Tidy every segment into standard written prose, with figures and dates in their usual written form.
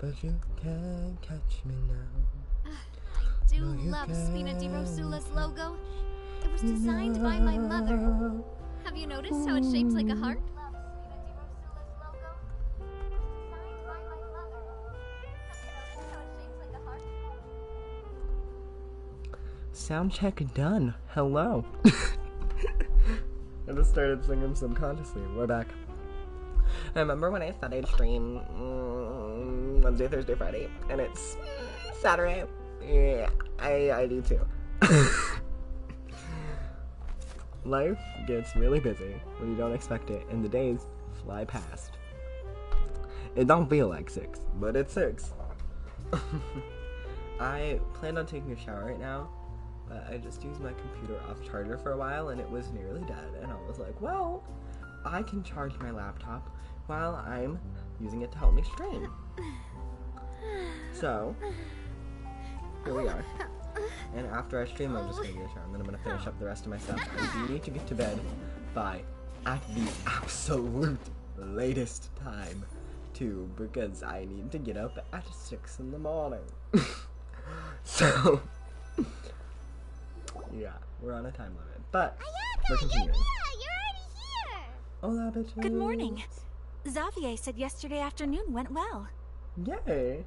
but you can't catch me now. I do love Spina di Rosula's logo. It was designed by my mother. Have you noticed how it's shaped like a heart? Sound check done. Hello. I just started singing subconsciously. We're back. I remember when I said I'd stream Wednesday, Thursday, Friday, and it's Saturday. Yeah, I do too. Life gets really busy when you don't expect it, and the days fly past. It don't feel like 6, but it's 6. I planned on taking a shower right now, but I just used my computer off charger for a while, and it was nearly dead, and I was like, well, I can charge my laptop while I'm using it to help me stream. So, here we are. And after I stream, I'm just going to get a shower, and then I'm going to finish up the rest of my stuff. I do need to get to bed by, at the absolute latest time, too, because I need to get up at 6 in the morning. So, yeah, we're on a time limit, but we're continuing. You're already here! Hola, bitches. Good morning. Xavier said yesterday afternoon went well. Yay.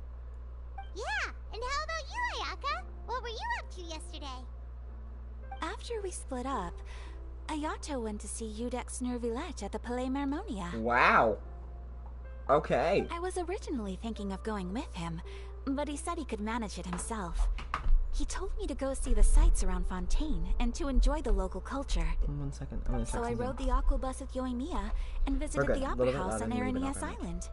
Yeah, and how about you, Ayaka? What were you up to yesterday? After we split up, Ayato went to see Udex Nervillette at the Palais Marmonia. Wow. Okay. I was originally thinking of going with him, but he said he could manage it himself. He told me to go see the sights around Fontaine and to enjoy the local culture. 1 second. I'm gonna check So I something. rode the aqua bus with Yoimiya and visited good. the A opera little bit house louder on and a little bit Aranias louder. Island.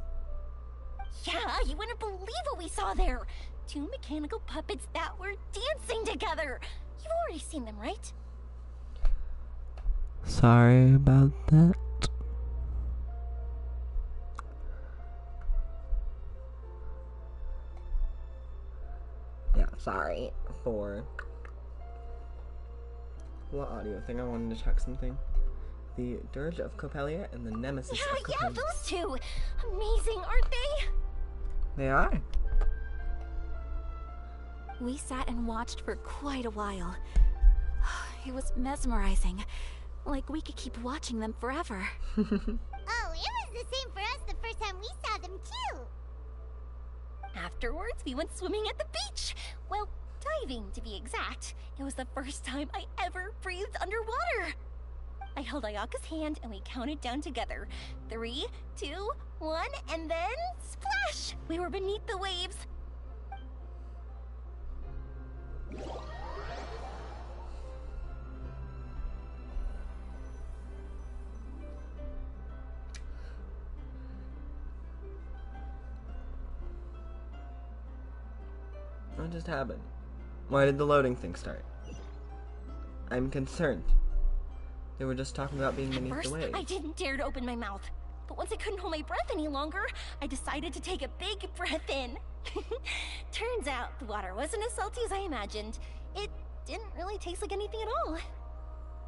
Yeah, you wouldn't believe what we saw there. 2 mechanical puppets that were dancing together. You've already seen them, right? Sorry about that. Yeah, sorry for the audio thing. I wanted to check something. The Dirge of Coppelia and the Nemesis of Yeah, Coppelia. those two. Amazing, aren't they? They are. We sat and watched for quite a while. It was mesmerizing. Like we could keep watching them forever. Oh, it was the same for us the first time we saw them, too! Afterwards, we went swimming at the beach. Well, diving, to be exact. It was the first time I ever breathed underwater. I held Ayaka's hand and we counted down together. 3, 2, 1, and then splash! We were beneath the waves. What just happened? Why did the loading thing start? I'm concerned. They were just talking about being beneath First, the waves. I didn't dare to open my mouth. But once I couldn't hold my breath any longer, I decided to take a big breath in. Turns out the water wasn't as salty as I imagined. It didn't really taste like anything at all.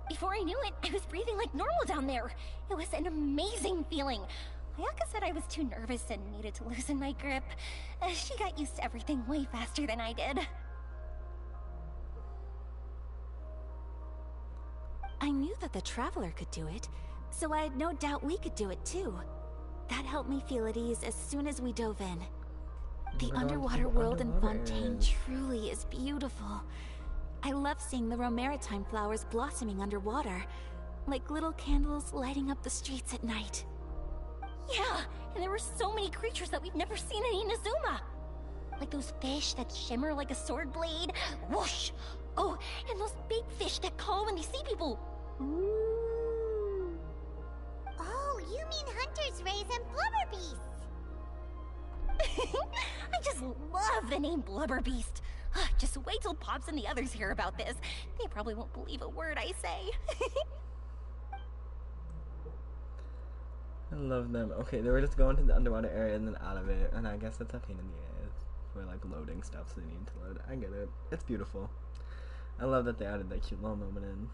Before I knew it, I was breathing like normal down there. It was an amazing feeling. Ayaka said I was too nervous and needed to loosen my grip. She got used to everything way faster than I did. I knew that the Traveler could do it, so I had no doubt we could do it too. That helped me feel at ease as soon as we dove in. The We're going to underwater the world in underwater Fontaine areas. truly is beautiful. I love seeing the romaritime flowers blossoming underwater, like little candles lighting up the streets at night. Yeah, and there were so many creatures that we've never seen in Inazuma. Like those fish that shimmer like a sword blade. Whoosh! Oh, and those big fish that call when they see people. Ooh. Oh, you mean Hunter's Rays and Blubber Beasts! I just love the name Blubber Beast. Just wait till Pops and the others hear about this. They probably won't believe a word I say. I love them. Okay, they were just going to the underwater area and then out of it, and I guess that's a pain in the ass for like loading stuff, so they need to load. I get it. It's beautiful. I love that they added that cute little moment in.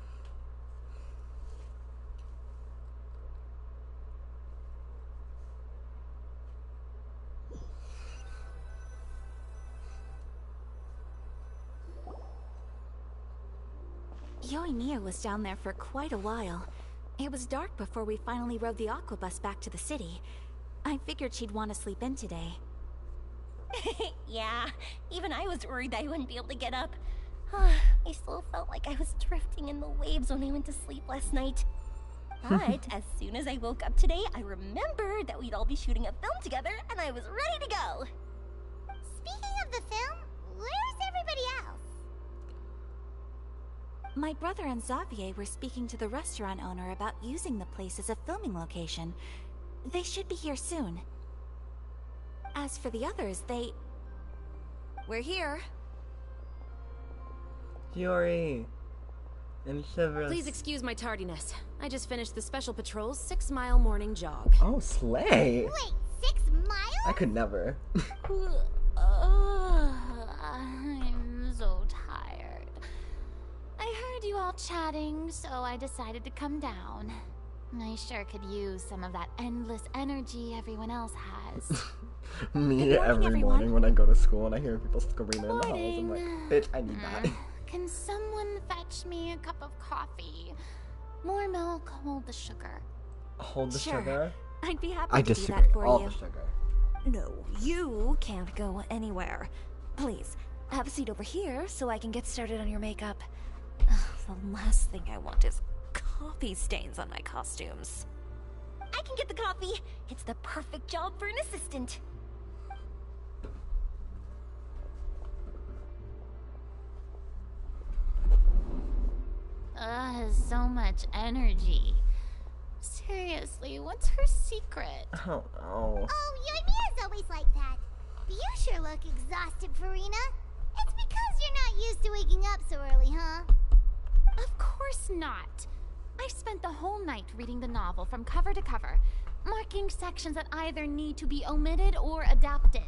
Yoimiya was down there for quite a while. It was dark before we finally rode the aquabus back to the city. I figured she'd want to sleep in today. Yeah, even I was worried I wouldn't be able to get up. I still felt like I was drifting in the waves when I went to sleep last night. But as soon as I woke up today, I remembered that we'd all be shooting a film together, and I was ready to go. Speaking of the film, where's everybody else? My brother and Xavier were speaking to the restaurant owner about using the place as a filming location. They should be here soon. As for the others, we're here. Yuri. And Shivers. Please excuse my tardiness. I just finished the Special Patrol's 6-mile morning jog. Oh, slay! Wait, 6 miles? I could never. I'm so tired. I heard you all chatting, so I decided to come down. I sure could use some of that endless energy everyone else has. Me every everyone. morning when I go to school and I hear people screaming in the halls, I'm like, bitch, I need that. Can someone fetch me a cup of coffee? More milk, hold the sugar. Hold the Sure. sugar? I'd be happy I to do disagree. that for All you. the sugar. No, you can't go anywhere. Please, have a seat over here so I can get started on your makeup. The last thing I want is coffee stains on my costumes. I can get the coffee. It's the perfect job for an assistant. So much energy. Seriously, what's her secret? Oh, no. Oh, Yoimiya's always like that. You sure look exhausted, Farina. It's because you're not used to waking up so early, huh? Of course not. I spent the whole night reading the novel from cover to cover, marking sections that either need to be omitted or adapted.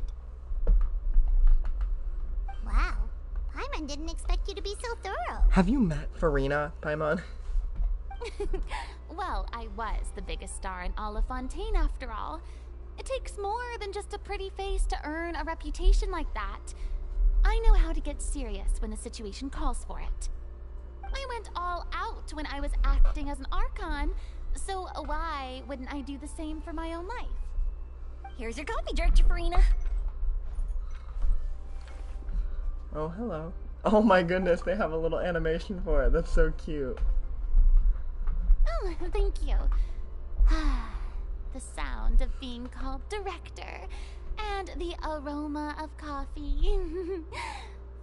Wow. Paimon didn't expect you to be so thorough. Have you met Farina, Paimon? Well, I was the biggest star in all of Fontaine after all. It takes more than just a pretty face to earn a reputation like that. I know how to get serious when the situation calls for it. I went all out when I was acting as an Archon, so why wouldn't I do the same for my own life? Here's your coffee, Director Farina. Oh, hello. Oh my goodness, they have a little animation for it. That's so cute. Oh, thank you. The sound of being called director and the aroma of coffee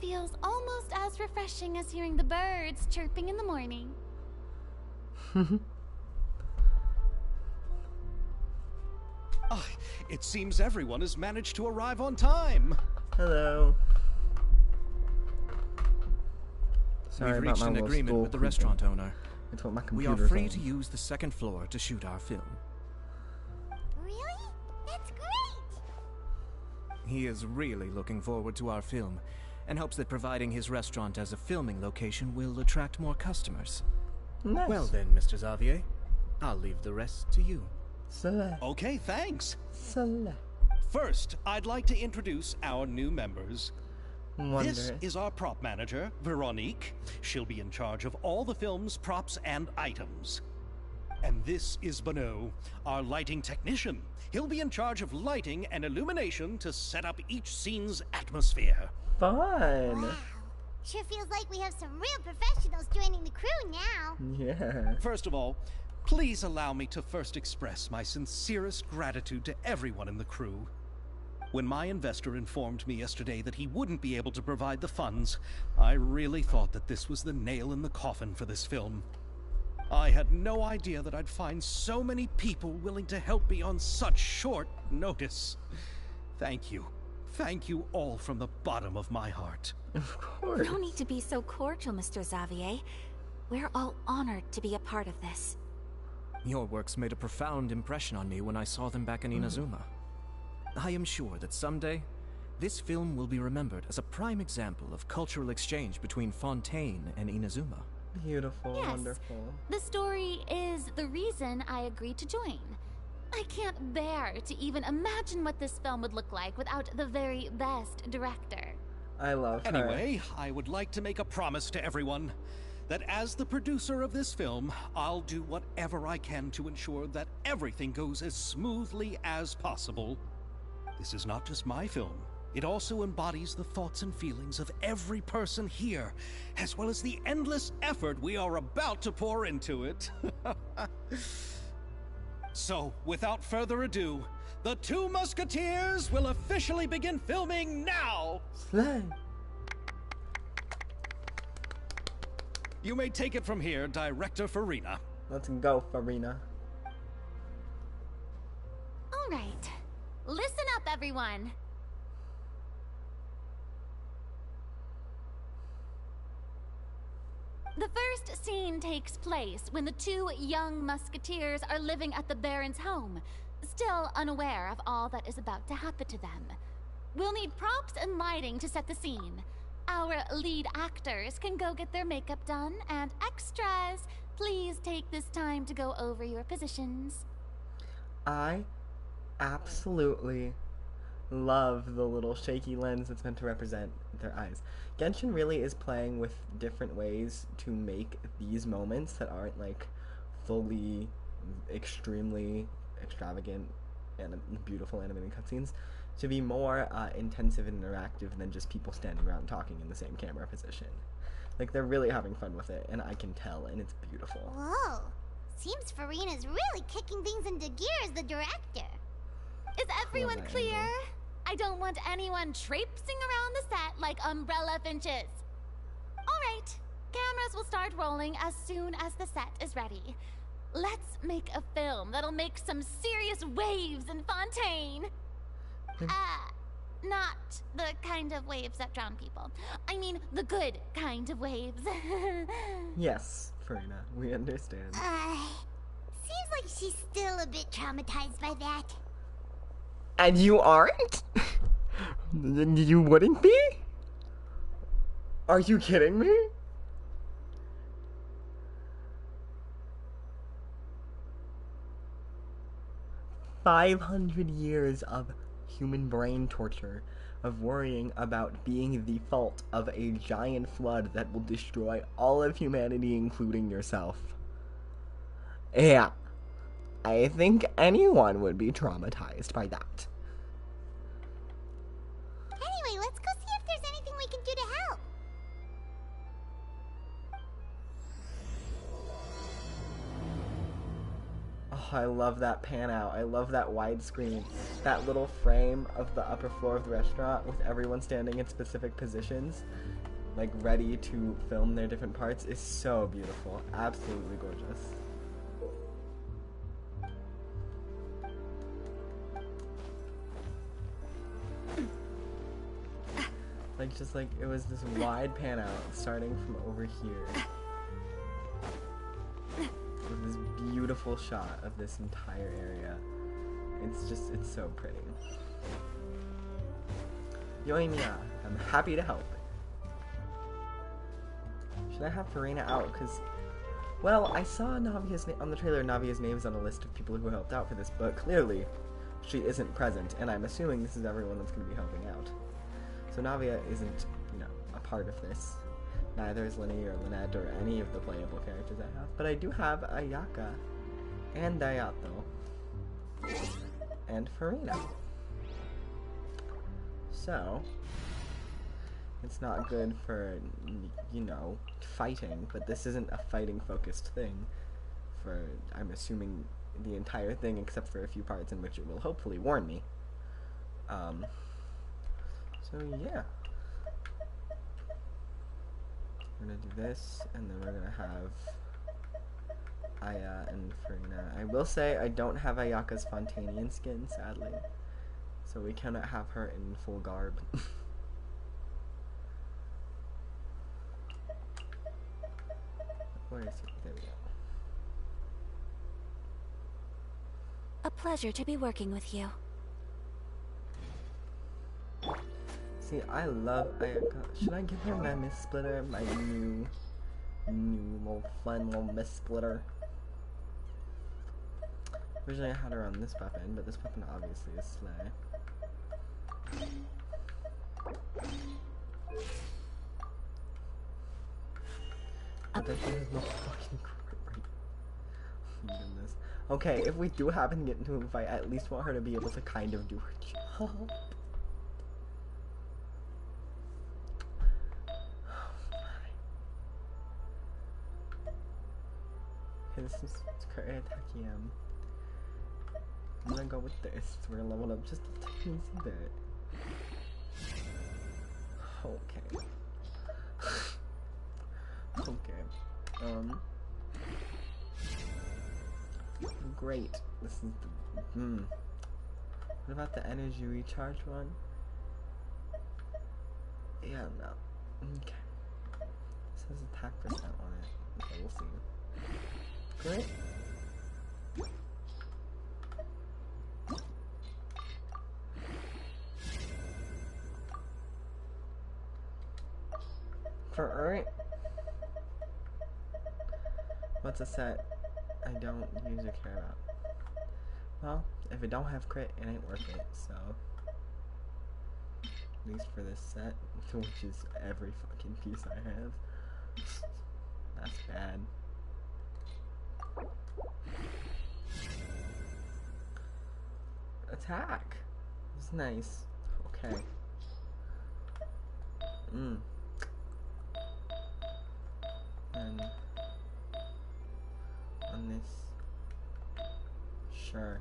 feels almost as refreshing as hearing the birds chirping in the morning. It seems everyone has managed to arrive on time. Hello. Sorry We've about reached my an little agreement stool with the creaking. restaurant owner. It's what my We are computer's free on. to use the second floor to shoot our film. Really? That's great! He is really looking forward to our film and hopes that providing his restaurant as a filming location will attract more customers. Nice. Well then, Mr. Xavier, I'll leave the rest to you. Select. Okay, thanks. Select. First, I'd like to introduce our new members. This Wonder. is our prop manager, Veronique. She'll be in charge of all the film's props and items. And this is Bonneau, our lighting technician. He'll be in charge of lighting and illumination to set up each scene's atmosphere. Fun. Wow. Sure feels like we have some real professionals joining the crew now. Yeah. First of all, please allow me to first express my sincerest gratitude to everyone in the crew. When my investor informed me yesterday that he wouldn't be able to provide the funds, I really thought that this was the nail in the coffin for this film. I had no idea that I'd find so many people willing to help me on such short notice. Thank you. Thank you all from the bottom of my heart. Of course. No need to be so cordial, Mr. Xavier. We're all honored to be a part of this. Your works made a profound impression on me when I saw them back in Inazuma. I am sure that someday, this film will be remembered as a prime example of cultural exchange between Fontaine and Inazuma. Beautiful. Yes. Wonderful. The story is the reason I agreed to join. I can't bear to even imagine what this film would look like without the very best director. I love her. Anyway, I would like to make a promise to everyone that as the producer of this film, I'll do whatever I can to ensure that everything goes as smoothly as possible. This is not just my film. It also embodies the thoughts and feelings of every person here, as well as the endless effort we are about to pour into it. So, without further ado, The Two Musketeers will officially begin filming now! Slay. You may take it from here, Director Farina. Let's go, Farina. All right. Listen up, everyone. The first scene takes place when the two young musketeers are living at the Baron's home, still unaware of all that is about to happen to them. We'll need props and lighting to set the scene. Our lead actors can go get their makeup done, and extras, please take this time to go over your positions. I absolutely love the little shaky lens that's meant to represent their eyes. Genshin really is playing with different ways to make these moments that aren't like fully extremely extravagant and beautiful animated cutscenes to be more intensive and interactive than just people standing around talking in the same camera position. Like, they're really having fun with it, and I can tell, and it's beautiful. Whoa. Seems Farina's really kicking things into gear as the director. Is everyone clear? I don't want anyone traipsing around the set like umbrella finches. All right, cameras will start rolling as soon as the set is ready. Let's make a film that'll make some serious waves in Fontaine. Not the kind of waves that drown people. I mean, the good kind of waves. Yes, Farina, we understand. Seems like she's still a bit traumatized by that. And you aren't? You wouldn't be? Are you kidding me? "500 years of human brain torture, of worrying about being the fault of a giant flood that will destroy all of humanity, including yourself." Yeah, I think anyone would be traumatized by that. Anyway, let's go see if there's anything we can do to help. Oh, I love that pan out. I love that widescreen. That little frame of the upper floor of the restaurant with everyone standing in specific positions, like ready to film their different parts, is so beautiful. Absolutely gorgeous. Like, just like, it was this wide pan out starting from over here. With this beautiful shot of this entire area. It's so pretty. Yoimiya, I'm happy to help. Should I have Farina out? Because, well, I saw Navia's on the trailer, Navia's name is on a list of people who helped out for this, but clearly she isn't present, and I'm assuming this is everyone that's going to be helping out. So Navia isn't, a part of this. Neither is Linny or Lynette or any of the playable characters I have. But I do have Ayaka and Dayato and Farina. So, it's not good for, fighting, but this isn't a fighting-focused thing for, I'm assuming, the entire thing except for a few parts in which it will hopefully warn me. So yeah. We're gonna do this, and then we're gonna have Aya and Farina. I will say I don't have Ayaka's Fontanian skin, sadly. So we cannot have her in full garb. Where is he? There we go. A pleasure to be working with you. See, I love Ayaka. Should I give her my Miss Splitter? My new little fun little Miss Splitter. Originally I had her on this weapon, but this weapon obviously is Slay. A But then she has no fucking crit rate. Oh my goodness. Okay, if we do happen to get into a fight, I at least want her to be able to kind of do her job. Okay, this is crit rate attack EM. I'm gonna go with this. We're gonna level it up just a teensy bit. Okay. Okay. Great. This is the What about the energy recharge one? Yeah, no. Okay. This has attack percent on it. Okay, we'll see. Great. Alright. What's a set I don't use or care about? Well, if it don't have crit, it ain't worth it, so. At least for this set, which is every fucking piece I have. That's bad. Attack! It's nice. Okay. And on this, sure.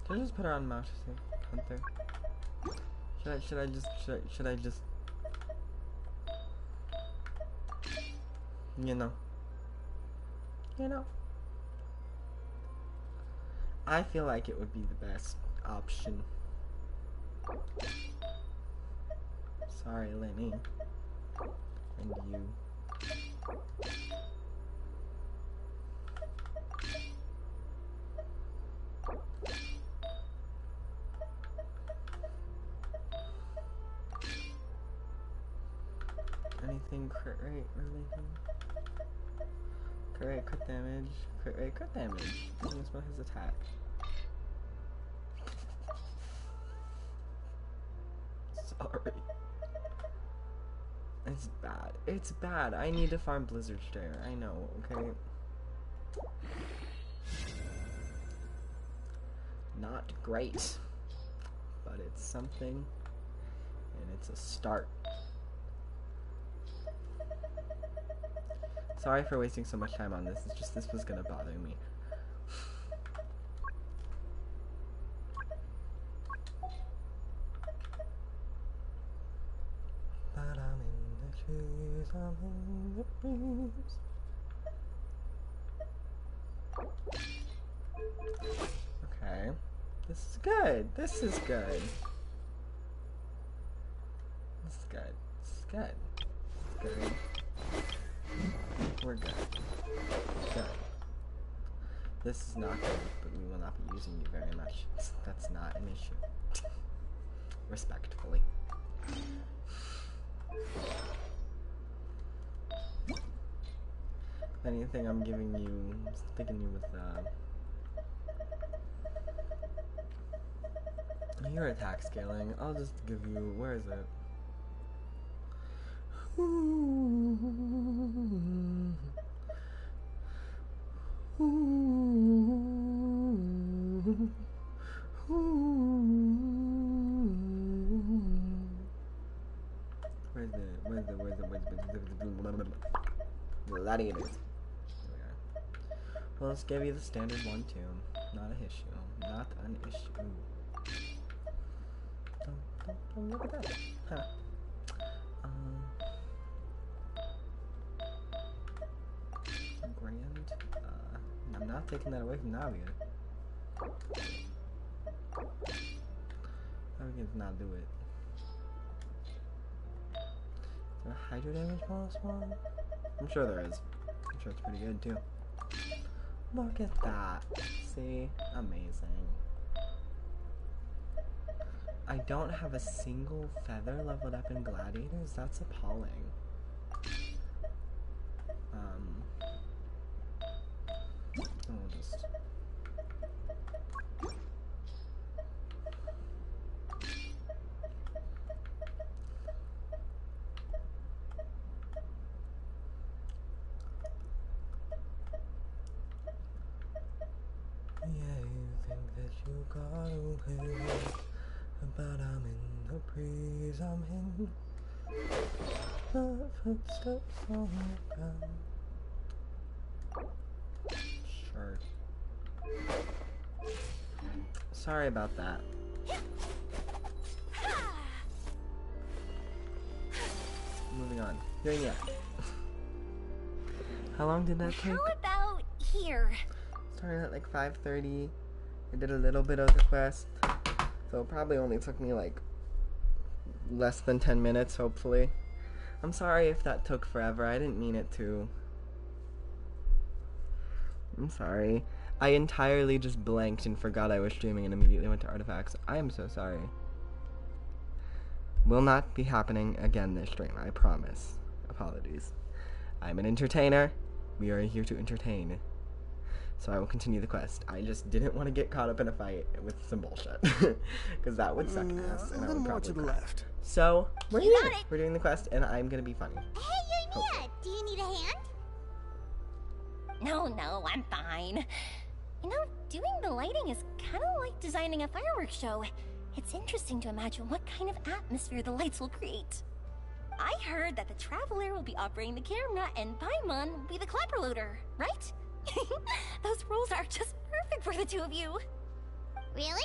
Should I just put her on Mouse Hunter? Should I just you know. I feel like it would be the best option. Sorry, Lenny. And you. Anything crit rate related? Crit rate, crit damage, crit rate, crit damage. Doesn't spell his attack. Sorry. It's bad. It's bad. I need to farm Blizzard Stare. I know, okay? Not great. But it's something. And it's a start. Sorry for wasting so much time on this. It's just this was gonna bother me. But I'm in the trees, I'm in the breeze. Okay. This is good. This is good. This is good. This is good. Good. We're good. Good. This is not good, but we will not be using you very much. That's not an issue. Respectfully. If anything, I'm giving you, sticking you with, your attack scaling. I'll just give you, where is it? Gladiators. Well, let's give you the standard one too. Not an issue. Not an issue. Don't look at that. Huh. Grand. I'm not taking that away from Navia. Navia does not do it. Is there a Hydro damage bonus one? I'm sure there is. I'm sure it's pretty good too. Look at that. See? Amazing. I don't have a single feather leveled up in Gladiators? That's appalling. I'll just... Yeah, you think that you got away, but I'm in the breeze, I'm in the footsteps on the ground. Sure. Sorry about that. Moving on. Doing it. How long did that take? How about here? Started at like 5:30. I did a little bit of the quest, so it probably only took me like less than 10 minutes, hopefully. I'm sorry if that took forever. I didn't mean it to. I'm sorry. I entirely just blanked and forgot I was streaming and immediately went to artifacts. I am so sorry. Will not be happening again this stream, I promise. Apologies. I'm an entertainer. We are here to entertain. So I will continue the quest. I just didn't want to get caught up in a fight with some bullshit. Because that would suck ass. And I would probably cry. left. So, we're You here. got it. We're doing the quest, and I'm gonna be funny. Hey, Yoimiya, do you need a hand? No, I'm fine. You know, doing the lighting is kind of like designing a fireworks show. It's interesting to imagine what kind of atmosphere the lights will create. I heard that the Traveler will be operating the camera and Paimon will be the clapper loader, right? Those roles are just perfect for the two of you. Really?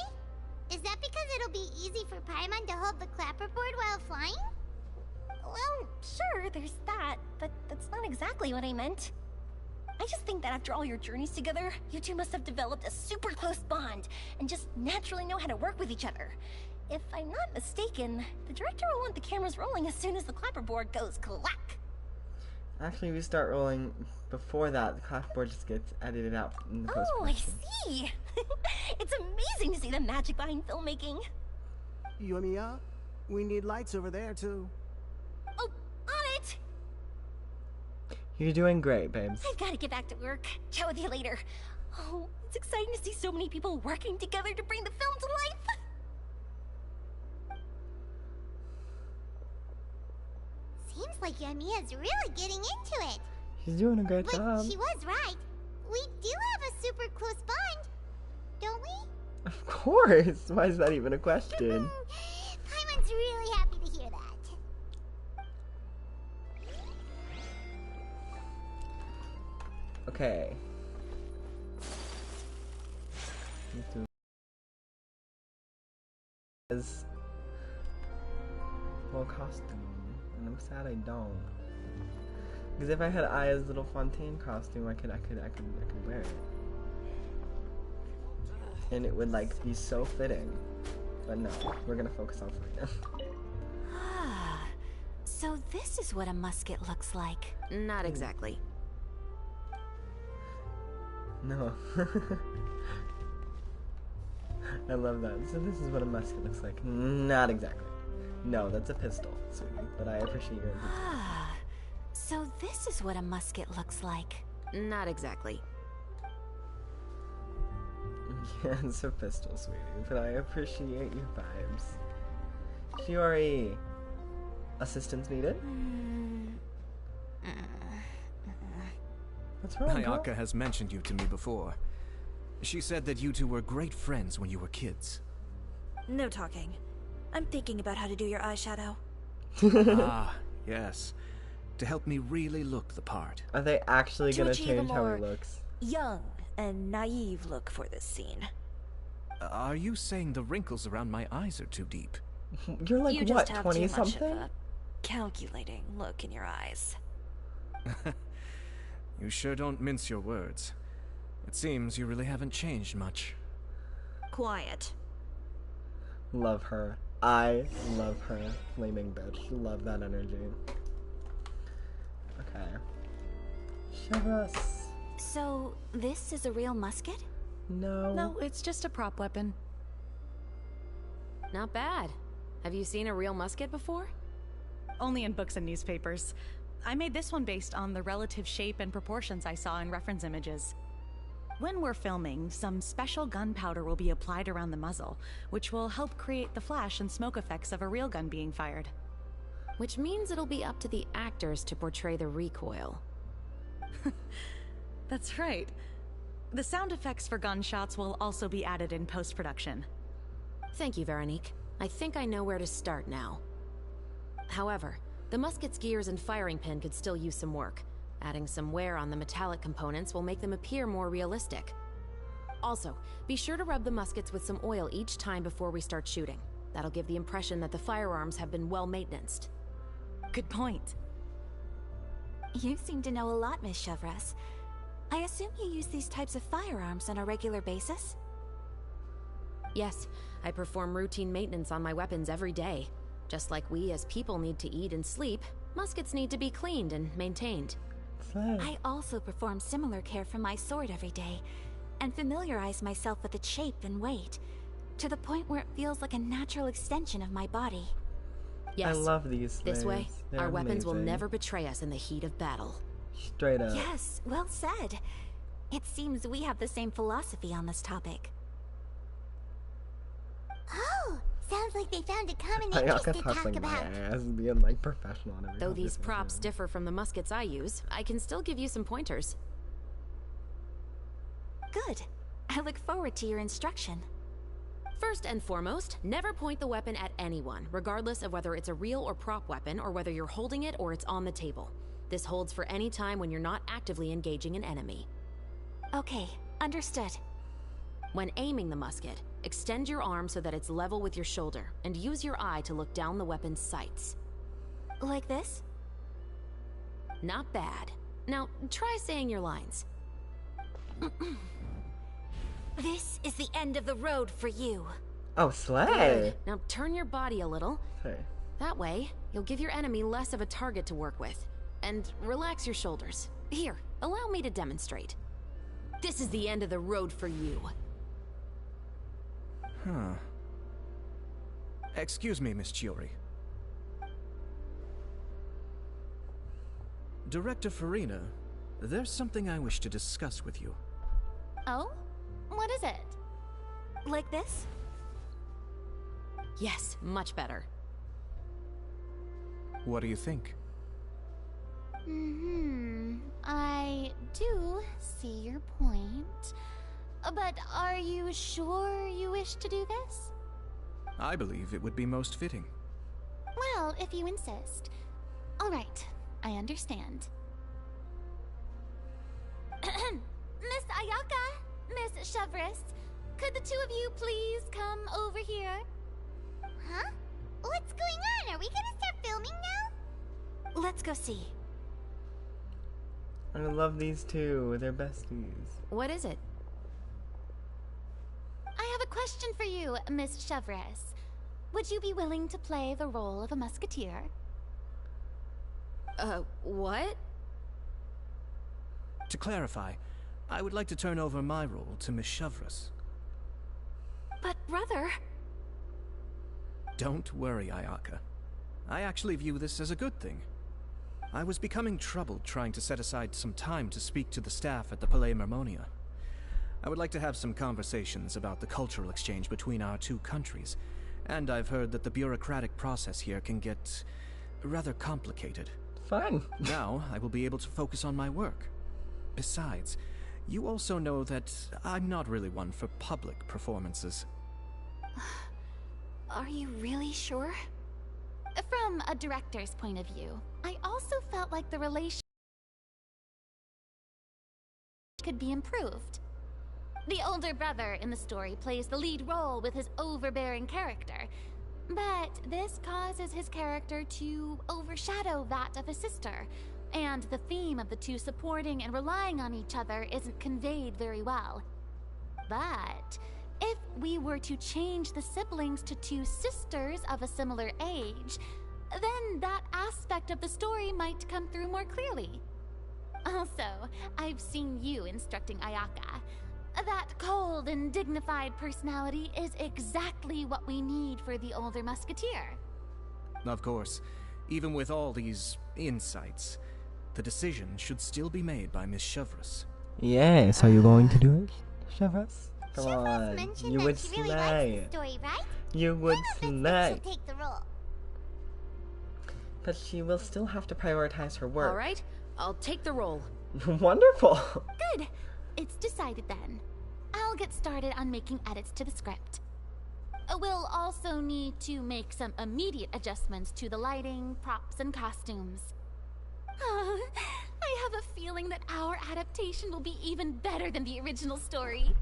Is that because it'll be easy for Paimon to hold the clapperboard while flying? Well, sure, there's that, but that's not exactly what I meant. I just think that after all your journeys together, you two must have developed a super close bond and just naturally know how to work with each other. If I'm not mistaken, the director will want the cameras rolling as soon as the clapperboard goes clack. Actually, we start rolling before that. The clapboard just gets edited out in the Oh, I post-production. see. It's amazing to see the magic behind filmmaking. Yoimiya, we need lights over there too. Oh, on it! You're doing great, babes. I've got to get back to work. Chat with you later. Oh, it's exciting to see so many people working together to bring the film to life. Seems like Yoimiya's really getting into it. She's doing a great But job. she was right. We do have a super close bond, don't we? Of course. Why is that even a question? Paimon's really happy to hear that. Okay. As well, costume, and I'm sad I don't. Because if I had Aya's little Fontaine costume, I could wear it, and it would like be so fitting. But no, we're gonna focus on Serena. Ah, so this is what a musket looks like. Not exactly. No. I love that. So this is what a musket looks like. Not exactly. No, that's a pistol, sweetie. But I appreciate your enthusiasm. Ah, so this is what a musket looks like. Not exactly. Yeah, it's a pistol, sweetie. But I appreciate your vibes. Shiori. Assistance needed? What's wrong, girl? Ayaka has mentioned you to me before. She said that you two were great friends when you were kids. No talking. I'm thinking about how to do your eyeshadow. Ah, yes. To help me really look the part. Are they actually To gonna achieve a change how more he looks? young and naive look for this scene. Are you saying the wrinkles around my eyes are too deep? You're like, You what, just have 20 too much of something? a calculating look in your eyes. You sure don't mince your words. It seems you really haven't changed much. Quiet. Love her. I love her. Flaming bitch. Love that energy. Okay. Show us. So, this is a real musket? No. No, it's just a prop weapon. Not bad. Have you seen a real musket before? Only in books and newspapers. I made this one based on the relative shape and proportions I saw in reference images. When we're filming, some special gunpowder will be applied around the muzzle, which will help create the flash and smoke effects of a real gun being fired. Which means it'll be up to the actors to portray the recoil. That's right. The sound effects for gunshots will also be added in post-production. Thank you, Veronique. I think I know where to start now. However, the musket's gears and firing pin could still use some work. Adding some wear on the metallic components will make them appear more realistic. Also, be sure to rub the muskets with some oil each time before we start shooting. That'll give the impression that the firearms have been well maintained. Good point. You seem to know a lot, Miss Chevres. I assume you use these types of firearms on a regular basis? Yes, I perform routine maintenance on my weapons every day. Just like we as people need to eat and sleep, muskets need to be cleaned and maintained. I also perform similar care for my sword every day, and familiarize myself with its shape and weight, to the point where it feels like a natural extension of my body. Yes, I love these things. This way, They're our weapons will amazing. never betray us in the heat of battle. Straight up. Yes, well said. It seems we have the same philosophy on this topic. Oh, sounds like they found a common I interest got to talk talk like my about. ass being like professional and everything. Though these props differ from the muskets I use, I can still give you some pointers. Good. I look forward to your instruction. First and foremost, never point the weapon at anyone, regardless of whether it's a real or prop weapon, or whether you're holding it or it's on the table. This holds for any time when you're not actively engaging an enemy. Okay, understood. When aiming the musket, extend your arm so that it's level with your shoulder, and use your eye to look down the weapon's sights. Like this? Not bad. Now, try saying your lines. This is the end of the road for you. Oh, slay! Good. Now turn your body a little. Hey. That way, you'll give your enemy less of a target to work with. And relax your shoulders. Here, allow me to demonstrate. This is the end of the road for you. Huh. Excuse me, Miss Chiori. Director Farina, there's something I wish to discuss with you. Oh? What is it? Like this? Yes, much better. What do you think? I do see your point. But are you sure you wish to do this? I believe it would be most fitting. Well, if you insist. All right, I understand. Miss Ayaka, Miss Chevres, could the two of you please come over here? Huh? What's going on? Are we gonna start filming now? Let's go see. I love these two. They're besties. What is it? I have a question for you, Miss Chevres. Would you be willing to play the role of a musketeer? What? To clarify, I would like to turn over my role to Miss Chevres. But brother... Don't worry, Ayaka. I actually view this as a good thing. I was becoming troubled trying to set aside some time to speak to the staff at the Palais Mermonia. I would like to have some conversations about the cultural exchange between our two countries, and I've heard that the bureaucratic process here can get rather complicated. Fun. Now, I will be able to focus on my work. Besides, you also know that I'm not really one for public performances. Are you really sure? From a director's point of view, I also felt like the relation could be improved. The older brother in the story plays the lead role with his overbearing character, but this causes his character to overshadow that of his sister, and the theme of the two supporting and relying on each other isn't conveyed very well. But if we were to change the siblings to two sisters of a similar age, then that aspect of the story might come through more clearly. Also, I've seen you instructing Ayaka. That cold and dignified personality is exactly what we need for the older musketeer. Of course, even with all these insights, the decision should still be made by Miss Chevres. Yes, are you going to do it, Chevres? Come Chevres on, mentioned you that would she really slay. likes the story, right? You would Then I slay. think she'll take the role. But she will still have to prioritize her work. All right, I'll take the role. Wonderful. Good. it's decided then. I'll get started on making edits to the script. We'll also need to make some immediate adjustments to the lighting, props, and costumes. I have a feeling that our adaptation will be even better than the original story.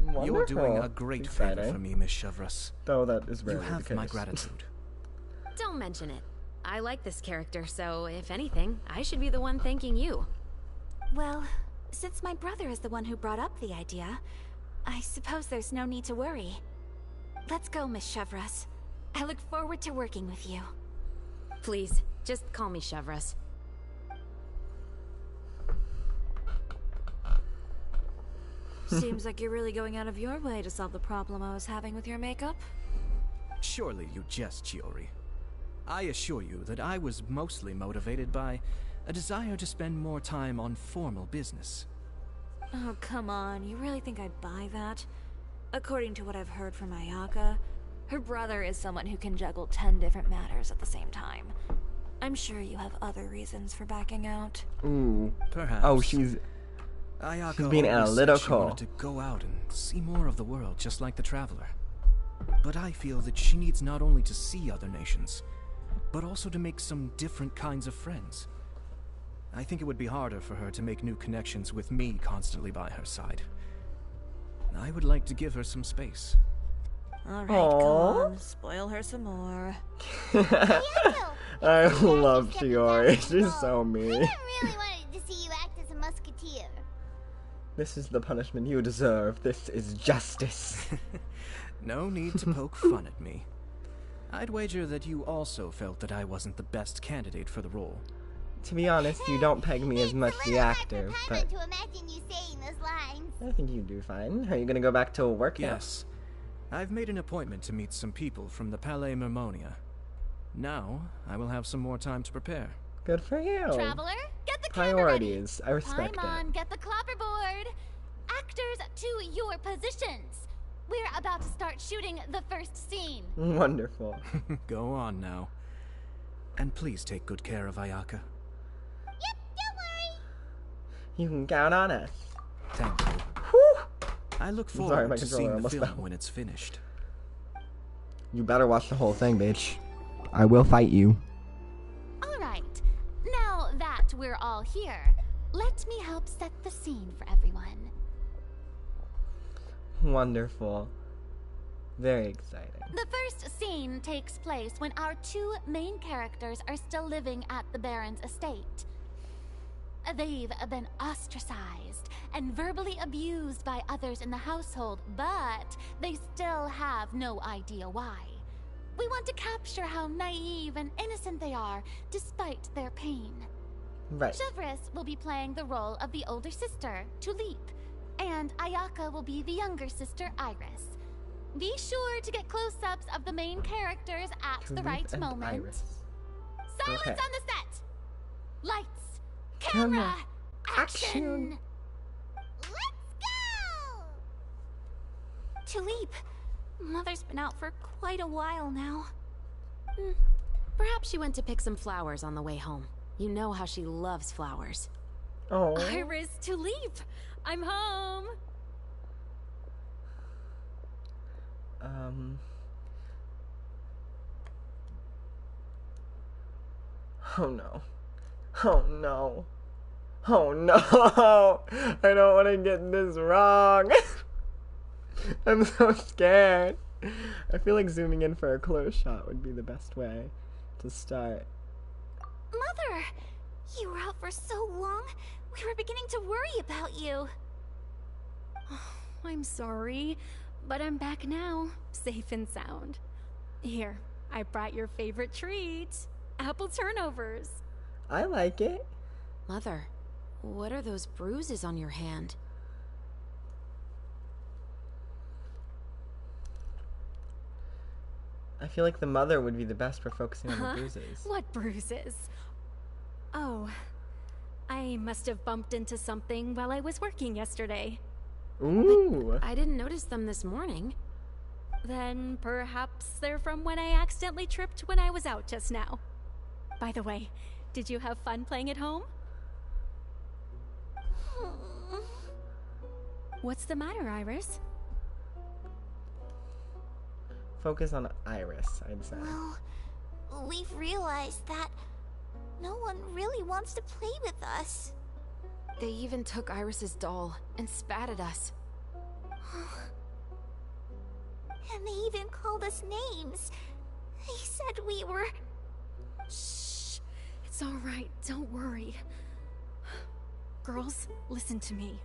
Wonderful. You're doing a great favor for me, Miss Chevreuse. Though that is You rarely have the my case. gratitude. Don't mention it. I like this character, so if anything, I should be the one thanking you. Well, since my brother is the one who brought up the idea, I suppose there's no need to worry. Let's go, Miss Chevreuse. I look forward to working with you. Please, just call me Chevreuse. Seems like you're really going out of your way to solve the problem I was having with your makeup. Surely you jest, Chiori. I assure you that I was mostly motivated by a desire to spend more time on formal business. Oh, come on. You really think I'd buy that? According to what I've heard from Ayaka, her brother is someone who can juggle 10 different matters at the same time. I'm sure you have other reasons for backing out. Ooh. Perhaps. Oh, she's Ayaka being always said she analytical. wanted to go out and see more of the world, just like the Traveler. But I feel that she needs not only to see other nations, but also to make some different kinds of friends. I think it would be harder for her to make new connections with me constantly by her side. I would like to give her some space. Alright, Aww. go on. Spoil her some more. I love Chiori. She's so I mean. really wanted to see you act as a musketeer. This is the punishment you deserve. This is justice. No need to poke fun at me. I'd wager that you also felt that I wasn't the best candidate for the role. To be honest, you don't peg me as much the actor, but To imagine you saying those lines. I think you do fine. Are you gonna go back to work now? Yes. I've made an appointment to meet some people from the Palais Mermonia. Now, I will have some more time to prepare. Good for you. Traveler, get the camera ready. Priorities. I respect Paimon, that. get the clapperboard. Actors to your positions. We're about to start shooting the first scene. Wonderful. Go on now. And please take good care of Ayaka. Yep, don't worry. You can count on us. Thank you. Whew. I look Sorry, forward my to controller seeing the almost film fell. when it's finished. You better watch the whole thing, bitch. I will fight you. All right. Now that we're all here, let me help set the scene for everyone. Wonderful. Very exciting. The first scene takes place when our two main characters are still living at the Baron's estate. They've been ostracized and verbally abused by others in the household, but they still have no idea why. We want to capture how naive and innocent they are, despite their pain. Right. Chevreuse will be playing the role of the older sister, Tulip, and Ayaka will be the younger sister, Iris. Be sure to get close-ups of the main characters at the Tulip right and moment. Iris. Silence Okay. on the set! Lights, Camera, camera, action. action! Let's go! Tulip, Mother's been out for quite a while now. Perhaps she went to pick some flowers on the way home. You know how she loves flowers. Oh. Iris, Tulip! I'm home! Oh no. Oh no. Oh no. I don't want to get this wrong. I'm so scared. I feel like zooming in for a close shot would be the best way to start. Mother! You were out for so long, we were beginning to worry about you. I'm sorry, but I'm back now, safe and sound. Here, I brought your favorite treat. Apple turnovers. I like it. Mother, what are those bruises on your hand? I feel like the mother would be the best for focusing on the bruises. What bruises? Oh, I must have bumped into something while I was working yesterday. Ooh. I didn't notice them this morning. Then perhaps they're from when I accidentally tripped when I was out just now. By the way, did you have fun playing at home? What's the matter, Iris? Focus on Iris, I'd say. Well, we've realized that no one really wants to play with us. They even took Iris's doll and spat at us. And they even called us names. They said we were... Shh. It's all right. Don't worry. Girls, listen to me.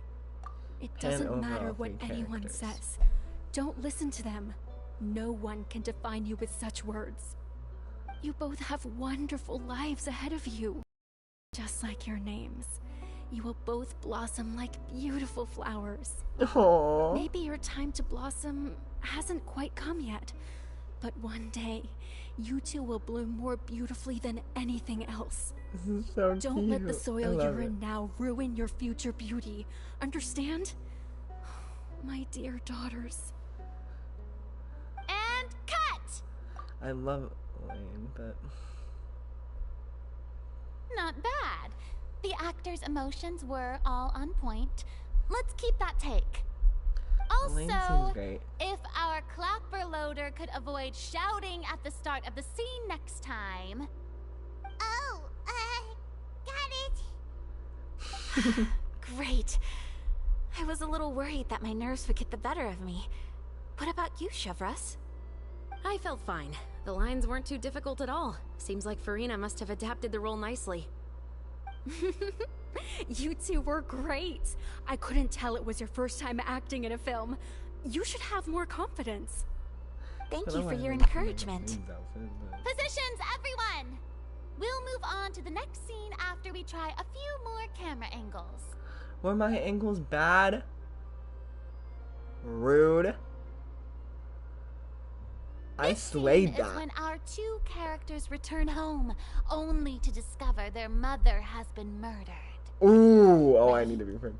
It doesn't matter what anyone says. Don't listen to them. No one can define you with such words. You both have wonderful lives ahead of you. Just like your names. You will both blossom like beautiful flowers. Aww. Maybe your time to blossom hasn't quite come yet. But one day, you two will bloom more beautifully than anything else. This is so cute. Don't let the soil you're it. in now ruin your future beauty. Understand? My dear daughters. And cut! I love Elaine, but... Not bad. The actor's emotions were all on point. Let's keep that take. Elaine Also, seems great. if our clapper loader could avoid shouting at the start of the scene next time... Oh, got it. Great. I was a little worried that my nerves would get the better of me. What about you, Chevros? I felt fine. The lines weren't too difficult at all. Seems like Farina must have adapted the role nicely. You two were great. I couldn't tell it was your first time acting in a film. You should have more confidence. Thank you for your encouragement. Positions, everyone! We'll move on to the next scene after we try a few more camera angles. Were my angles bad? Rude. I slayed This scene that. is when our two characters return home, only to discover their mother has been murdered. Ooh, oh, I need to be prepared.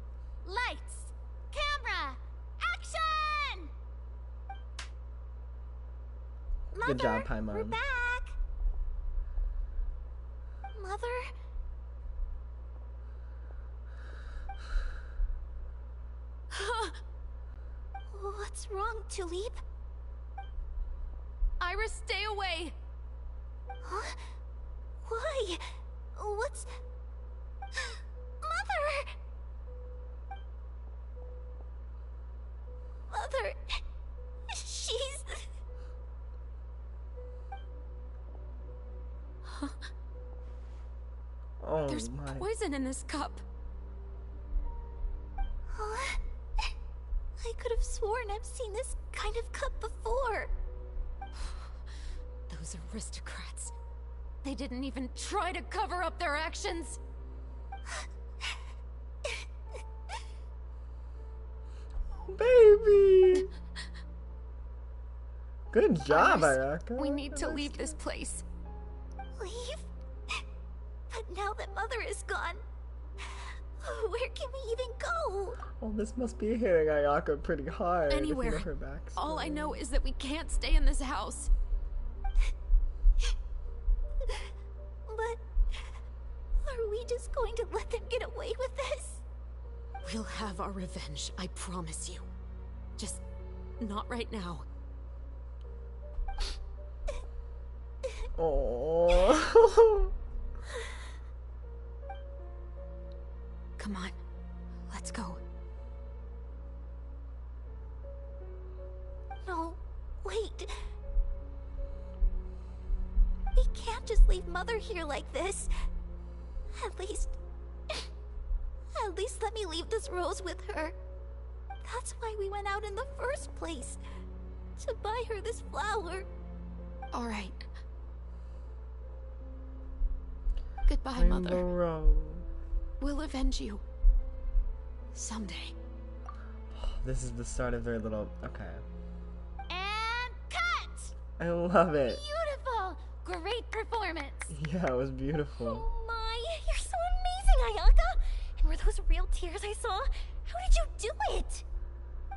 Lights, camera, action! Mother, Good job, Paimon. we're back. Mother? What's wrong, Tulip? Iris, stay away! Huh? Why? What's... Mother! Mother... She's... Oh There's my. poison in this cup. Huh? I could have sworn I've seen this kind of cup before. Those aristocrats. They didn't even try to cover up their actions. Baby! Good job, Iris, Ayaka. we need to leave this place. Leave? But now that Mother is gone, where can we even go? Oh, this must be hitting Ayaka pretty hard. if you know Anywhere. her backstory. All I know is that we can't stay in this house. But are we just going to let them get away with this? We'll have our revenge, I promise you. Just not right now. Oh. Come on, let's go. No, wait. We can't just leave Mother here like this. At least let me leave this rose with her. That's why we went out in the first place. To buy her this flower. All right. Goodbye, Rainbow Mother. Rose. We'll avenge you. Someday. This is the start of their little. Okay. And cut! I love it. Beautiful! Great performance! Yeah, it was beautiful. Oh my, you're so amazing, Ayaka! And were those real tears I saw? How did you do it?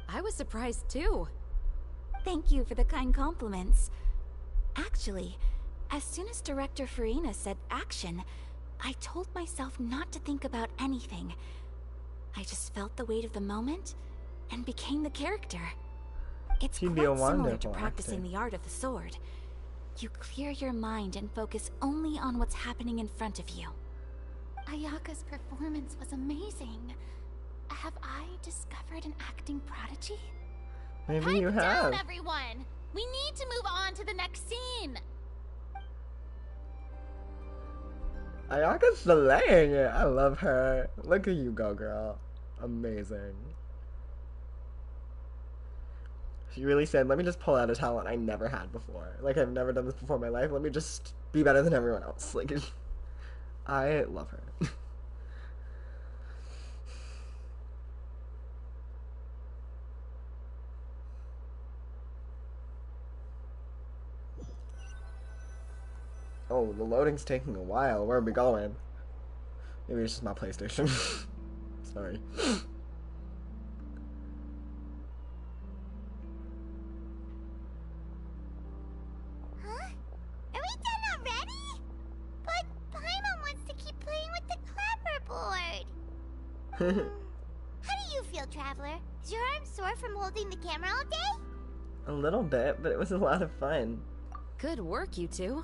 I was surprised too. Thank you for the kind compliments. Actually, as soon as Director Farina said action, I told myself not to think about anything. I just felt the weight of the moment and became the character. It's She'd quite be a similar to wonderful practicing actor. the art of the sword. You clear your mind and focus only on what's happening in front of you. Ayaka's performance was amazing. Have I discovered an acting prodigy? Maybe you Pipe have. down, everyone! We need to move on to the next scene! Ayaka's slaying it. I love her. Look at you go, girl. Amazing. She really said, let me just pull out a talent I never had before. Like, I've never done this before in my life. Let me just be better than everyone else. Like, I love her. Oh, the loading's taking a while. Where are we going? Maybe it's just my PlayStation. Sorry. Huh? Are we done already? But Paimon wants to keep playing with the clapperboard. How do you feel, Traveler? Is your arm sore from holding the camera all day? A little bit, but it was a lot of fun. Good work, you two.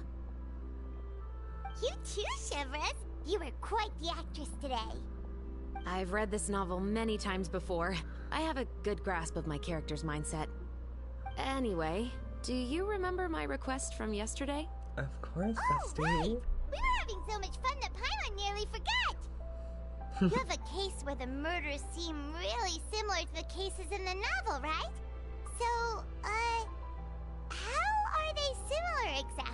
You too, Chevres. You were quite the actress today. I've read this novel many times before. I have a good grasp of my character's mindset. Anyway, do you remember my request from yesterday? Of course, Oh, bestie. right! We were having so much fun that Paimon nearly forgot. You have a case where the murders seem really similar to the cases in the novel, right? So, how are they similar exactly?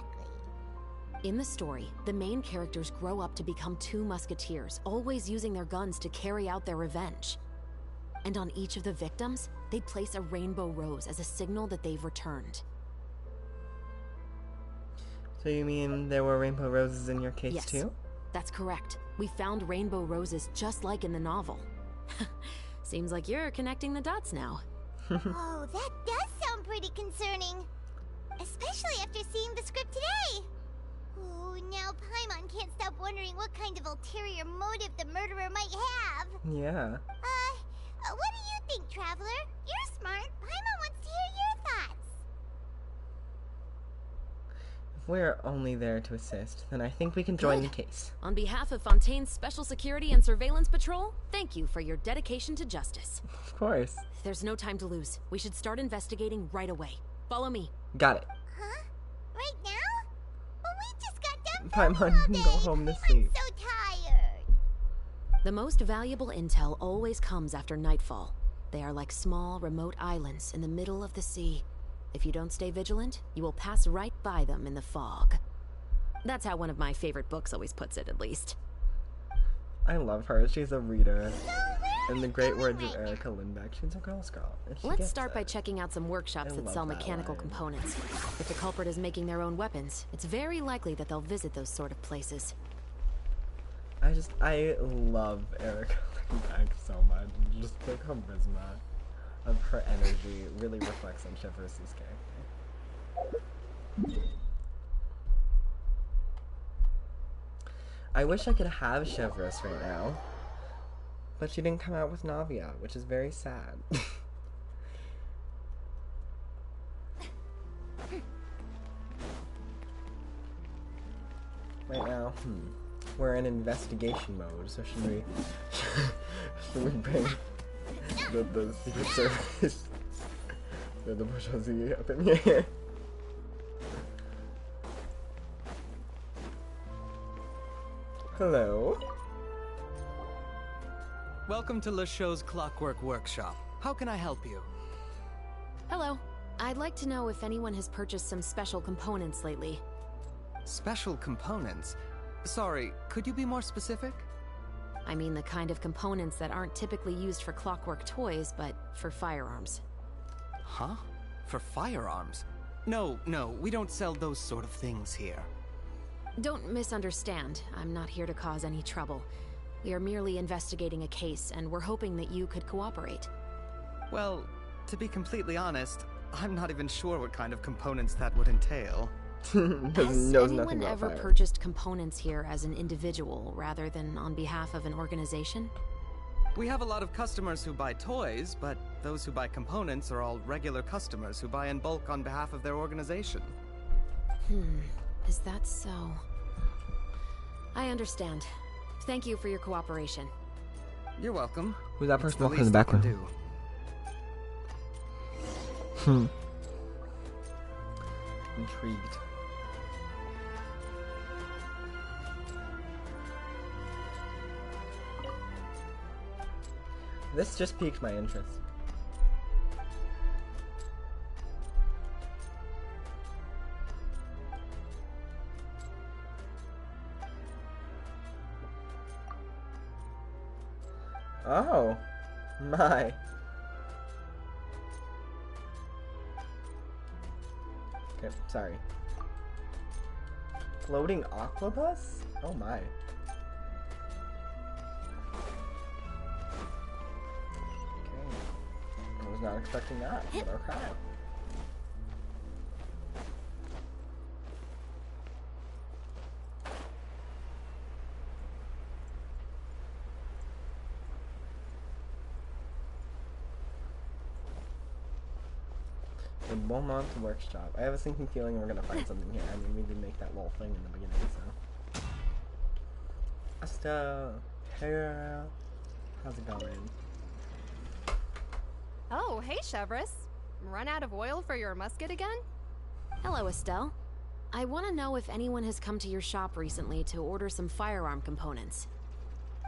In the story, the main characters grow up to become two musketeers, always using their guns to carry out their revenge. And on each of the victims, they place a rainbow rose as a signal that they've returned. So you mean there were rainbow roses in your case Yes, too? that's correct. We found rainbow roses just like in the novel. Seems like you're connecting the dots now. Oh, that does sound pretty concerning. Especially after seeing the script today. Oh, now Paimon can't stop wondering what kind of ulterior motive the murderer might have. Yeah. What do you think, Traveler? You're smart. Paimon wants to hear your thoughts. If we're only there to assist, then I think we can join Good. the case. On behalf of Fontaine's Special Security and Surveillance Patrol, thank you for your dedication to justice. Of course. There's no time to lose. We should start investigating right away. Follow me. Got it. Huh? Right now? Well, we just got done Paimon, filming all you day. can go home to sleep. I'm so tired. The most valuable intel always comes after nightfall. They are like small, remote islands in the middle of the sea. If you don't stay vigilant, you will pass right by them in the fog. That's how one of my favorite books always puts it, at least. I love her. She's a reader. So where In the are we great going words right of now? Erica Lindbeck, she's a Girl Scout. And she Let's gets start by it. checking out some workshops I that love sell that mechanical line. components. If the culprit is making their own weapons, it's very likely that they'll visit those sort of places. I love Erica Lindbeck so much. Just the charisma of her energy really reflects on Chevres' character. I wish I could have Chevres right now, but she didn't come out with Navia, which is very sad. Right now, we're in investigation mode, so should we bring the Secret Service, the bourgeoisie up in here? Hello? Welcome to Le Show's Clockwork Workshop. How can I help you? Hello. I'd like to know if anyone has purchased some special components lately. Special components? Sorry, could you be more specific? I mean the kind of components that aren't typically used for clockwork toys, but for firearms. Huh? For firearms? No, we don't sell those sort of things here. Don't misunderstand. I'm not here to cause any trouble. We are merely investigating a case, and we're hoping that you could cooperate. Well, to be completely honest, I'm not even sure what kind of components that would entail. Has knows nothing anyone about ever fire. purchased components here as an individual rather than on behalf of an organization? We have a lot of customers who buy toys, but those who buy components are all regular customers who buy in bulk on behalf of their organization. Is that so? I understand. Thank you for your cooperation. You're welcome. Who's that It's person the walking in the least I can background? do. Intrigued. This just piqued my interest. Oh, my. Okay, sorry. Floating aquabus? Oh my. Okay. I was not expecting that, but okay. The Beaumont Workshop. I have a sinking feeling we're gonna find something here. I mean, we did make that little thing in the beginning, so. Asta, hey girl. How's it going? Oh, hey Chevris. Run out of oil for your musket again? Hello, Estelle. I want to know if anyone has come to your shop recently to order some firearm components.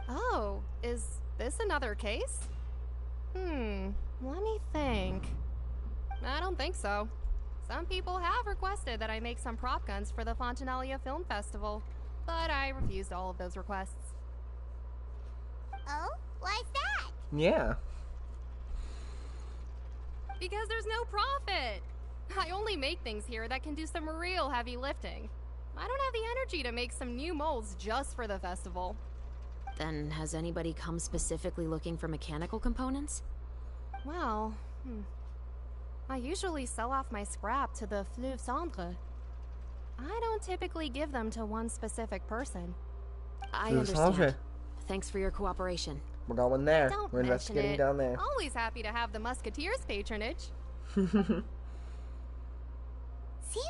Oh, is this another case? Let me think. I don't think so. Some people have requested that I make some prop guns for the Fontanalia Film Festival, but I refused all of those requests. Oh? Why's that? Yeah. Because there's no profit! I only make things here that can do some real heavy lifting. I don't have the energy to make some new molds just for the festival. Then has anybody come specifically looking for mechanical components? Well, I usually sell off my scrap to the Fleuve Cendre. I don't typically give them to one specific person. I Fleuve understand. Cendre. Thanks for your cooperation. We're going there. Don't We're mention investigating it. down there. Always happy to have the Musketeers' patronage.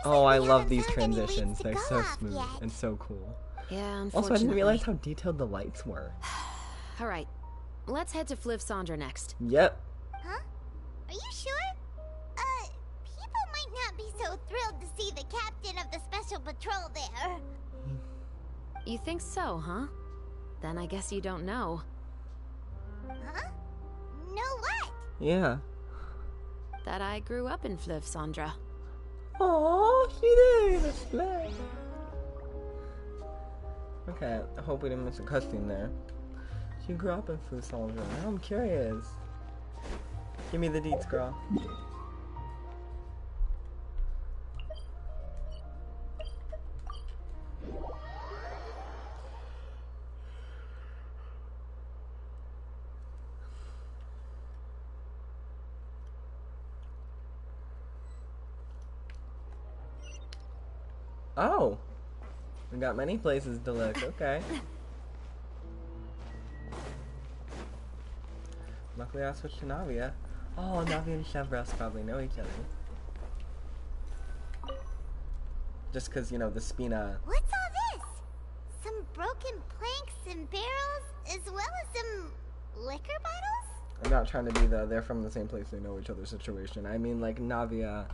Oh, I we love haven't these found any leads transitions. to They're go so off smooth yet. and so cool. Yeah, unfortunately. Also, I didn't realize how detailed the lights were. All right, let's head to Fleuve Cendre next. Yep. Huh? Are you sure? People might not be so thrilled to see the captain of the special patrol there. You think so, huh? Then I guess you don't know. Huh? Know what? Yeah. That I grew up in Fleuve Cendre. Oh, she did. That's flag. Okay, I hope we didn't miss a cutscene there. She grew up in Fontanalia. Now I'm curious. Give me the deets, girl. Oh! We got many places to look, okay. Luckily I switched to Navia. Oh, Navia and Chevros probably know each other. Just cause, you know, the Spina... What's all this? Some broken planks and barrels, as well as some liquor bottles? I'm not trying to be the they're from the same place, they know each other situation. I mean, like, Navia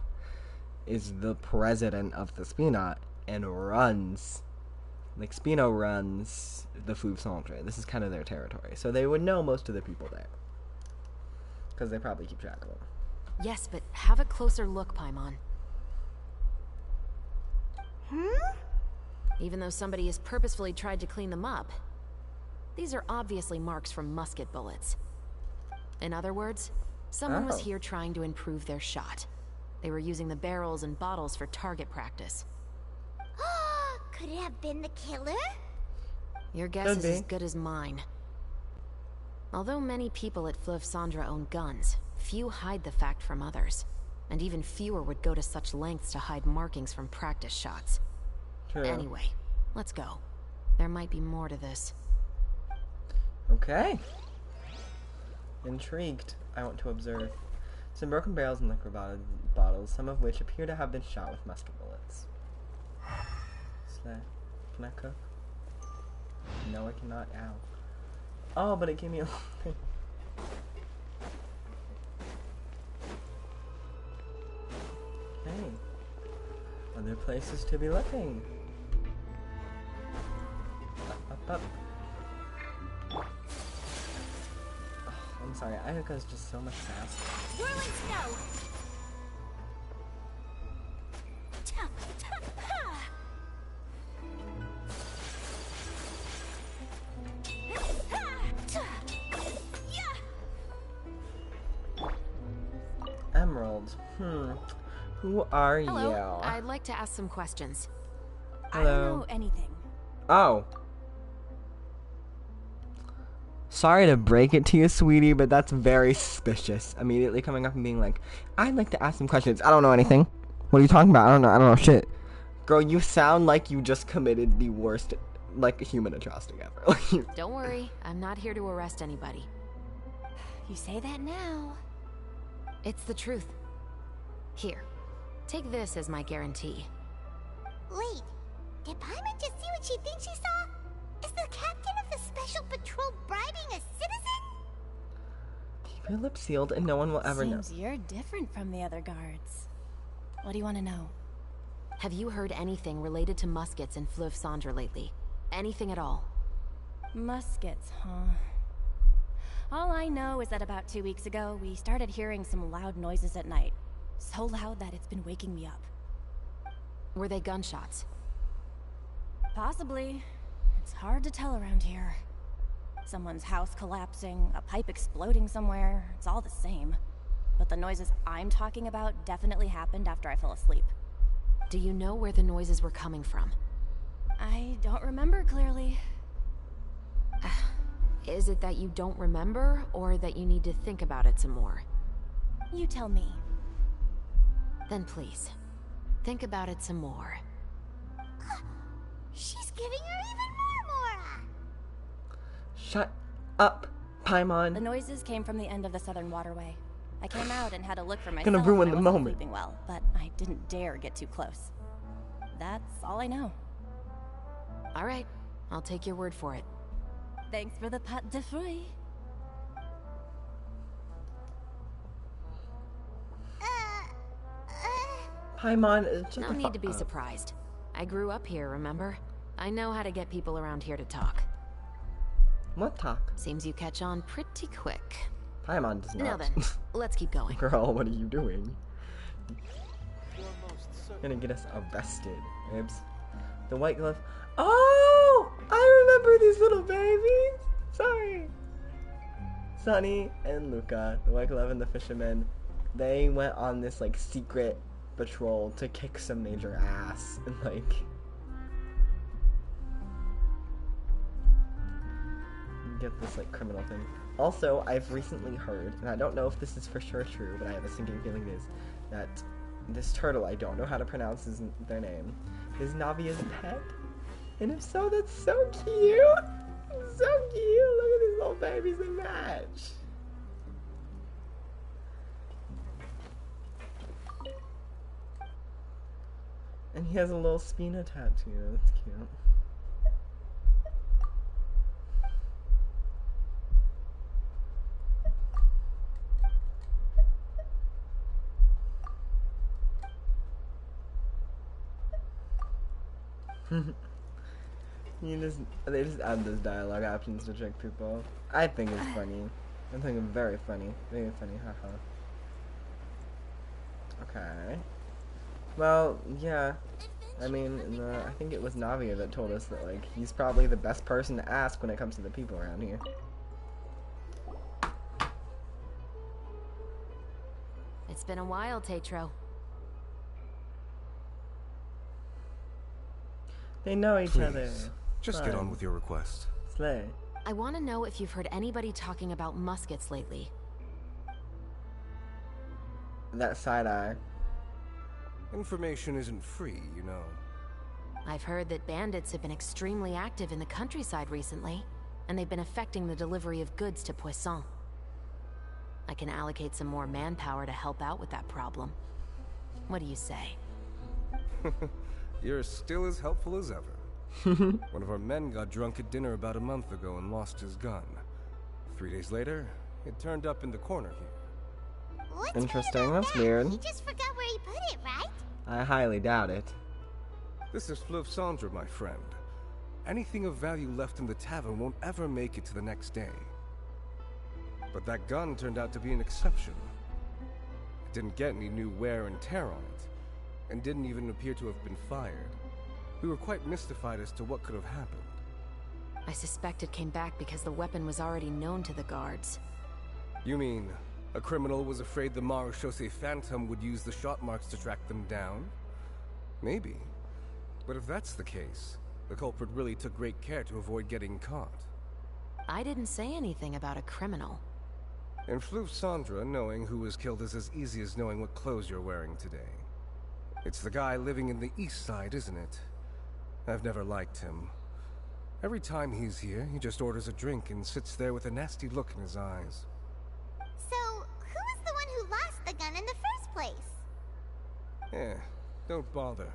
is the president of the Spina and runs... Like, Spino runs the Fleuve Cendre. This is kind of their territory. So they would know most of the people there. Because they probably keep track of them. Yes, but have a closer look, Paimon. Even though somebody has purposefully tried to clean them up, these are obviously marks from musket bullets. In other words, someone was here trying to improve their shot. They were using the barrels and bottles for target practice. Could it have been the killer? Your guess is as good as mine. Although many people at Fleuve Cendre own guns, few hide the fact from others. And even fewer would go to such lengths to hide markings from practice shots. True. Anyway, let's go. There might be more to this. Okay. Intrigued, I want to observe. Some broken barrels and liquor bottles, some of which appear to have been shot with musket bullets. Slay. Can I cook? No, I cannot. Ow. Oh, but it gave me a thing. Okay. Other places to be looking. Up. Oh, I'm sorry, Ayaka's just so much faster. Whirling snow! Emerald. Who are you? Hello. I'd like to ask some questions. I don't know anything. Oh. Sorry to break it to you, sweetie, but that's very suspicious. Immediately coming up and being like, I'd like to ask some questions. I don't know anything. What are you talking about? I don't know shit. Girl, you sound like you just committed the worst, like, human atrocity ever. Don't worry, I'm not here to arrest anybody. You say that now. It's the truth. Here, take this as my guarantee. Wait, did Paimon just see what she thinks she saw? Is the captain of the special patrol bribing a citizen? Keep your lips sealed and no one will ever know. Seems you're different from the other guards. What do you want to know? Have you heard anything related to muskets in Fleuve Cendre lately? Anything at all? Muskets, huh? All I know is that about 2 weeks ago, we started hearing some loud noises at night. So loud that it's been waking me up. Were they gunshots? Possibly. It's hard to tell around here. Someone's house collapsing, a pipe exploding somewhere, it's all the same. But the noises I'm talking about definitely happened after I fell asleep. Do you know where the noises were coming from? I don't remember clearly. Is it that you don't remember, or that you need to think about it some more? You tell me. Then please, think about it some more. She's giving her even more Mora! Shut up, Paimon. The noises came from the end of the southern waterway. I came out and had a look for myself. Gonna ruin when I the wasn't moment. Sleeping well, but I didn't dare get too close. That's all I know. All right, I'll take your word for it. Thanks for the pâte de fruits. Paimon, shut No the need fuck to be up. surprised. I grew up here, remember? I know how to get people around here to talk. What talk? Seems you catch on pretty quick. Paimon does not. Now then, let's keep going. Girl, what are you doing? Gonna get us arrested, Ibs. The white glove. Oh! I remember these little babies! Sorry. Sunny and Luca, the white glove and the fisherman, they went on this, like, secret patrol to kick some major ass and, like, get this, like, criminal thing. Also, I've recently heard, and I don't know if this is for sure true, but I have a sinking feeling it is, that this turtle, I don't know how to pronounce their name, is Navia's pet. And if so, that's so cute! So cute! Look at these little babies that match! And he has a little Spina tattoo, that's cute. They just add those dialogue options to trick people. I think it's funny. I think it's very funny. Very funny, haha. Okay. Well, yeah. I mean, I think it was Navia that told us that, like, he's probably the best person to ask when it comes to the people around here. It's been a while, Tetro. They know each other. Just get on with your request. Slay. I want to know if you've heard anybody talking about muskets lately. That side eye. Information isn't free, you know. I've heard that bandits have been extremely active in the countryside recently, and they've been affecting the delivery of goods to Poisson. I can allocate some more manpower to help out with that problem. What do you say? You're still as helpful as ever. One of our men got drunk at dinner about a month ago and lost his gun. 3 days later, it turned up in the corner here. What's Interesting, that's weird. He just forgot where he put it, right? I highly doubt it. This is Fleuve Cendre, my friend. Anything of value left in the tavern won't ever make it to the next day. But that gun turned out to be an exception. It didn't get any new wear and tear on it, and didn't even appear to have been fired. We were quite mystified as to what could have happened. I suspect it came back because the weapon was already known to the guards. You mean, a criminal was afraid the Marechaussee Phantom would use the shot marks to track them down? Maybe. But if that's the case, the culprit really took great care to avoid getting caught. I didn't say anything about a criminal. In Fleuve Cendre, knowing who was killed is as easy as knowing what clothes you're wearing today. It's the guy living in the East Side, isn't it? I've never liked him. Every time he's here, he just orders a drink and sits there with a nasty look in his eyes. So, who was the one who lost the gun in the first place? Don't bother.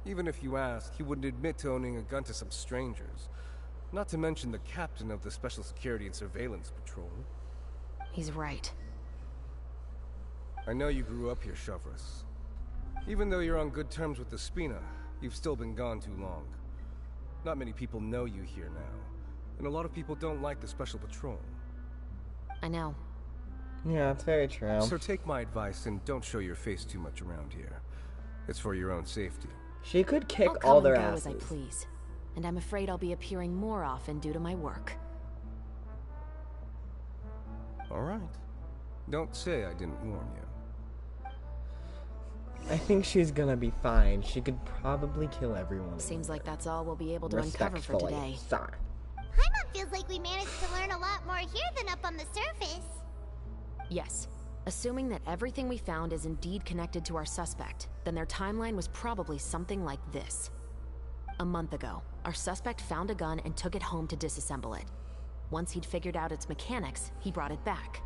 Even if you ask, he wouldn't admit to owning a gun to some strangers. Not to mention the captain of the Special Security and Surveillance Patrol. He's right. I know you grew up here, Chevreuse. Even though you're on good terms with the Spina, you've still been gone too long. Not many people know you here now, and a lot of people don't like the Special Patrol. I know. Yeah, it's very true. So take my advice and don't show your face too much around here. It's for your own safety. She could kick I'll all their come and go asses. as I please, and I'm afraid I'll be appearing more often due to my work. All right. Don't say I didn't warn you. I think she's gonna be fine. She could probably kill everyone. Seems like that's all we'll be able to uncover for today. Sorry. Paimon feels like we managed to learn a lot more here than up on the surface. Yes. Assuming that everything we found is indeed connected to our suspect, then their timeline was probably something like this. A month ago, our suspect found a gun and took it home to disassemble it. Once he'd figured out its mechanics, he brought it back.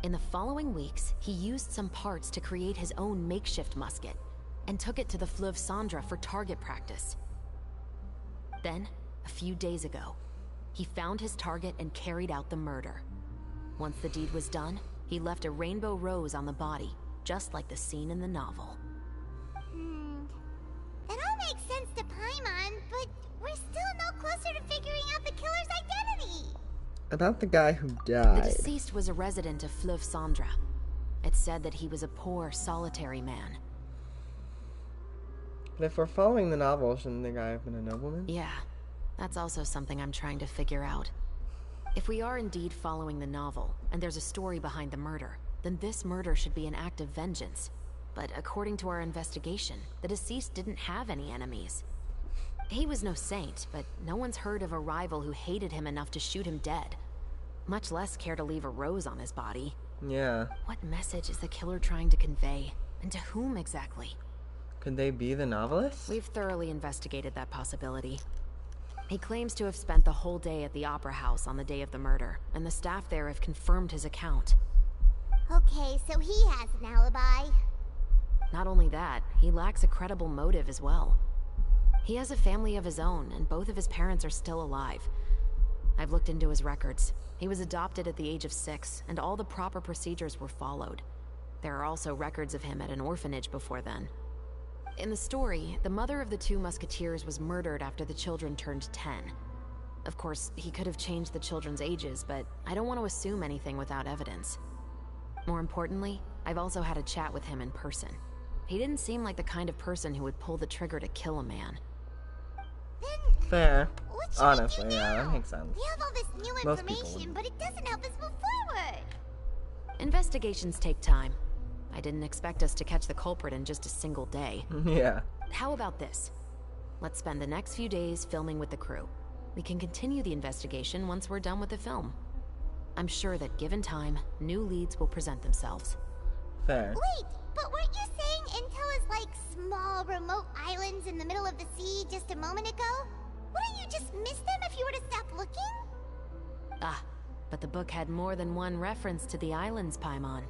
In the following weeks, he used some parts to create his own makeshift musket, and took it to the Fleuve Cendre for target practice. Then, a few days ago, he found his target and carried out the murder. Once the deed was done, he left a rainbow rose on the body, just like the scene in the novel. That all makes sense to Paimon, but we're still no closer to figuring out the killer's identity. About the guy who died. The deceased was a resident of Fleuve Cendre. It's said that he was a poor, solitary man. But if we're following the novel, shouldn't the guy have been a nobleman? Yeah, that's also something I'm trying to figure out. If we are indeed following the novel, and there's a story behind the murder, then this murder should be an act of vengeance. But according to our investigation, the deceased didn't have any enemies. He was no saint, but no one's heard of a rival who hated him enough to shoot him dead. Much less care to leave a rose on his body. Yeah. What message is the killer trying to convey? And to whom exactly? Could they be the novelist? We've thoroughly investigated that possibility. He claims to have spent the whole day at the Opera House on the day of the murder, and the staff there have confirmed his account. Okay, so he has an alibi. Not only that, he lacks a credible motive as well. He has a family of his own, and both of his parents are still alive. I've looked into his records. He was adopted at the age of 6, and all the proper procedures were followed. There are also records of him at an orphanage before then. In the story, the mother of the 2 musketeers was murdered after the children turned 10. Of course, he could have changed the children's ages, but I don't want to assume anything without evidence. More importantly, I've also had a chat with him in person. He didn't seem like the kind of person who would pull the trigger to kill a man. Fair. What should Honestly, we do yeah, now? that makes sense. We have all this new Most people information, but it doesn't help us move forward. Investigations take time. I didn't expect us to catch the culprit in just a single day. Yeah. How about this? Let's spend the next few days filming with the crew. We can continue the investigation once we're done with the film. I'm sure that given time, new leads will present themselves. Fair. Wait, but weren't you saying Intel is like small, remote islands in the middle of the sea just a moment ago? Wouldn't you just miss them if you were to stop looking? Ah, but the book had more than one reference to the islands, Paimon.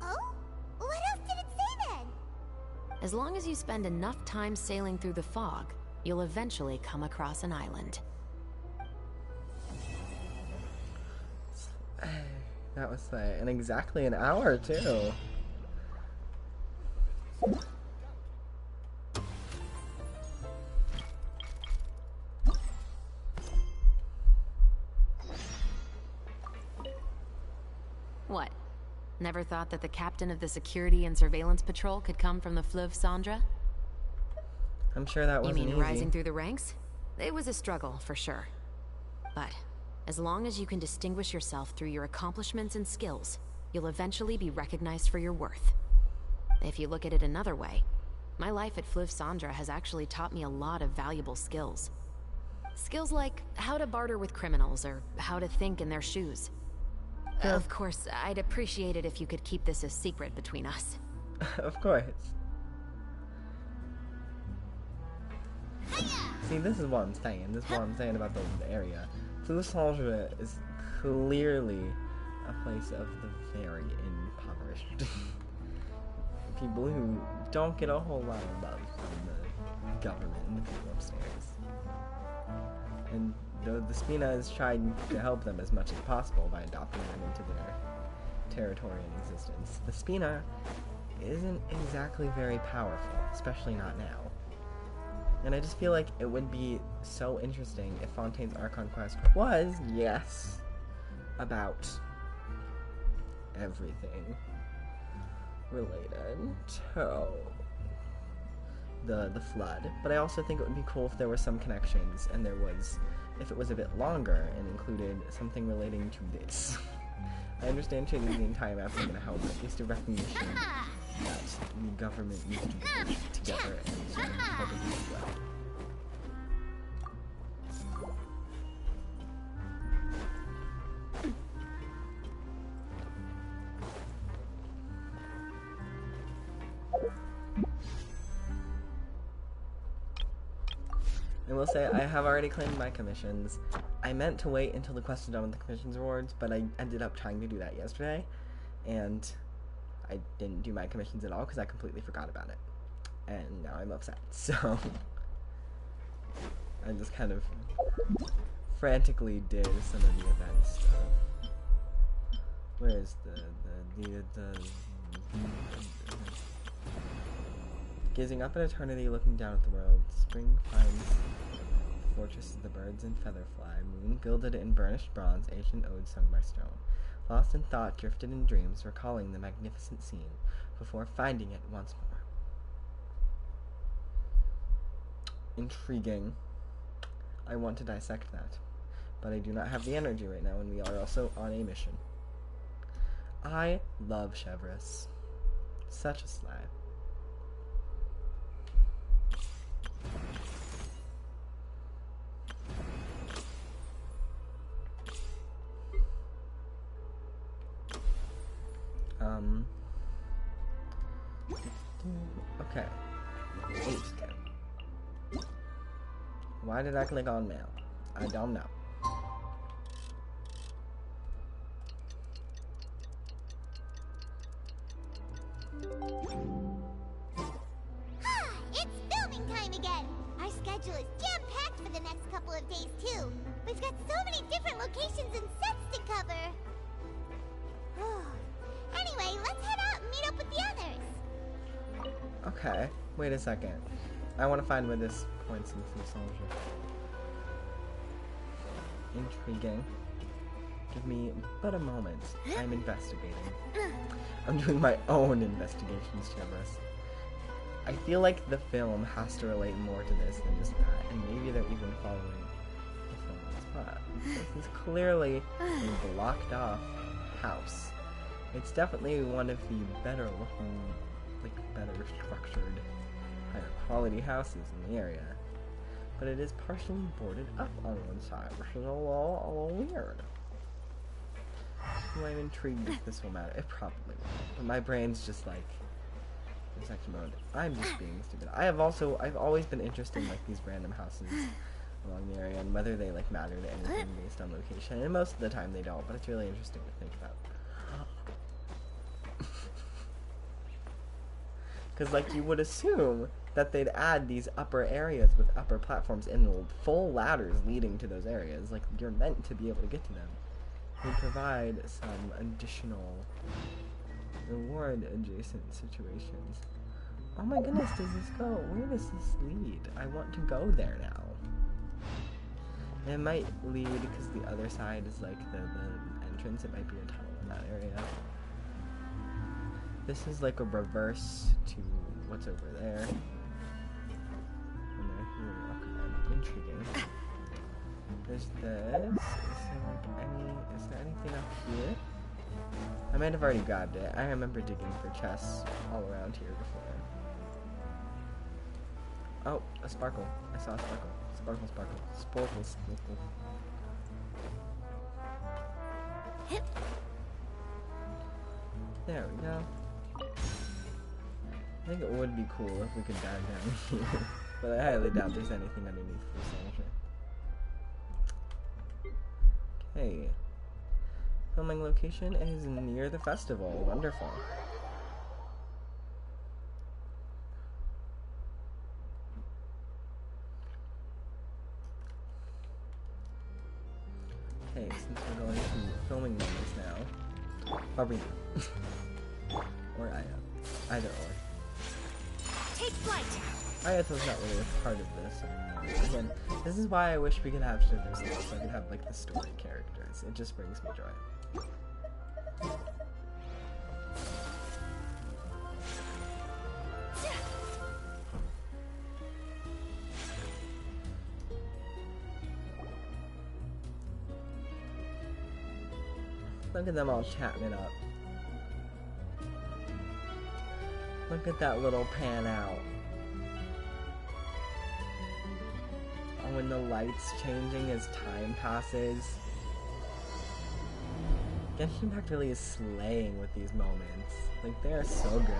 Oh? What else did it say then? As long as you spend enough time sailing through the fog, you'll eventually come across an island. That was in exactly an hour, too. What? Never thought that the captain of the security and surveillance patrol could come from the Fleuve Cendre? I'm sure that wasn't easy. You mean rising easy. through the ranks? It was a struggle, for sure. But as long as you can distinguish yourself through your accomplishments and skills, you'll eventually be recognized for your worth. If you look at it another way, my life at Fleuve Cendre has actually taught me a lot of valuable skills. Skills like how to barter with criminals or how to think in their shoes. Of course, I'd appreciate it if you could keep this a secret between us. Of course. See, this is what I'm saying. This is what I'm saying about the area. Fleuve Cendre is clearly a place of the very impoverished. People who don't get a whole lot of love from the government and the people upstairs. And the Spina is trying to help them as much as possible by adopting them into their territory and existence. The Spina isn't exactly very powerful, especially not now. And I just feel like it would be so interesting if Fontaine's Archon quest was, yes, about everything related to the flood. But I also think it would be cool if there were some connections, and if it was a bit longer and included something relating to this. I understand changing the entire map isn't going to help, but at least a recognition that the government needs to work together and probably do well. I will say, I have already claimed my commissions. I meant to wait until the quest was done with the commissions rewards, but I ended up trying to do that yesterday, and I didn't do my commissions at all because I completely forgot about it. And now I'm upset, so I just kind of frantically did some of the event stuff. Where's the gazing up at eternity, looking down at the world, spring finds the fortress of the birds and featherfly, moon gilded in burnished bronze, ancient ode sung by stone. Lost in thought, drifted in dreams, recalling the magnificent scene, before finding it once more. Intriguing. I want to dissect that, but I do not have the energy right now, and we are also on a mission. I love Chevreuse. Such a slag. Okay. Why did I click on mail? I don't know. It's filming time again! Our schedule is jam-packed for the next couple of days, too. We've got so many different locations and sets to cover. Anyway, let's head out and meet up with the others. Okay, wait a second. I want to find where this points in Fleuve Cendre. Intriguing. Give me but a moment. I'm investigating. I'm doing my own investigations, Chevreuse. I feel like the film has to relate more to this than just that, and maybe they're even following the film's plot. This is clearly a blocked off house. It's definitely one of the better looking, better structured, higher quality houses in the area. But it is partially boarded up on one side, which is a little weird. So I'm intrigued if this will matter. It probably will. But my brain's just like, in section mode. I'm just being stupid. I've always been interested in these random houses along the area, and whether they like matter to anything based on location. And most of the time they don't, but it's really interesting to think about. Because like you would assume that they'd add these upper areas with upper platforms and full ladders leading to those areas. Like you're meant to be able to get to them. They provide some additional reward adjacent situations. Oh my goodness, does this go? Where does this lead? I want to go there now. It might lead because the other side is like the entrance. It might be a tunnel in that area. This is like a reverse to what's over there. And they're here. Okay, intriguing. There's this. Is there anything up here? I might have already grabbed it. I remember digging for chests all around here before. Oh, a sparkle. I saw a sparkle. Sparkle, sparkle. Sparkle, sparkle. There we go. I think it would be cool if we could dive down here. But I highly doubt there's anything underneath the soldier. Okay. Filming location is near the festival. Wonderful. Okay, since we're going to filming moments now. Barbie. Or Aya. Either or. Take flight! Ayato's not really a part of this anymore. Again, this is why I wish we could have sugar stuff, so I could have like the story characters. It just brings me joy. Look at them all chatting it up. Look at that little pan out. Oh, and the lights changing as time passes. Genshin Impact really is slaying with these moments. Like, they are so good.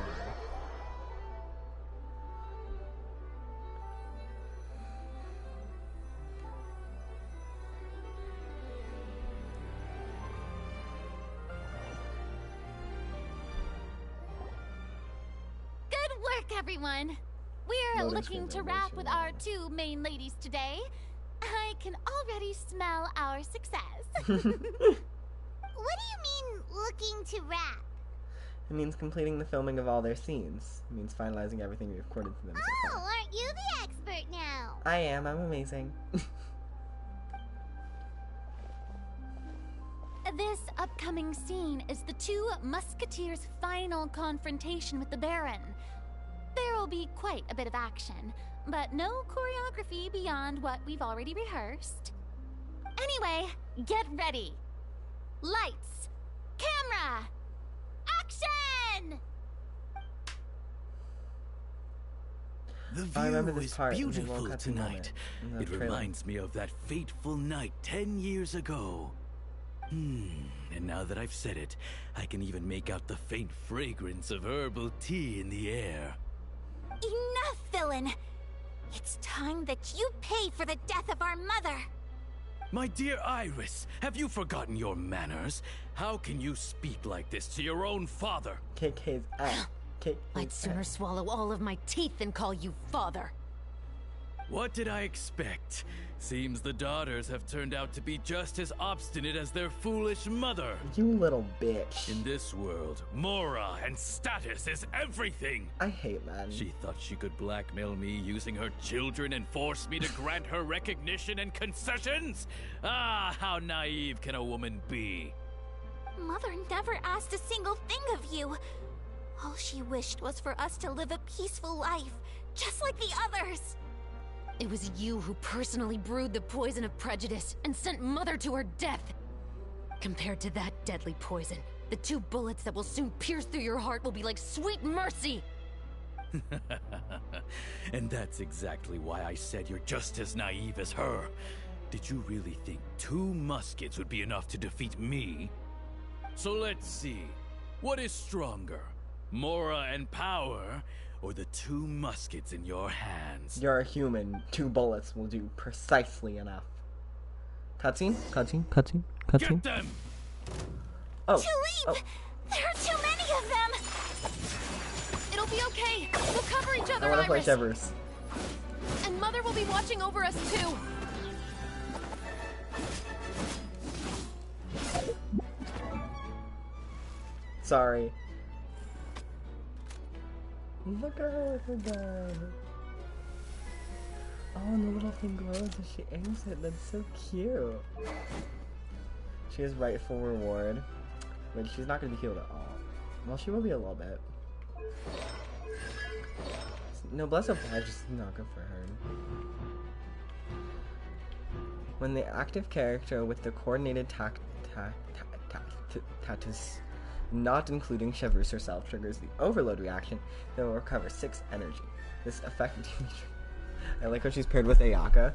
Everyone, we're looking to wrap with our two main ladies today. I can already smell our success. What do you mean, looking to wrap? It means completing the filming of all their scenes. It means finalizing everything we recorded for them so far. Oh, aren't you the expert now? I am. I'm amazing. This upcoming scene is the two musketeers' final confrontation with the Baron. There will be quite a bit of action, but no choreography beyond what we've already rehearsed. Anyway, get ready. Lights, camera, action! The view is beautiful tonight. It reminds me of that fateful night 10 years ago. And now that I've said it, I can even make out the faint fragrance of herbal tea in the air. Enough, villain! It's time that you pay for the death of our mother! My dear Iris, have you forgotten your manners? How can you speak like this to your own father? Kick his ass. Kick his I'd sooner ass. swallow all of my teeth than call you father. What did I expect? Seems the daughters have turned out to be just as obstinate as their foolish mother. You little bitch. In this world, mora and status is everything. I hate men. She thought she could blackmail me using her children and force me to grant her recognition and concessions? Ah, how naive can a woman be? Mother never asked a single thing of you. All she wished was for us to live a peaceful life, just like the others. It was you who personally brewed the poison of prejudice and sent Mother to her death. Compared to that deadly poison, the 2 bullets that will soon pierce through your heart will be like sweet mercy. And that's exactly why I said you're just as naive as her. Did you really think 2 muskets would be enough to defeat me? So let's see. What is stronger, mora and power, or the 2 muskets in your hands. You're a human. 2 bullets will do precisely enough. Cutscene? Cutscene? Get them! Oh. Tulip! Oh. There are too many of them! It'll be okay. We'll cover each other, I want to play Iris. Shivers. And Mother will be watching over us, too. Sorry. Look at her with her gun. Oh, and the little thing glows as she aims it. That's so cute. She has rightful reward. But she's not going to be healed at all. Well, she will be a little bit. Noblesse Oblige is not good for her. When the active character with the coordinated tatus, not including Chevreuse herself, triggers the overload reaction, they will recover 6 energy. This effect... I like how she's paired with Ayaka,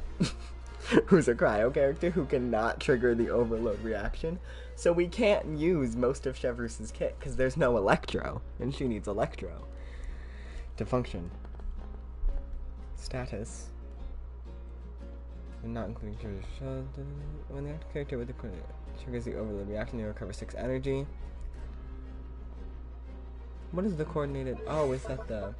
who's a cryo character who cannot trigger the overload reaction. So we can't use most of Chevreuse's kit because there's no Electro, and she needs Electro to function. Status. And not including Chevreuse. When the active character with the triggers the overload reaction, they recover 6 energy. What is the coordinated? Oh, is that the...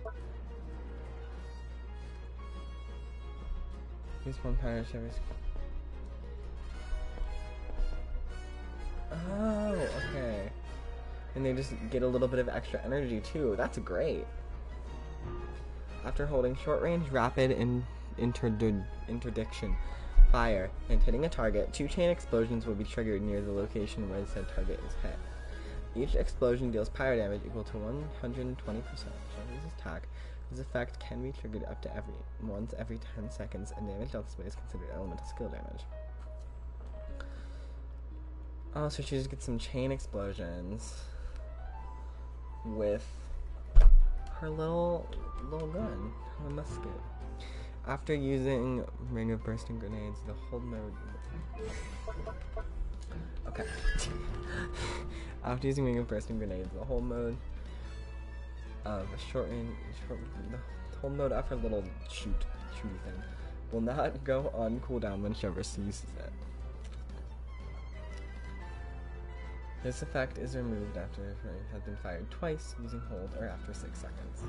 Use 1 power Chevreuse. Oh, okay. And they just get a little bit of extra energy too. That's great. After holding short range, rapid, and interdiction fire and hitting a target, 2 chain explosions will be triggered near the location where said target is hit. Each explosion deals pyro damage equal to 120%. Chevrouse's attack. This effect can be triggered up to once every 10 seconds, and damage dealt this way is considered elemental skill damage. Oh, so she just gets some chain explosions with her little gun, her musket. After using ring of bursting grenades, the hold mode. Okay. After using ring of bursting grenades, the hold mode of the hold mode of her little shooty thing will not go on cooldown when Chevreuse uses it. This effect is removed after it has been fired twice using hold or after 6 seconds.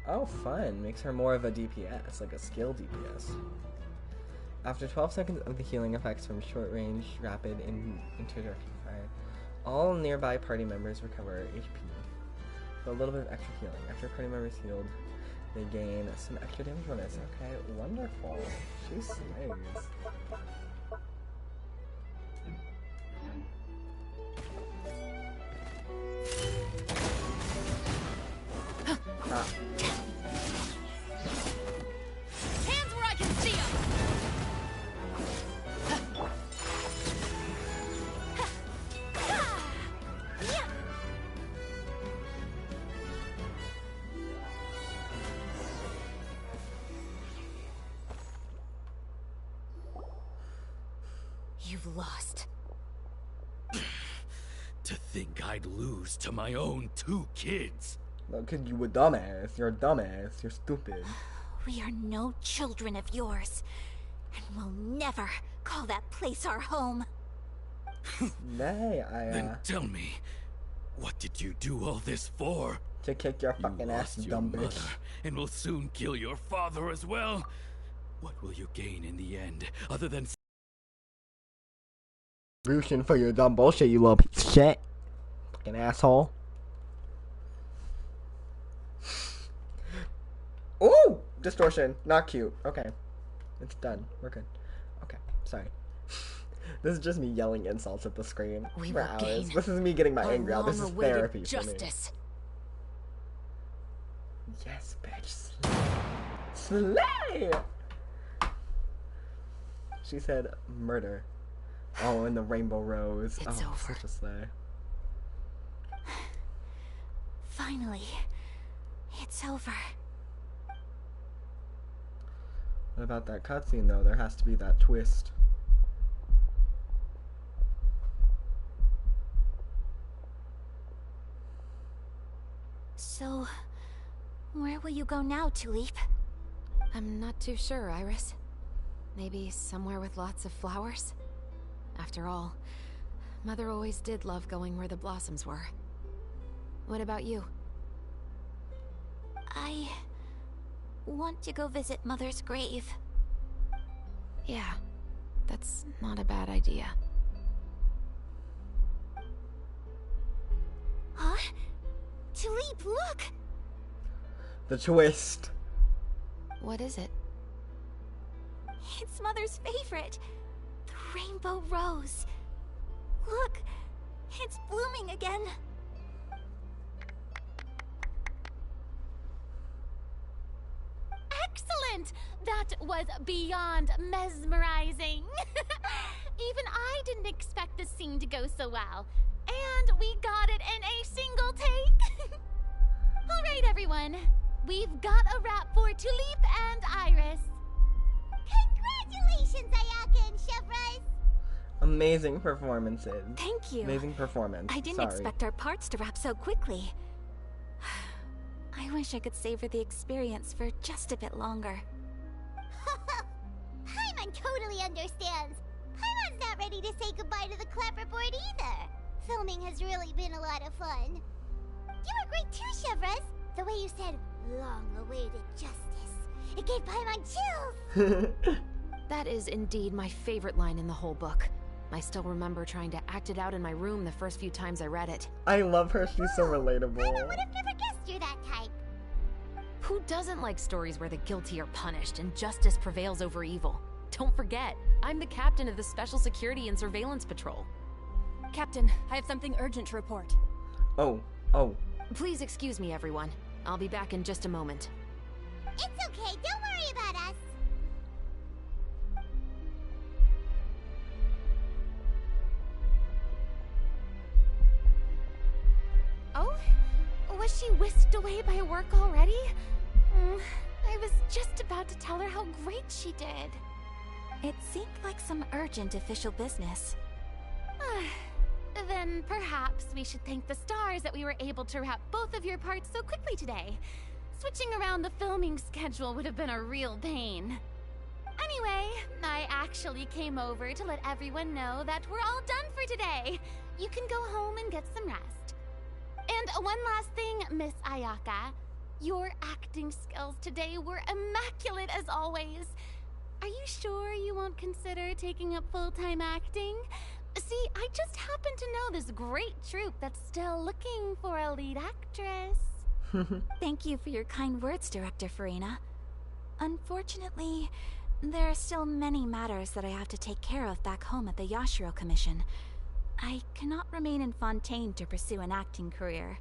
Oh, fun! Makes her more of a DPS, like a skill DPS. After 12 seconds of the healing effects from short range, rapid, and interdiction fire, all nearby party members recover HP. So a little bit of extra healing. After party members healed, they gain some extra damage bonus. Okay, wonderful. She slays. Hands where I can see 'em. You've lost. To think I'd lose to my own 2 kids. No, kid, you a dumbass. You're a dumbass. You're stupid. We are no children of yours, and we'll never call that place our home. Nay, Then tell me, what did you do all this for? To kick your fucking ass, you dumb bitch. Mother, and will soon kill your father as well. What will you gain in the end, other than Retribution for your dumb bullshit, you little piece of shit. Fucking asshole. Ooh! Distortion. Not cute. Okay. It's done. We're good. Okay. Sorry. This is just me yelling insults at the screen for hours. This is me getting my anger out. This is therapy for me. Yes, bitch. Slay! She said murder. Oh, and the rainbow rose. It's over. Such a slay. Finally, it's over. What about that cutscene, though? There has to be that twist. So, Where will you go now, Tulip? I'm not too sure, Iris. Maybe somewhere with lots of flowers? After all, Mother always did love going where the blossoms were. What about you? I want to go visit Mother's grave. Yeah, that's not a bad idea. Huh? Tulip, look! The twist. What is it? It's Mother's favorite. The rainbow rose. Look, it's blooming again. Excellent! That was beyond mesmerizing. Even I didn't expect the scene to go so well. And we got it in a single take. All right, everyone. We've got a wrap for Tulip and Iris. Congratulations, Ayaka and Chevres! Amazing performances. Thank you. Amazing performance. I didn't Sorry. expect our parts to wrap so quickly. I wish I could savor the experience for just a bit longer. Paimon totally understands. Paimon's not ready to say goodbye to the clapperboard either. Filming has really been a lot of fun. You were great too, Chevres. The way you said, long-awaited justice. It gave Paimon chills. That is indeed my favorite line in the whole book. I still remember trying to act it out in my room the first few times I read it. I love her. She's so relatable. Paimon would have never guessed you're that type. Who doesn't like stories where the guilty are punished and justice prevails over evil? Don't forget, I'm the captain of the Special Security and Surveillance Patrol. Captain, I have something urgent to report. Oh. Please excuse me, everyone. I'll be back in just a moment. It's okay, don't worry about us. Oh? Was she whisked away by work already? I was just about to tell her how great she did. It seemed like some urgent official business. Then perhaps we should thank the stars that we were able to wrap both of your parts so quickly today. Switching around the filming schedule would have been a real pain. Anyway, I actually came over to let everyone know that we're all done for today. You can go home and get some rest. And one last thing, Miss Ayaka. Your acting skills today were immaculate as always. Are you sure you won't consider taking up full-time acting? See, I just happen to know this great troupe that's still looking for a lead actress. Thank you for your kind words, Director Farina. Unfortunately, there are still many matters that I have to take care of back home at the Yashiro Commission. I cannot remain in Fontaine to pursue an acting career.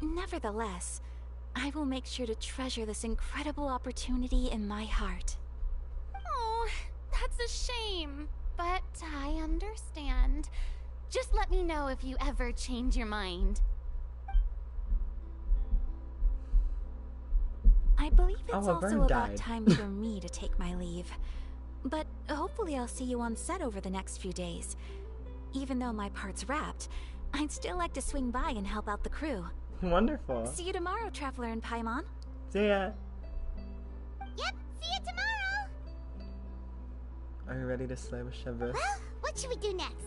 Nevertheless, I will make sure to treasure this incredible opportunity in my heart. Oh, that's a shame. But I understand. Just let me know if you ever change your mind. I believe it's Vern also about died. time for me to take my leave. But hopefully I'll see you on set over the next few days. Even though my part's wrapped, I'd still like to swing by and help out the crew. Wonderful. See you tomorrow, Traveler and Paimon. See ya. Yep, see you tomorrow. Are you ready to slay with Chevres? Well, what should we do next?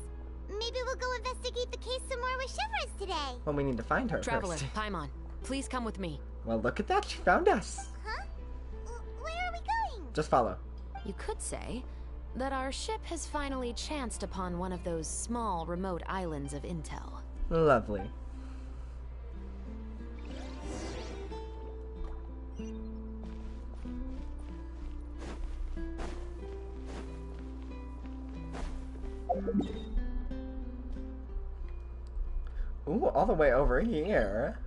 Maybe we'll go investigate the case some more with Chevres today. Well, we need to find her Traveler, first. Paimon, please come with me. Well, look at that. She found us. Huh? Where are we going? Just follow. You could say that our ship has finally chanced upon one of those small, remote islands of intel. Lovely. Ooh, all the way over here.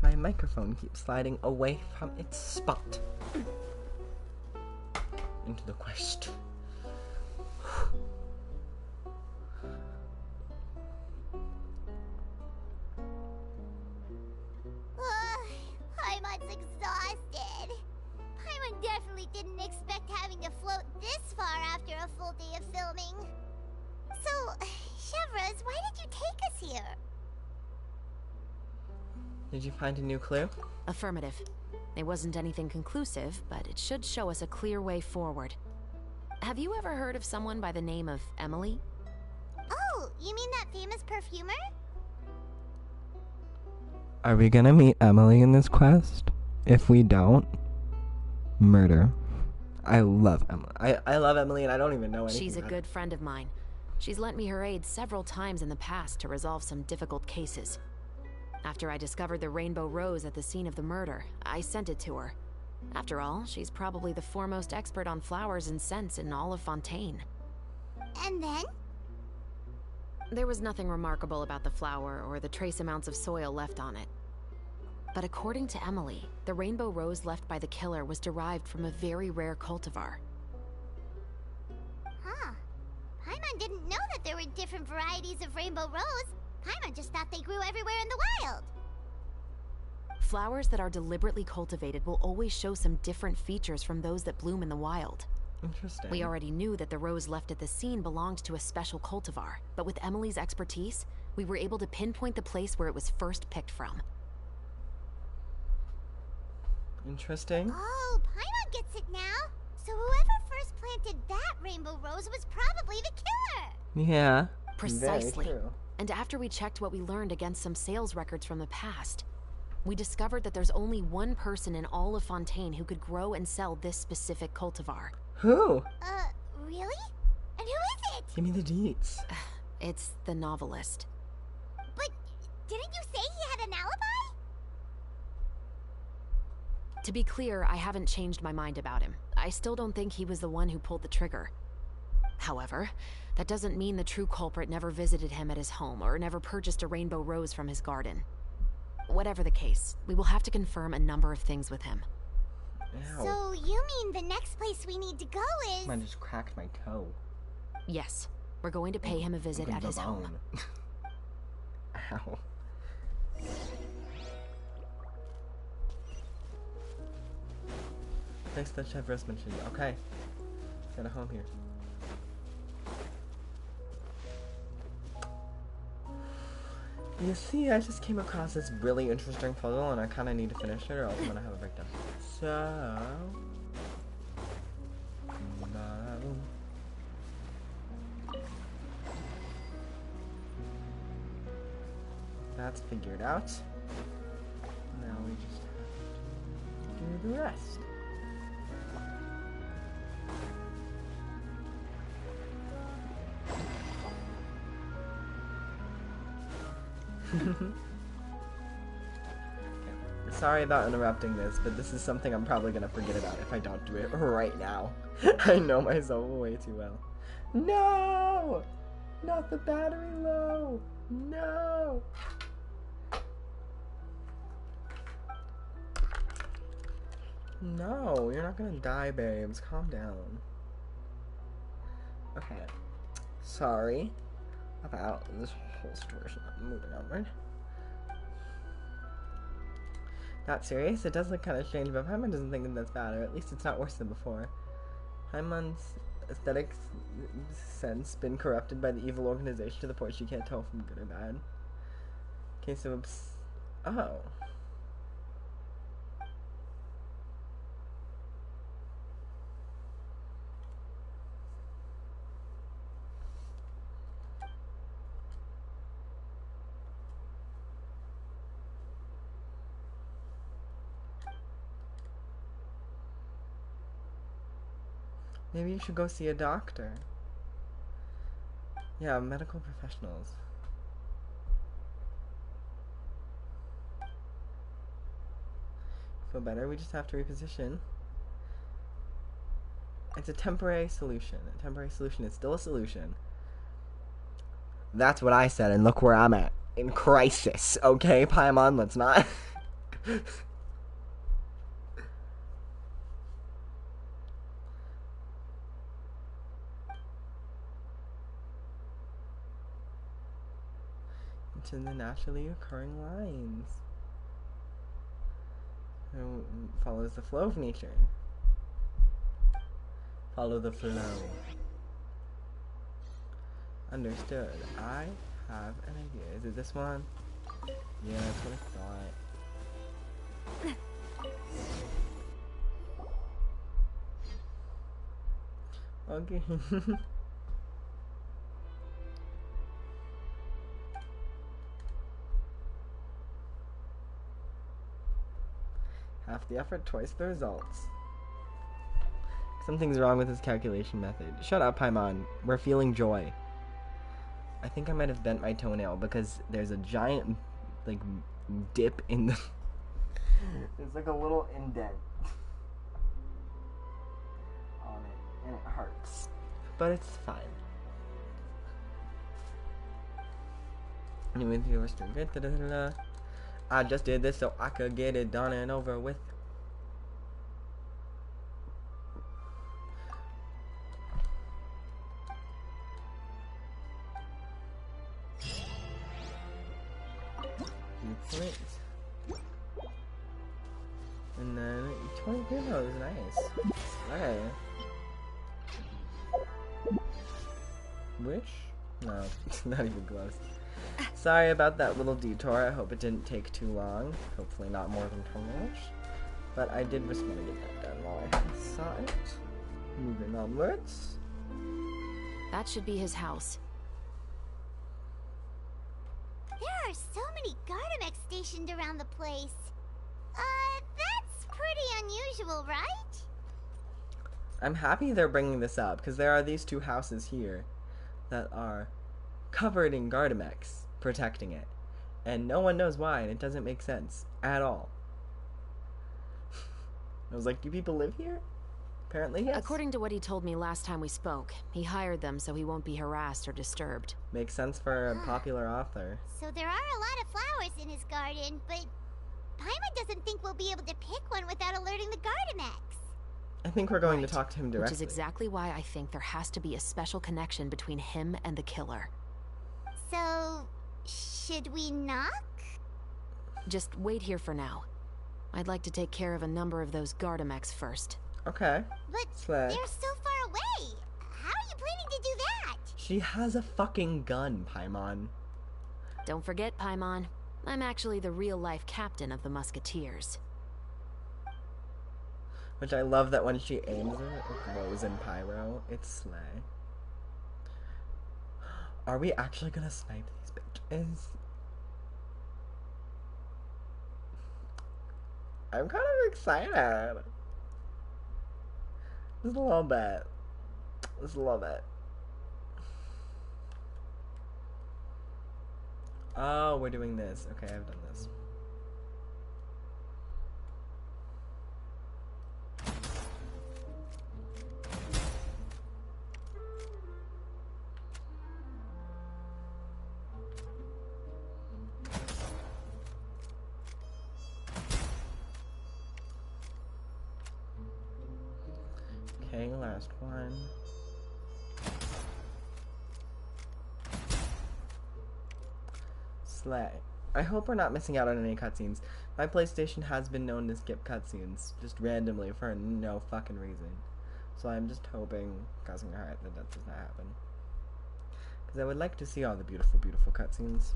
My microphone keeps sliding away from its spot. Into the quest. Did you find a new clue? Affirmative. It wasn't anything conclusive, but it should show us a clear way forward. Have you ever heard of someone by the name of Emily? Oh, you mean that famous perfumer? Are we gonna meet Emily in this quest? If we don't, murder. I love Emily. I love Emily and I don't even know anything. She's a good friend of mine. She's lent me her aid several times in the past to resolve some difficult cases. After I discovered the rainbow rose at the scene of the murder, I sent it to her. After all, she's probably the foremost expert on flowers and scents in all of Fontaine. And then? There was nothing remarkable about the flower or the trace amounts of soil left on it. But according to Emily, the rainbow rose left by the killer was derived from a very rare cultivar. Huh. Paimon didn't know that there were different varieties of rainbow rose. Paimon just thought they grew everywhere in the wild. Flowers that are deliberately cultivated will always show some different features from those that bloom in the wild. Interesting. We already knew that the rose left at the scene belonged to a special cultivar, but with Emily's expertise, we were able to pinpoint the place where it was first picked from. Interesting. Oh, Paimon gets it now. So whoever first planted that rainbow rose was probably the killer. Yeah. Precisely. Very true. And after we checked what we learned against some sales records from the past, we discovered that there's only one person in all of Fontaine who could grow and sell this specific cultivar. Who? Really? And who is it? Give me the deets. It's the novelist. But didn't you say he had an alibi? To be clear, I haven't changed my mind about him. I still don't think he was the one who pulled the trigger. However, that doesn't mean the true culprit never visited him at his home or never purchased a rainbow rose from his garden. Whatever the case, we will have to confirm a number of things with him. Ow. So you mean the next place we need to go is... I just cracked my toe. Yes, we're going to pay him a visit at his home. Ow. Place the Chevrolet mentioned. Okay. Got a home here. You see, I just came across this really interesting puzzle and I kind of need to finish it or else I'm going to have a breakdown. So... that's figured out. Now we just have to do the rest. Sorry about interrupting this, but this is something I'm probably gonna forget about if I don't do it right now. I know myself way too well. No! Not the battery low! No! No, you're not gonna die, babes. Calm down. Okay. Sorry about this whole situation. I'm moving onward. Not serious? It does look kind of strange, but Paimon doesn't think that's bad, or at least it's not worse than before. Paimon's aesthetic sense been corrupted by the evil organization to the point she can't tell from good or bad. Case of oh. Maybe you should go see a doctor. Yeah, medical professionals. Feel better? We just have to reposition. It's a temporary solution. A temporary solution is still a solution. That's what I said, and look where I'm at. In crisis. Okay, Paimon, let's not... to the naturally occurring lines. It follows the flow of nature. Follow the flow. Understood. I have an idea. Is it this one? Yeah, that's what I thought. Okay. Half the effort, twice the results. Something's wrong with his calculation method. Shut up, Paimon. We're feeling joy. I think I might have bent my toenail because there's a giant, like, dip in the... There's like a little indent on it, and it hurts. But it's fine. Anyway, you were still good. I just did this so I could get it done and over with. Points. And then 20 pillows, nice. Okay. Which? No, it's not even close. Sorry about that little detour. I hope it didn't take too long. Hopefully not more than 10 minutes. But I did just want to get that done while I saw it. Moving onwards. That should be his house. There are so many Gardamex stationed around the place. That's pretty unusual, right? I'm happy they're bringing this up, because there are these two houses here that are covered in Gardamex protecting it. And no one knows why, and it doesn't make sense at all. I was like, do people live here? Apparently, yes. According to what he told me last time we spoke, he hired them so he won't be harassed or disturbed. Makes sense for a popular author. So there are a lot of flowers in his garden, but Paimon doesn't think we'll be able to pick one without alerting the Gardamex. I think we're going to talk to him directly. Which is exactly why I think there has to be a special connection between him and the killer. So, should we knock? Just wait here for now. I'd like to take care of a number of those Gardamex first. Okay. But they're so far away. How are you planning to do that? She has a fucking gun, Paimon. Don't forget, Paimon. I'm actually the real-life captain of the Musketeers. Which I love that when she aims it, it glows in pyro. It's slay. Are we actually gonna snipe these bitches? I'm kind of excited. Just a little bit. Just a little bit. Oh, we're doing this. Okay, I've done this. Okay, last one. Slay. I hope we're not missing out on any cutscenes. My PlayStation has been known to skip cutscenes, just randomly, for no fucking reason. So I'm just hoping, crossing my heart, that that does not happen. Because I would like to see all the beautiful, beautiful cutscenes.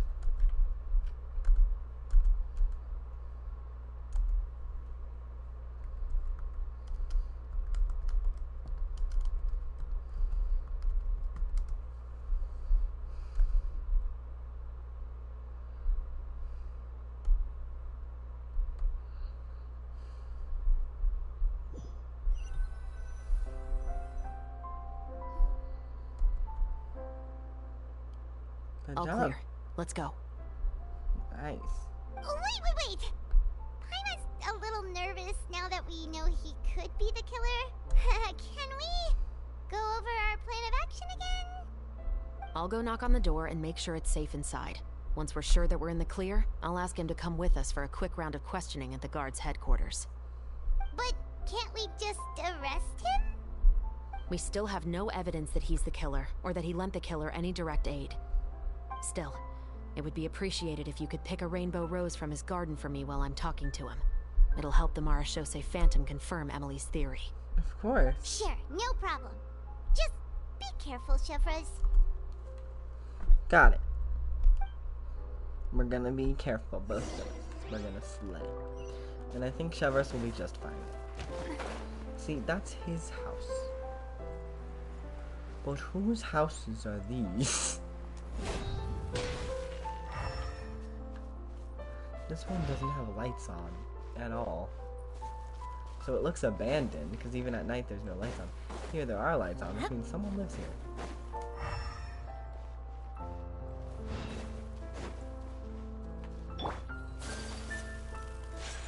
All clear. Let's go. Nice. Oh, wait! Paimon's a little nervous now that we know he could be the killer. Can we go over our plan of action again? I'll go knock on the door and make sure it's safe inside. Once we're sure that we're in the clear, I'll ask him to come with us for a quick round of questioning at the guard's headquarters. But can't we just arrest him? We still have no evidence that he's the killer, or that he lent the killer any direct aid. Still, it would be appreciated if you could pick a rainbow rose from his garden for me while I'm talking to him. It'll help the Marechaussee Phantom confirm Emily's theory. Of course. Sure, no problem. Just be careful, Chevres. Got it. We're gonna be careful, both of us. We're gonna slay. And I think Chevros will be just fine. See, that's his house. But whose houses are these? This one doesn't have lights on at all. So it looks abandoned, because even at night there's no lights on. Here there are lights on, which means someone lives here.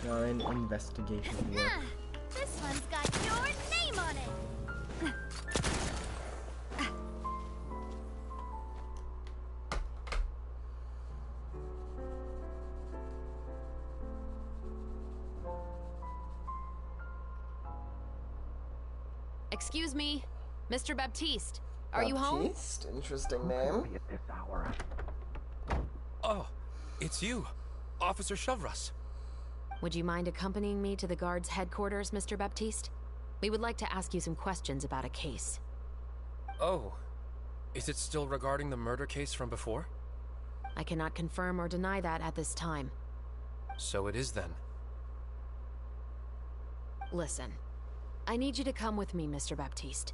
You're in investigation work. This one's got your name on it. Excuse me, Mr. Baptiste. Are you home? Baptiste? Interesting name. At this hour. Oh, it's you, Officer Chevros. Would you mind accompanying me to the guard's headquarters, Mr. Baptiste? We would like to ask you some questions about a case. Oh, is it still regarding the murder case from before? I cannot confirm or deny that at this time. So it is then. Listen, I need you to come with me, Mr. Baptiste.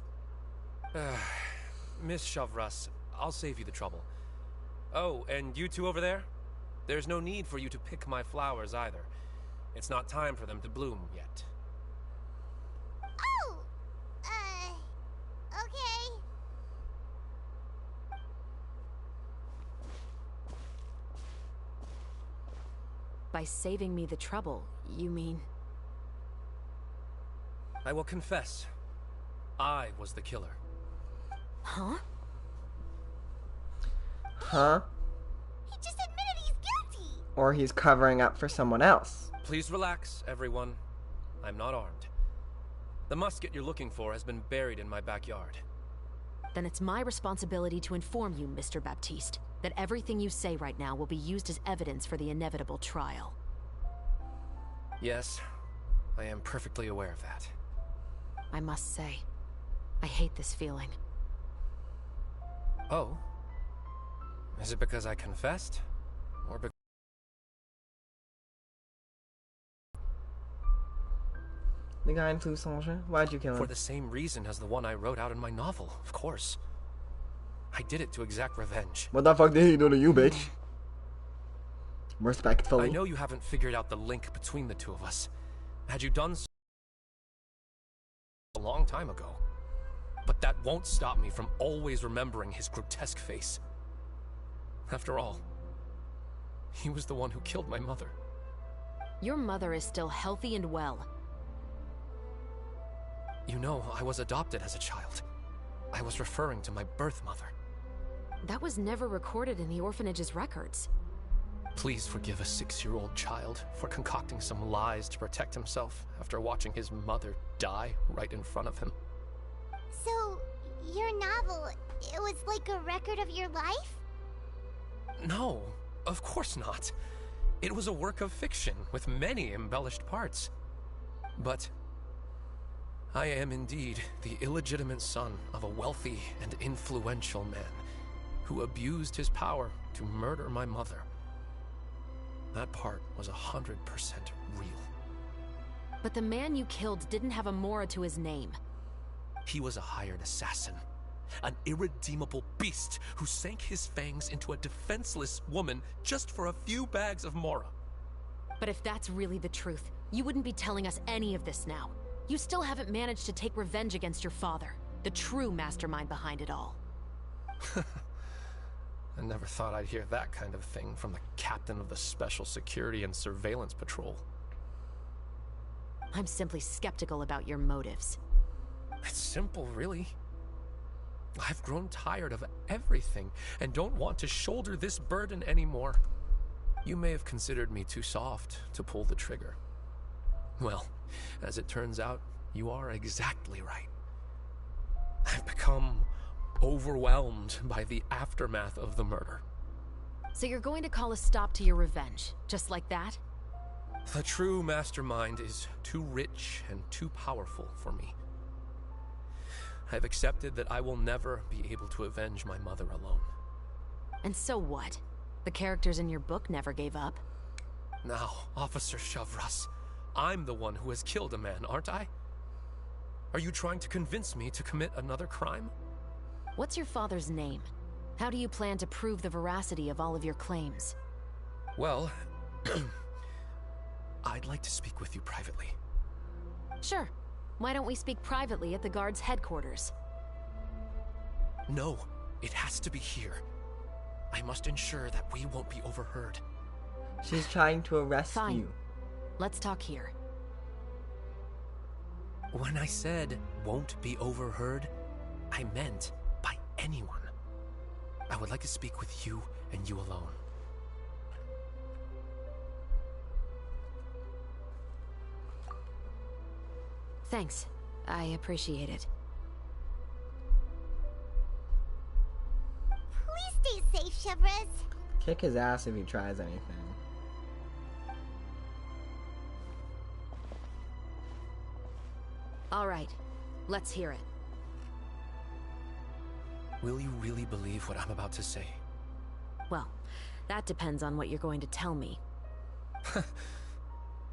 Miss Chevros, I'll save you the trouble. Oh, and you two over there? There's no need for you to pick my flowers either. It's not time for them to bloom yet. Oh! Okay. By saving me the trouble, you mean... I will confess. I was the killer. Huh? Huh? He just admitted he's guilty! Or he's covering up for someone else. Please relax, everyone. I'm not armed. The musket you're looking for has been buried in my backyard. Then it's my responsibility to inform you, Mr. Baptiste, that everything you say right now will be used as evidence for the inevitable trial. Yes, I am perfectly aware of that. I must say, I hate this feeling. Oh? Is it because I confessed? Or because... The guy in Flou Songe? Why'd you kill him? For the same reason as the one I wrote out in my novel, of course. I did it to exact revenge. What the fuck did he do to you, bitch? Respectfully. I know you haven't figured out the link between the two of us. Had you done so a long time ago. But that won't stop me from always remembering his grotesque face. After all, he was the one who killed my mother. Your mother is still healthy and well. You know, I was adopted as a child. I was referring to my birth mother. That was never recorded in the orphanage's records. Please forgive a 6-year-old child for concocting some lies to protect himself after watching his mother die right in front of him. So, your novel, it was like a record of your life? No, of course not. It was a work of fiction with many embellished parts. But I am indeed the illegitimate son of a wealthy and influential man who abused his power to murder my mother. That part was 100% real. But the man you killed didn't have a Mora to his name. He was a hired assassin. An irredeemable beast who sank his fangs into a defenseless woman just for a few bags of Mora. But if that's really the truth, you wouldn't be telling us any of this now. You still haven't managed to take revenge against your father, the true mastermind behind it all. I never thought I'd hear that kind of thing from the captain of the Special Security and Surveillance Patrol. I'm simply skeptical about your motives. It's simple, really. I've grown tired of everything and don't want to shoulder this burden anymore. You may have considered me too soft to pull the trigger. Well, as it turns out, you are exactly right. I've become overwhelmed by the aftermath of the murder. So you're going to call a stop to your revenge, just like that? The true mastermind is too rich and too powerful for me. I've accepted that I will never be able to avenge my mother alone. And so what? The characters in your book never gave up. Now, Officer Chevros, I'm the one who has killed a man, aren't I? Are you trying to convince me to commit another crime? What's your father's name? How do you plan to prove the veracity of all of your claims? Well, I'd like to speak with you privately. Sure. Why don't we speak privately at the guard's headquarters? No, it has to be here. I must ensure that we won't be overheard. She's trying to arrest Fine. you. Let's talk here. When I said won't be overheard, I meant by anyone. I would like to speak with you and you alone. Thanks. I appreciate it. Please stay safe, Chevres. Kick his ass if he tries anything. All right. Let's hear it. Will you really believe what I'm about to say? Well, that depends on what you're going to tell me.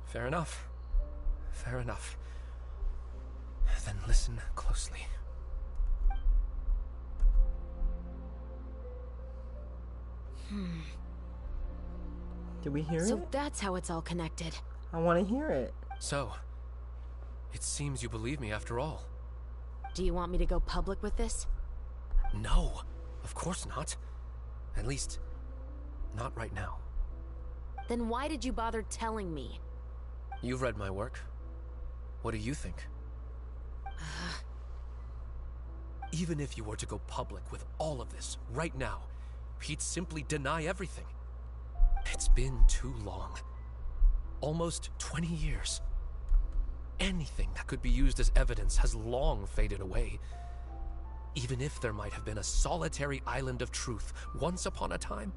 Fair enough. Fair enough. Then listen closely. Did we hear it? So that's how it's all connected. I want to hear it. So, it seems you believe me after all. Do you want me to go public with this? No, of course not. At least, not right now. Then why did you bother telling me? You've read my work. What do you think? Even if you were to go public with all of this right now, he'd simply deny everything. It's been too long. Almost 20 years. Anything that could be used as evidence has long faded away. Even if there might have been a solitary island of truth once upon a time,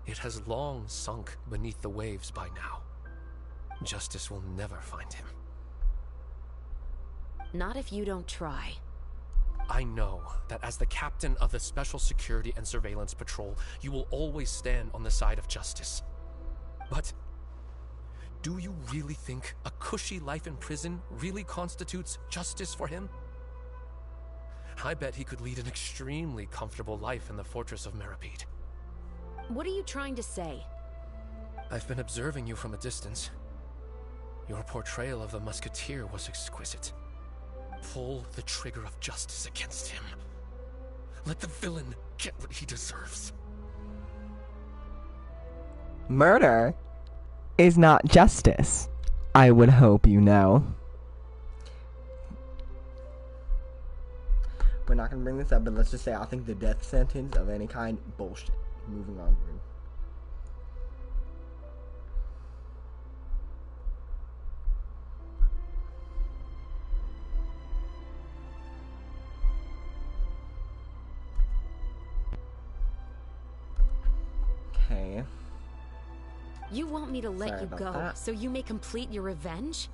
it has long sunk beneath the waves by now. Justice will never find him. Not if you don't try. I know that as the captain of the Special Security and Surveillance Patrol, you will always stand on the side of justice. But do you really think a cushy life in prison really constitutes justice for him? I bet he could lead an extremely comfortable life in the fortress of Meripede. What are you trying to say? I've been observing you from a distance. Your portrayal of the musketeer was exquisite. Pull the trigger of justice against him. Let the villain get what he deserves. Murder is not justice. I would hope you know. We're not gonna bring this up, but let's just say I think the death sentence of any kind, bullshit. Moving onward. Okay. You want me to let Sorry you about go that. so you may complete your revenge?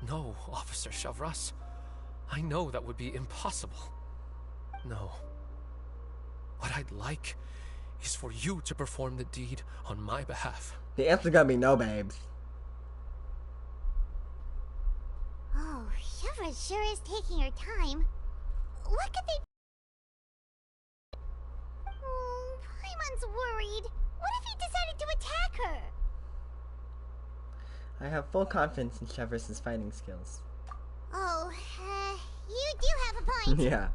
No, Officer Chevres. I know that would be impossible. No. What I'd like is for you to perform the deed on my behalf. The answer's gonna be no, babes. Oh, Chevres sure is taking her time. What could they... Oh, Paimon's worried. What if he decided to attack her? I have full confidence in Chevres' fighting skills. Oh, you do have a point. Yeah,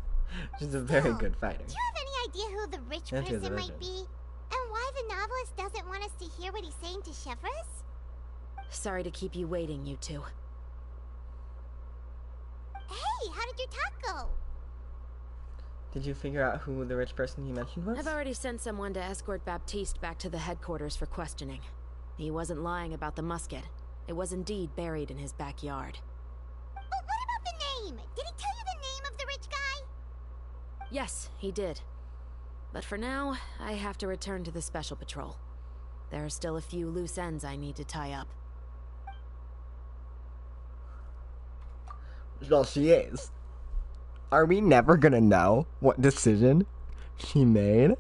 she's a very Still, good fighter. Do you have any idea who the rich And she has a person might vision. be? And why the novelist doesn't want us to hear what he's saying to Chevres? Sorry to keep you waiting, you two. Hey, how did your talk go? Did you figure out who the rich person he mentioned was? I've already sent someone to escort Baptiste back to the headquarters for questioning. He wasn't lying about the musket. It was indeed buried in his backyard. But what about the name? Did he tell you the name of the rich guy? Yes, he did. But for now, I have to return to the Special Patrol. There are still a few loose ends I need to tie up. Well, she is. Are we never gonna know what decision she made?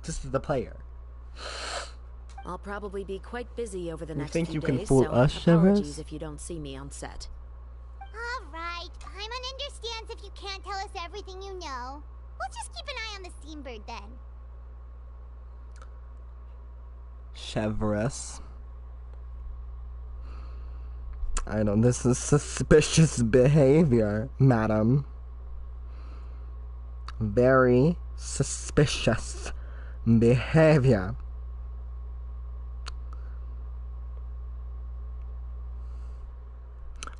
Just as the player. I'll probably be quite busy over the You next think few you days, can fool so us, apologies Shivers? if you don't see me on set. Alright, Paimon understands if you can't tell us everything you know. We'll just keep an eye on the Steambird then. Chevres. I know this is suspicious behavior, madam. Very suspicious behavior.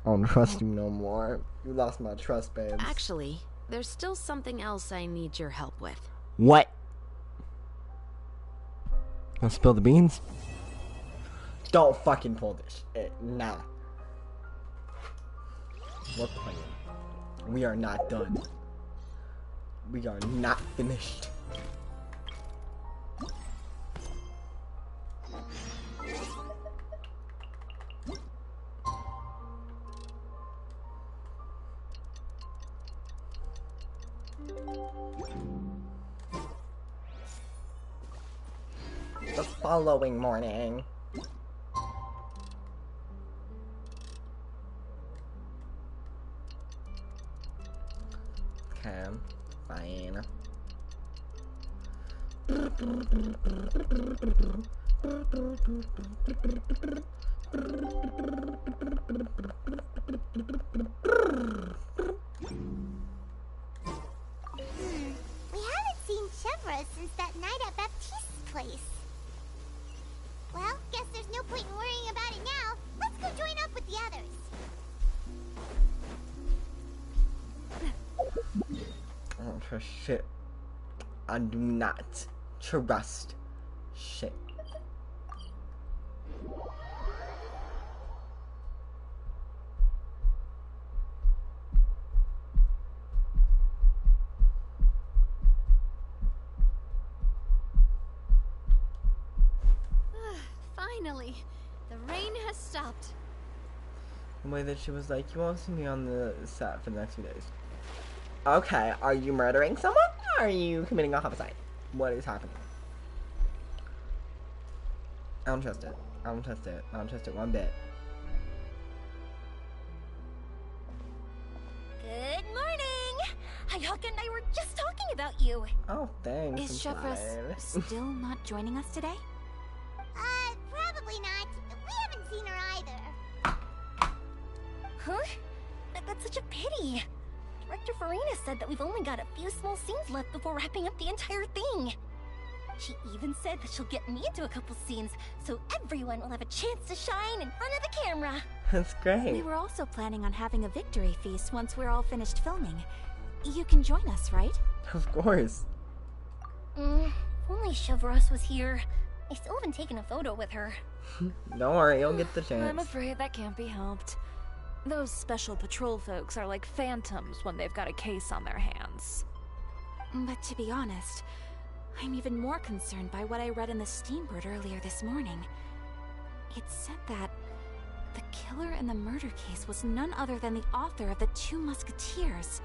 I don't trust you no more. You lost my trust, babes. Actually, there's still something else I need your help with. What? Gonna spill the beans? Don't fucking pull this shit. Nah. We're playing. We are not done. We are not finished. The following morning. Okay, fine. We haven't seen Chevra since that night at Baptiste's place. Well, guess there's no point in worrying about it now. Let's go join up with the others. I don't trust shit. I do not trust shit. Finally, the rain has stopped. The way that she was like, you won't see me on the set for the next few days. Okay, are you murdering someone? Or are you committing a homicide? What is happening? I don't trust it. I don't trust it. I don't trust it one bit. Good morning! Hayaka and I were just talking about you. Oh, thanks. Is Chevres still not joining us today? Probably not. We haven't seen her either. Huh? That's such a pity. Director Farina said that we've only got a few small scenes left before wrapping up the entire thing. She even said that she'll get me into a couple scenes, so everyone will have a chance to shine in front of the camera. That's great. We were also planning on having a victory feast once we're all finished filming. You can join us, right? Of course. If only Chevros was here. I still haven't taken a photo with her. Don't worry, you'll get the chance. I'm afraid that can't be helped. Those special patrol folks are like phantoms when they've got a case on their hands. But to be honest, I'm even more concerned by what I read in the Steambird earlier this morning. It said that the killer in the murder case was none other than the author of the Two Musketeers.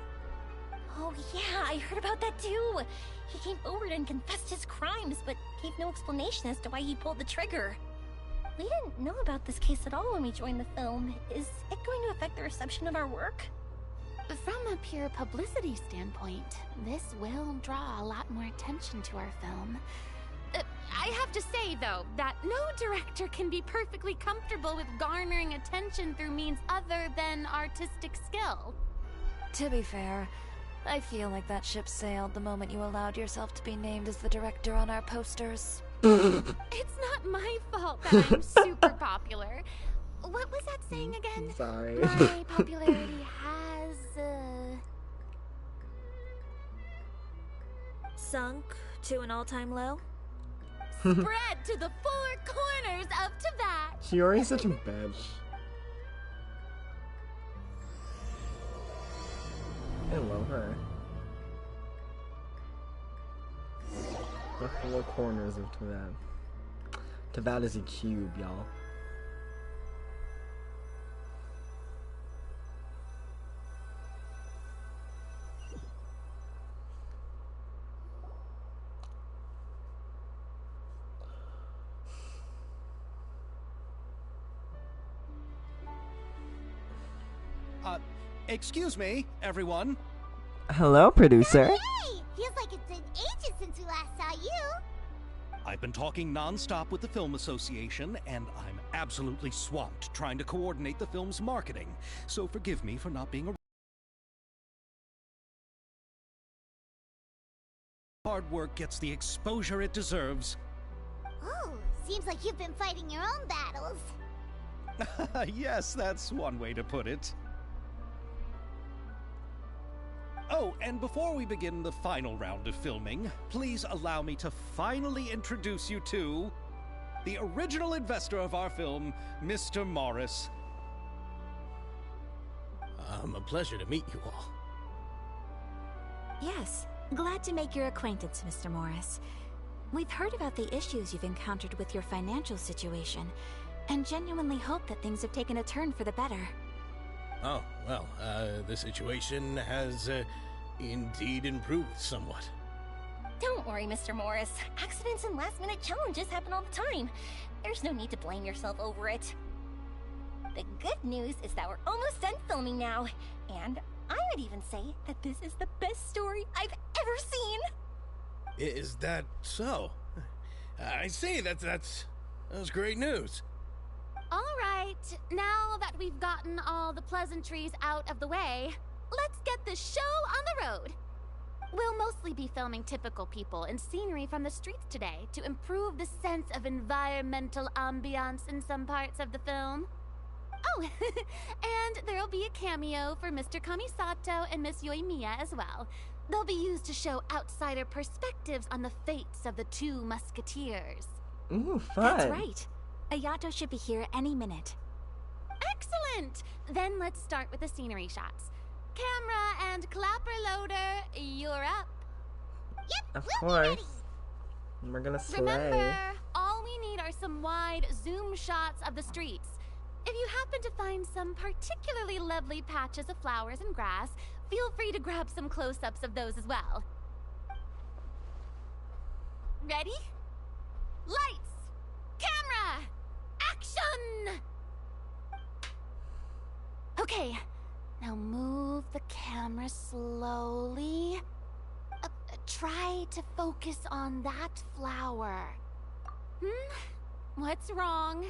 Oh yeah, I heard about that too. He came forward and confessed his crimes, but gave no explanation as to why he pulled the trigger. We didn't know about this case at all when we joined the film. Is it going to affect the reception of our work? From a pure publicity standpoint, this will draw a lot more attention to our film. I have to say, though, that no director can be perfectly comfortable with garnering attention through means other than artistic skill. To be fair, I feel like that ship sailed the moment you allowed yourself to be named as the director on our posters. It's not my fault that I'm super popular. What was that saying again? Sorry. My popularity has, Sunk to an all-time low? spread to the four corners of Tibet. Shiori's such a bitch. I love her. The four corners of Tibet. Tibet is a cube, y'all. Excuse me, everyone. Hello, producer. Hey! Feels like it's been ages since we last saw you. I've been talking non-stop with the Film Association, and I'm absolutely swamped trying to coordinate the film's marketing. So forgive me for not being a... Hard work gets the exposure it deserves. Oh, seems like you've been fighting your own battles. Yes, that's one way to put it. Oh, and before we begin the final round of filming, please allow me to finally introduce you to the original investor of our film, Mr. Morris. A pleasure to meet you all. Yes, glad to make your acquaintance, Mr. Morris. We've heard about the issues you've encountered with your financial situation, and genuinely hope that things have taken a turn for the better. Oh, well, the situation has, indeed improved somewhat. Don't worry, Mr. Morris. Accidents and last-minute challenges happen all the time. There's no need to blame yourself over it. The good news is that we're almost done filming now, and I would even say that this is the best story I've ever seen. Is that so? I see, that's great news. All right, now that we've gotten all the pleasantries out of the way, let's get this show on the road. We'll mostly be filming typical people and scenery from the streets today to improve the sense of environmental ambiance in some parts of the film. Oh, and there'll be a cameo for Mr. Kamisato and Miss Yoimiya as well. They'll be used to show outsider perspectives on the fates of the two musketeers. Ooh, fun. That's right. Ayato should be here any minute. Excellent! Then let's start with the scenery shots. Camera and clapper loader, you're up. Yep, Of course. We're gonna slay. Remember, all we need are some wide zoom shots of the streets. If you happen to find some particularly lovely patches of flowers and grass, feel free to grab some close-ups of those as well. Ready? Lights! Camera! Action! Okay, now move the camera slowly. Try to focus on that flower. What's wrong?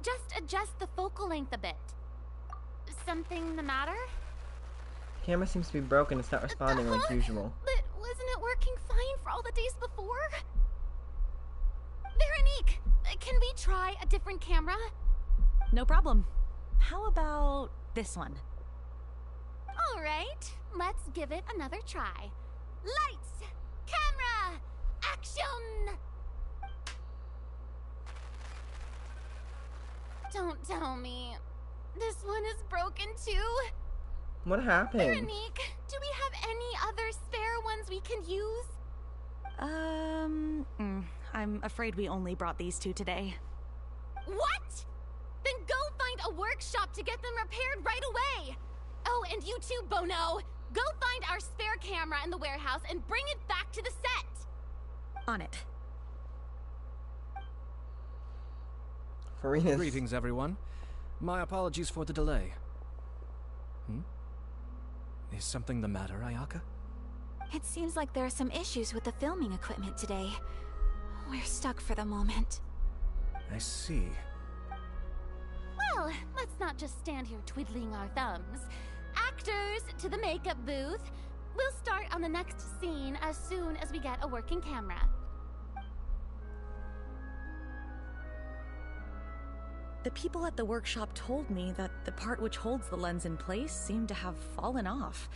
Just adjust the focal length a bit. Something the matter? Camera seems to be broken. It's not responding like usual. But wasn't it working fine for all the days before? Veronique, can we try a different camera? No problem. How about this one? All right, let's give it another try. Lights, camera, action! Don't tell me. This one is broken too? What happened? Veronique, do we have any other spare ones we can use? I'm afraid we only brought these two today. What? Then go find a workshop to get them repaired right away! Oh, and you too, Bono! Go find our spare camera in the warehouse and bring it back to the set! On it. Farina's... Greetings, everyone. My apologies for the delay. Is something the matter, Ayaka? It seems like there are some issues with the filming equipment today. We're stuck for the moment. I see. Well, let's not just stand here twiddling our thumbs. Actors, to the makeup booth. We'll start on the next scene as soon as we get a working camera. The people at the workshop told me that the part which holds the lens in place seemed to have fallen off.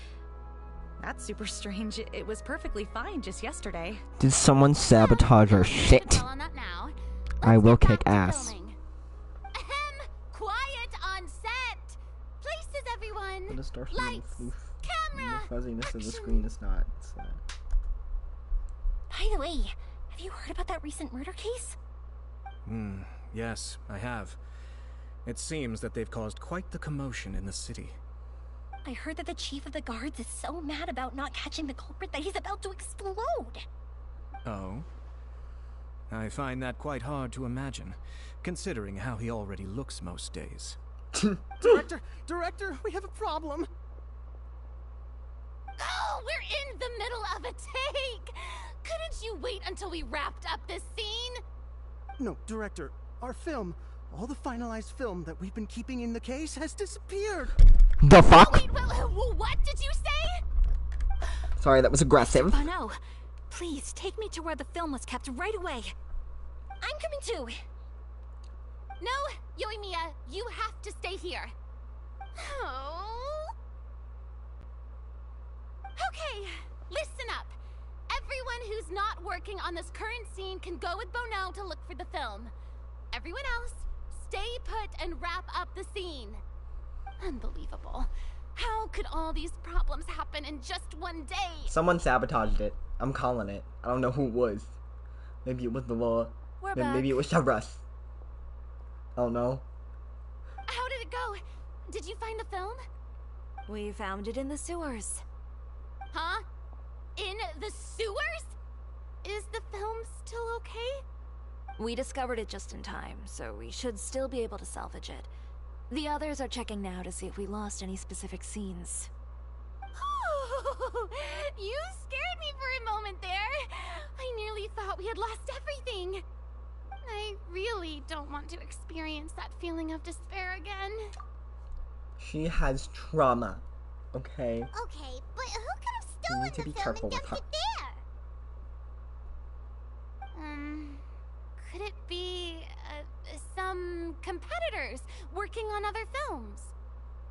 That's super strange. It was perfectly fine just yesterday. Did someone sabotage our shit? I will kick ass. Quiet on set! Places, everyone! The distortion Lights, and camera, the fuzziness action. of the screen is not. By the way, have you heard about that recent murder case? Yes, I have. It seems that they've caused quite the commotion in the city. I heard that the chief of the guards is so mad about not catching the culprit that he's about to explode. Oh? I find that quite hard to imagine, considering how he already looks most days. Director, we have a problem. We're in the middle of a take! Couldn't you wait until we wrapped up this scene? No, Director, our film, all the finalized film that we've been keeping in the case has disappeared. The fuck? Wait, what did you say? Sorry, that was aggressive. Oh no. Please, take me to where the film was kept right away. I'm coming too. No, Yoimiya, you have to stay here. Oh. Okay, listen up. Everyone who's not working on this current scene can go with Bono to look for the film. Everyone else, stay put and wrap up the scene. Unbelievable. How could all these problems happen in just one day? Someone sabotaged it. I'm calling it. I don't know who it was. Maybe it was the law. Maybe it was Shabras. I don't know. How did it go? Did you find the film? We found it in the sewers. Huh? In the sewers? Is the film still okay? We discovered it just in time, so we should still be able to salvage it. The others are checking now to see if we lost any specific scenes. Oh, you scared me for a moment there. I nearly thought we had lost everything. I really don't want to experience that feeling of despair again. She has trauma. Okay. Okay, but who could have stolen need to be the film careful and with dumped it there? Could it be some competitors working on other films?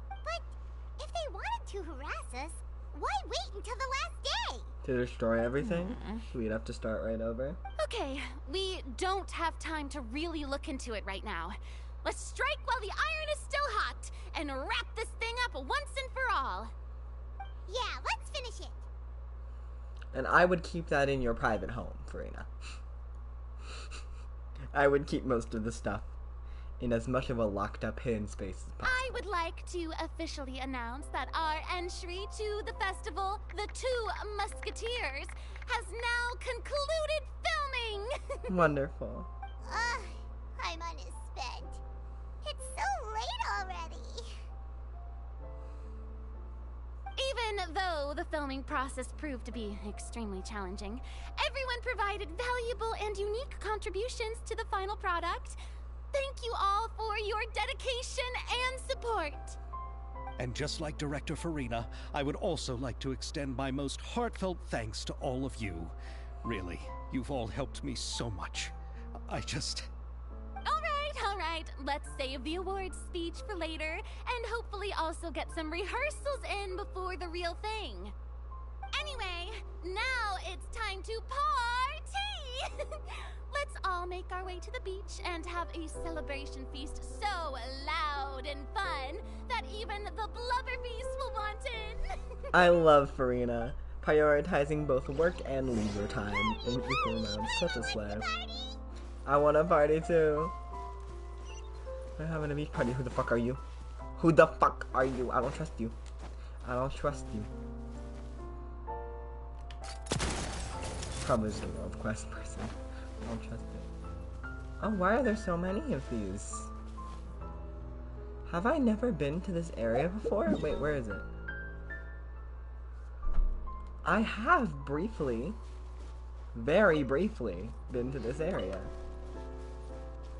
But if they wanted to harass us, why wait until the last day? To destroy everything? We'd have to start right over. Okay, we don't have time to really look into it right now. Let's strike while the iron is still hot and wrap this thing up once and for all. Yeah, let's finish it. And I would keep that in your private home, Farina. I would keep most of the stuff in as much of a locked up hidden space as possible. I would like to officially announce that our entry to the festival, The Two Musketeers, has now concluded filming! Wonderful. Paimon is spent. It's so late already. Even though the filming process proved to be extremely challenging, everyone provided valuable and unique contributions to the final product. Thank you all for your dedication and support. And just like Director Farina, I would also like to extend my most heartfelt thanks to all of you. Really, you've all helped me so much. All right, let's save the awards speech for later, and hopefully also get some rehearsals in before the real thing. Anyway, now it's time to party! Let's all make our way to the beach and have a celebration feast so loud and fun that even the blubber beast will want in. I love Farina, prioritizing both work and leisure time in equal amounts. Such a slave. I want a party too. We're having a beach party. Who the fuck are you? Who the fuck are you? I don't trust you. I don't trust you. Probably just a World Quest person. I don't trust it. Oh, why are there so many of these? Have I never been to this area before? Wait, where is it? I have briefly, very briefly, been to this area.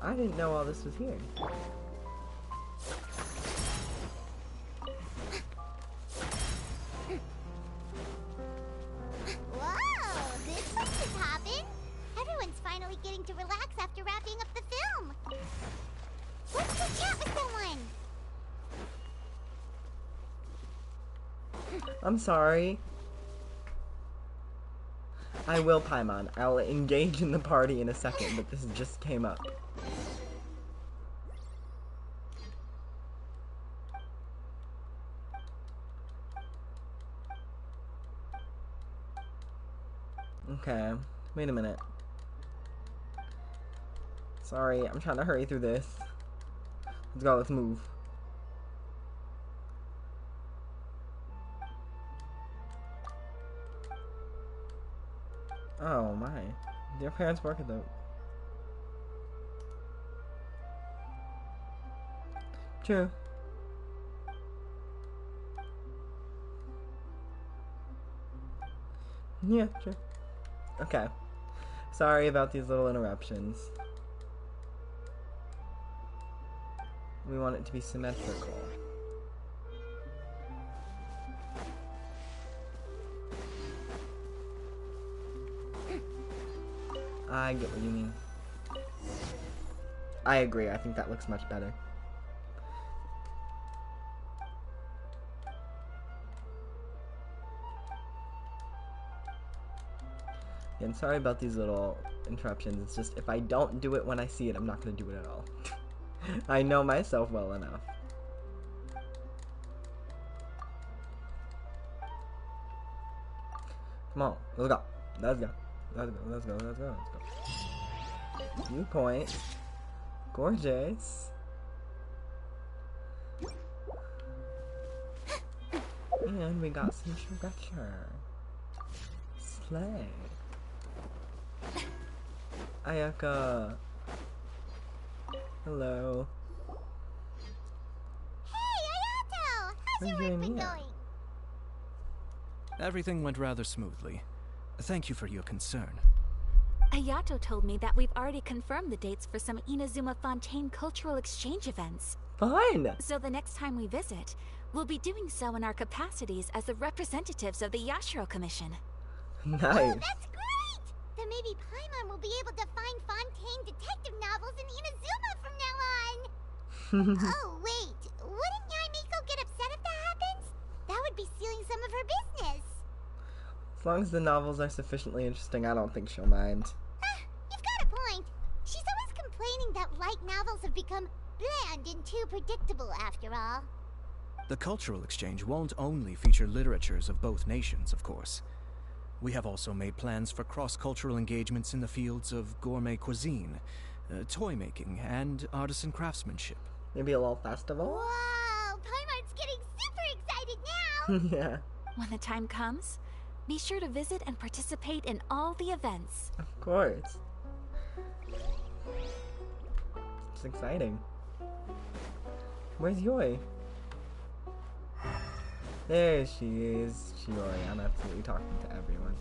I didn't know all this was here. Whoa, this place is hopping. Everyone's finally getting to relax after wrapping up the film. Let's go chat with someone. I'm sorry. I will, Paimon. I'll engage in the party in a second, but this just came up. Okay, wait a minute. Sorry, I'm trying to hurry through this. Let's go, let's move. Oh my. Your parents work at the... True. Yeah, sure. Okay. Sorry about these little interruptions. We want it to be symmetrical. I get what you mean. I agree. I think that looks much better. And sorry about these little interruptions. It's just, if I don't do it when I see it, I'm not going to do it at all. I know myself well enough. Come on, let's go. Let's go. Let's go, let's go, let's go, let's go. Viewpoint. Gorgeous. And we got some treasure. Slay. Ayaka. Hello. Hey, Ayato! How's your work been going? Everything went rather smoothly. Thank you for your concern. Ayato told me that we've already confirmed the dates for some Inazuma Fontaine cultural exchange events. Fun! So the next time we visit, we'll be doing so in our capacities as the representatives of the Yashiro Commission. Nice. Oh, that's great! Then maybe Paimon will be able to find Fontaine detective novels in Inazuma from now on. Oh, wait. Wouldn't Yaimiko get upset if that happens? That would be stealing some of her business. As long as the novels are sufficiently interesting, I don't think she'll mind. You've got a point. She's always complaining that light novels have become bland and too predictable after all. The cultural exchange won't only feature literatures of both nations, of course. We have also made plans for cross-cultural engagements in the fields of gourmet cuisine, toy making, and artisan craftsmanship. Maybe a little festival? Whoa! Paimon's getting super excited now! Yeah. When the time comes, be sure to visit and participate in all the events. Of course. It's exciting. Where's Yoi? There she is. Shiori. I'm absolutely talking to everyone.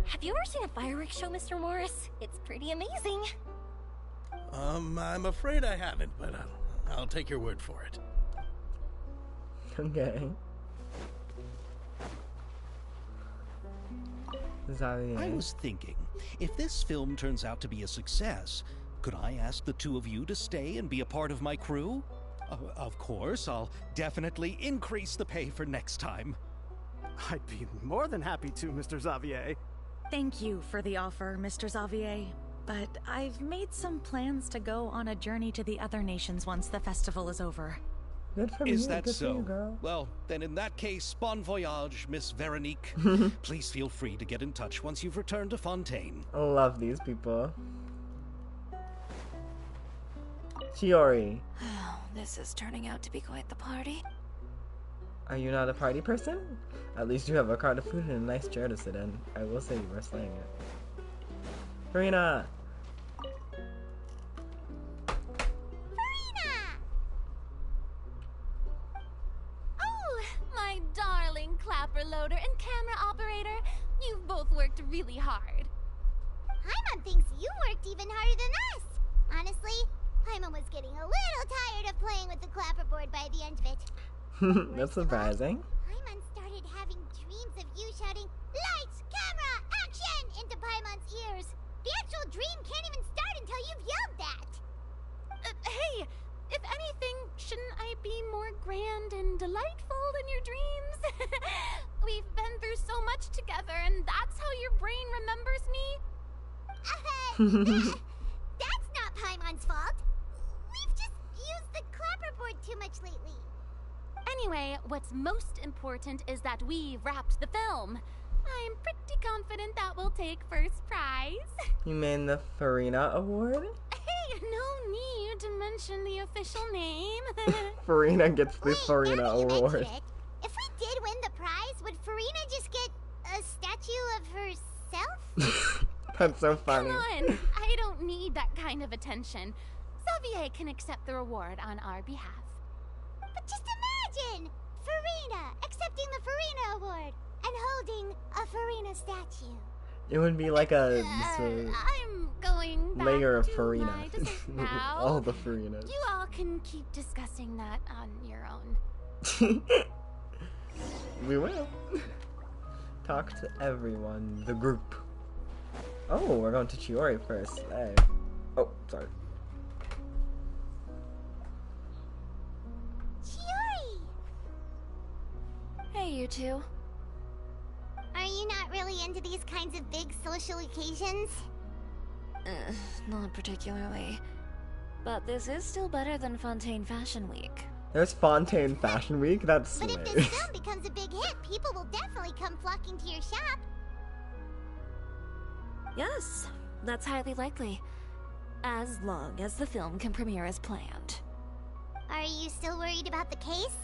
Have you ever seen a fireworks show, Mr. Morris? It's pretty amazing. I'm afraid I haven't, but I'll take your word for it. Okay. Xavier. I was thinking, if this film turns out to be a success, could I ask the two of you to stay and be a part of my crew? Of course, I'll definitely increase the pay for next time. I'd be more than happy to, Mr. Xavier. Thank you for the offer, Mr. Xavier. But I've made some plans to go on a journey to the other nations once the festival is over. Good for Is me. that Good so? For you, girl. Well, then in that case, bon voyage, Miss Veronique. Please feel free to get in touch once you've returned to Fontaine. I love these people. Shiori. This is turning out to be quite the party. Are you not a party person? At least you have a cart of food and a nice chair to sit in. I will say you are slaying it. Farina! Oh, my darling clapper loader and camera operator. You've both worked really hard. Paimon thinks you worked even harder than us. Honestly, Paimon was getting a little tired of playing with the clapperboard by the end of it. That's surprising. Paimon started having dreams of you shouting, "Lights, camera, action!" into Paimon's ears. The actual dream can't even start until you've yelled that. Hey, if anything, shouldn't I be more grand and delightful than your dreams? We've been through so much together, and that's how your brain remembers me? That's not Paimon's fault. We've just used the clapperboard too much lately. Anyway, what's most important is that we wrapped the film. I'm pretty confident that we'll take first prize. You mean the Farina Award? Hey, no need to mention the official name. Farina gets the Farina Award. If we did win the prize, would Farina just get a statue of herself? That's so funny. Come on, I don't need that kind of attention. Xavier can accept the reward on our behalf. But just imagine! Farina accepting the Farina Award. and holding a Farina statue. It would be like a I'm going back layer of to Farina. my dessert now. All the Farinas. You all can keep discussing that on your own. We will. Talk to everyone. The group. Oh, we're going to Chiori first. Hey. Oh, sorry. Chiori! Hey, you two. Are you not really into these kinds of big social occasions? Not particularly. But this is still better than Fontaine Fashion Week. There's Fontaine Fashion Week? That's But if silly. this film becomes a big hit, people will definitely come flocking to your shop. Yes, that's highly likely. As long as the film can premiere as planned. Are you still worried about the case?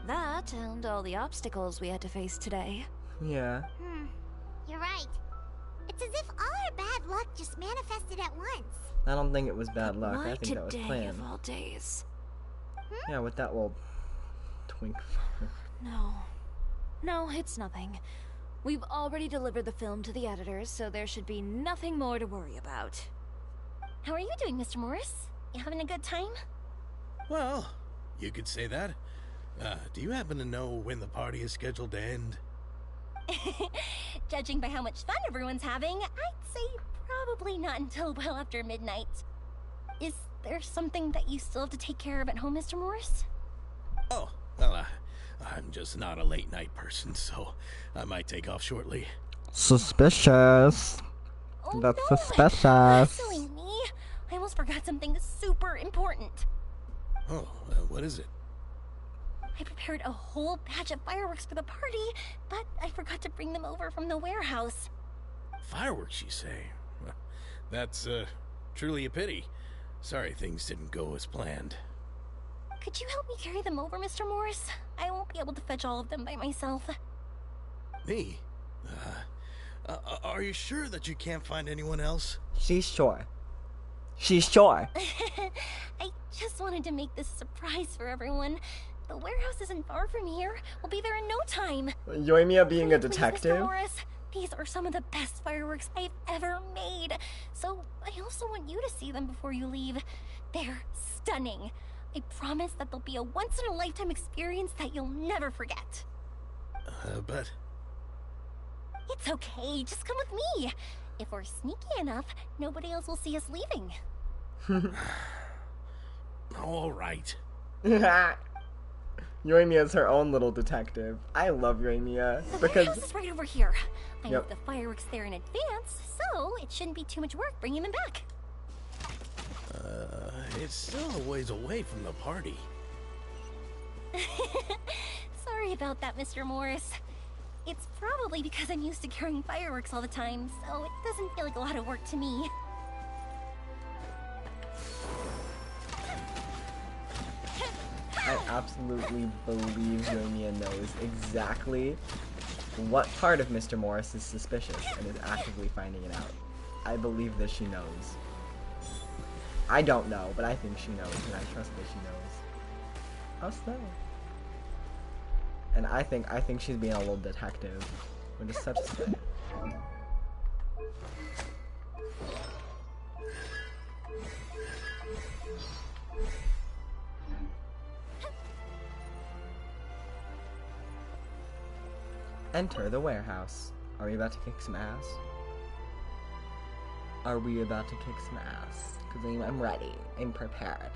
That and all the obstacles we had to face today. Yeah. You're right. It's as if all our bad luck just manifested at once. I don't think it was bad luck. Why I think that was today planned. of all days? Yeah, with that little twink. No, it's nothing. We've already delivered the film to the editors, so there should be nothing more to worry about. How are you doing, Mr. Morris? You having a good time? Well, you could say that. Do you happen to know when the party is scheduled to end? Judging by how much fun everyone's having, I'd say probably not until well after midnight. Is there something that you still have to take care of at home, Mr. Morris? Oh, well, I'm just not a late night person, so I might take off shortly. Suspicious. Oh, That's no. suspicious. Silly me. I almost forgot something super important. Oh, what is it? I prepared a whole batch of fireworks for the party, but I forgot to bring them over from the warehouse. Fireworks, you say? Well, that's, truly a pity. Sorry things didn't go as planned. Could you help me carry them over, Mr. Morris? I won't be able to fetch all of them by myself. Me? Are you sure that you can't find anyone else? She's sure. She's sure. I just wanted to make this a surprise for everyone. The warehouse isn't far from here. We'll be there in no time. Yoimiya being a Please, detective? Mr. Morris, these are some of the best fireworks I've ever made. So I also want you to see them before you leave. They're stunning. I promise that they'll be a once-in-a-lifetime experience that you'll never forget. But... It's okay, just come with me. If we're sneaky enough, nobody else will see us leaving. All right. Yoimiya's her own little detective. I love Yoimiya The because warehouse is right over here. I Yep. moved the fireworks there in advance, so it shouldn't be too much work bringing them back. It's still a ways away from the party. Sorry about that, Mr. Morris. It's probably because I'm used to carrying fireworks all the time, so it doesn't feel like a lot of work to me. I absolutely believe Yoimiya knows exactly what part of Mr. Morris is suspicious and is actively finding it out. I believe that she knows. I don't know, but I think she knows, and I trust that she knows. Us though. And I think she's being a little detective, which is such a thing. Enter the warehouse. Are we about to kick some ass? Are we about to kick some ass? Because I'm ready. I'm prepared.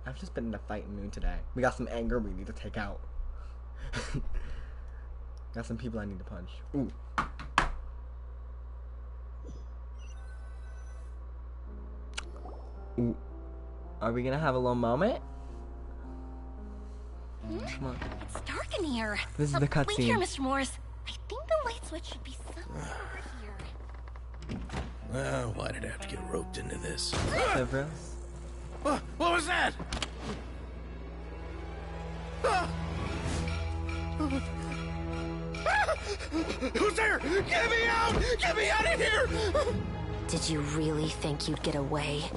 I've just been in a fighting mood today. We got some anger we need to take out. Got some people I need to punch. Ooh. Ooh. Are we gonna have a little moment? Come on. It's dark in here. This is the cutscene. Wait here, Mr. Morris. I think the light switch should be somewhere over here. Why did I have to get roped into this? Severus? What was that? Who's there? Get me out! Get me out of here! Did you really think you'd get away?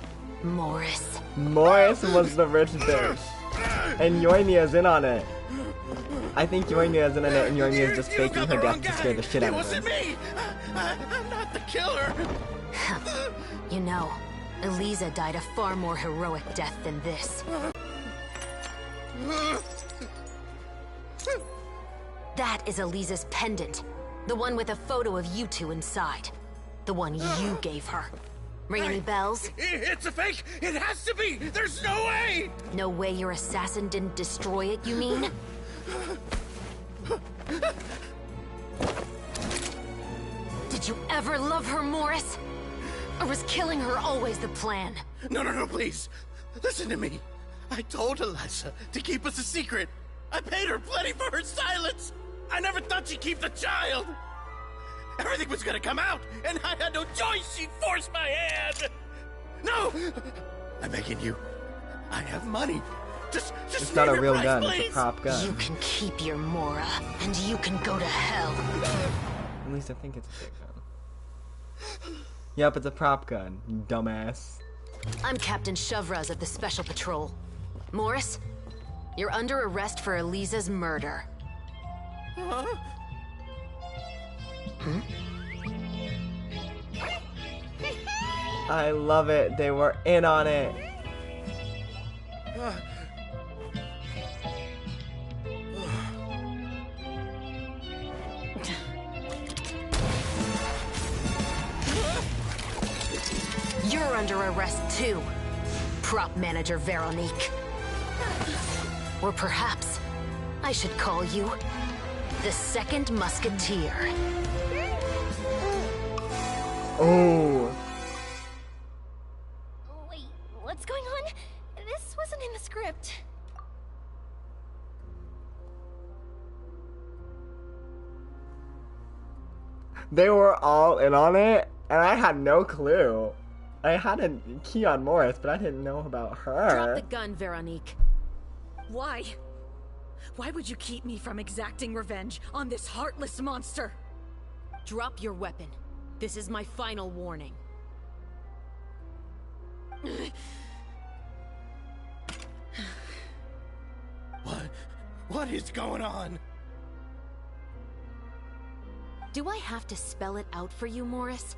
Morris. Morris was the rich bitch. And Yoimiya's in on it. I think Yoimiya's in on it, and Yoimiya's just faking her death to scare the shit out of us. It wasn't me! I'm not the killer! You know, Eliza died a far more heroic death than this. That is Eliza's pendant. The one with a photo of you two inside. The one you gave her. Ring any bells? It's a fake! It has to be! There's no way! No way your assassin didn't destroy it, you mean? Did you ever love her, Morris? Or was killing her always the plan? No, please. Listen to me. I told Eliza to keep us a secret. I paid her plenty for her silence. I never thought she'd keep the child. Everything was gonna come out, and I had no choice. She forced my hand. No! I'm begging you. I have money. Just it's not a real price, gun, please. it's a prop gun. You can keep your Mora, and you can go to hell. At least I think it's a fake gun. Yep, it's a prop gun, you dumbass. I'm Captain Shovraz of the Special Patrol. Morris, you're under arrest for Eliza's murder. Huh? I love it. They were in on it. You're under arrest too, Prop Manager Veronique. Or perhaps I should call you the Second Musketeer. Oh. Wait, what's going on? This wasn't in the script. They were all in on it, and I had no clue. I had a key on Morris, but I didn't know about her. Drop the gun, Veronique. Why? Why would you keep me from exacting revenge on this heartless monster? Drop your weapon. This is my final warning. What is going on? Do I have to spell it out for you, Morris?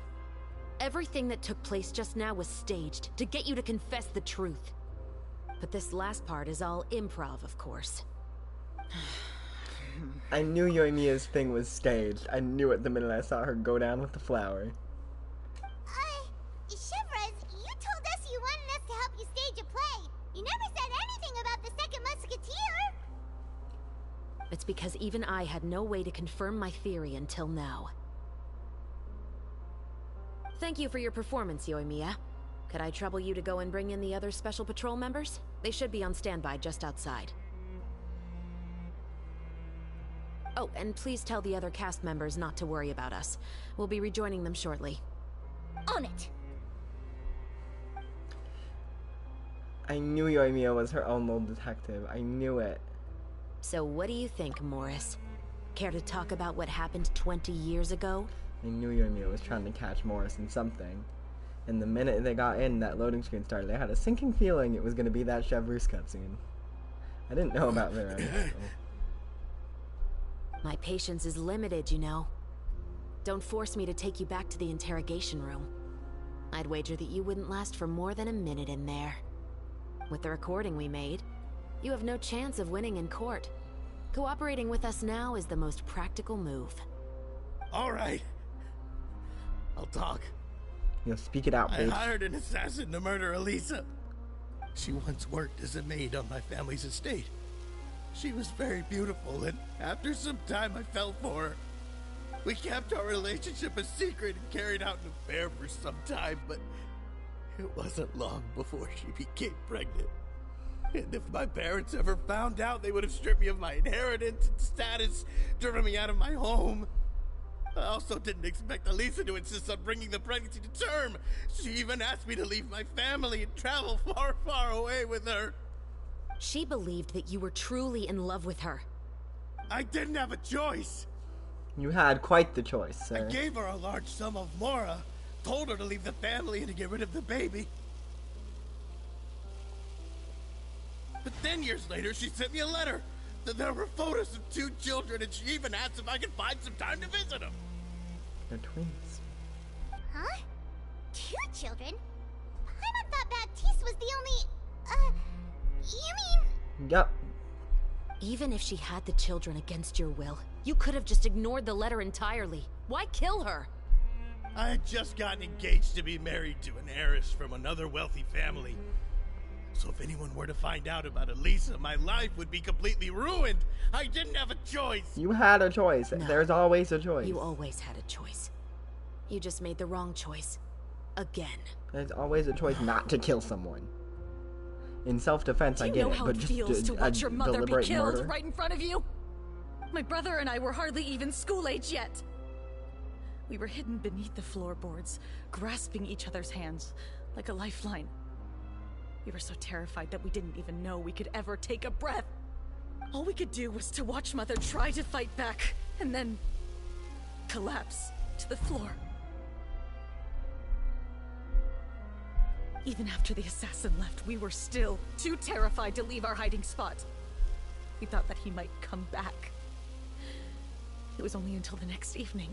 Everything that took place just now was staged to get you to confess the truth. But this last part is all improv, of course. I knew Yoimiya's thing was staged. I knew it the minute I saw her go down with the flower. Shivras, you told us you wanted us to help you stage a play. You never said anything about the Second Musketeer. It's because even I had no way to confirm my theory until now. Thank you for your performance, Yoimiya. Could I trouble you to go and bring in the other Special Patrol members? They should be on standby just outside. Oh, and please tell the other cast members not to worry about us. We'll be rejoining them shortly. On it! I knew Yoimiya was her own little detective. I knew it. So what do you think, Morris? Care to talk about what happened 20 years ago? I knew Yoimiya was trying to catch Morris in something. And the minute they got in, that loading screen started, I had a sinking feeling it was going to be that Chevreuse cutscene. I didn't know about Veronique. My patience is limited, you know. Don't force me to take you back to the interrogation room. I'd wager that you wouldn't last for more than a minute in there. With the recording we made, you have no chance of winning in court. Cooperating with us now is the most practical move. All right. I'll talk. You'll speak it out, bitch. I hired an assassin to murder Eliza. She once worked as a maid on my family's estate. She was very beautiful, and after some time I fell for her. We kept our relationship a secret and carried out an affair for some time, but it wasn't long before she became pregnant. And if my parents ever found out, they would have stripped me of my inheritance and status, driven me out of my home. I also didn't expect Eliza to insist on bringing the pregnancy to term. She even asked me to leave my family and travel far, far away with her. She believed that you were truly in love with her. I didn't have a choice. You had quite the choice, sir. I gave her a large sum of Mora, told her to leave the family and to get rid of the baby. But then years later, she sent me a letter. There were photos of 2 children, and she even asked if I could find some time to visit them. They're twins. Huh? 2 children? Paimon thought Baptiste was the only... you mean... Yup. Even if she had the children against your will, you could have just ignored the letter entirely. Why kill her? I had just gotten engaged to be married to an heiress from another wealthy family. So if anyone were to find out about Elisa, my life would be completely ruined. I didn't have a choice. You had a choice. No, there's always a choice. You always had a choice. You just made the wrong choice. Again. There's always a choice not to kill someone. In self-defense, I get it, but just feels to watch your mother be deliberate killed murder? right in front of you? My brother and I were hardly even school age yet. We were hidden beneath the floorboards, grasping each other's hands like a lifeline. We were so terrified that we didn't even know we could ever take a breath. All we could do was to watch Mother try to fight back, and then collapse to the floor. Even after the assassin left, we were still too terrified to leave our hiding spot. We thought that he might come back. It was only until the next evening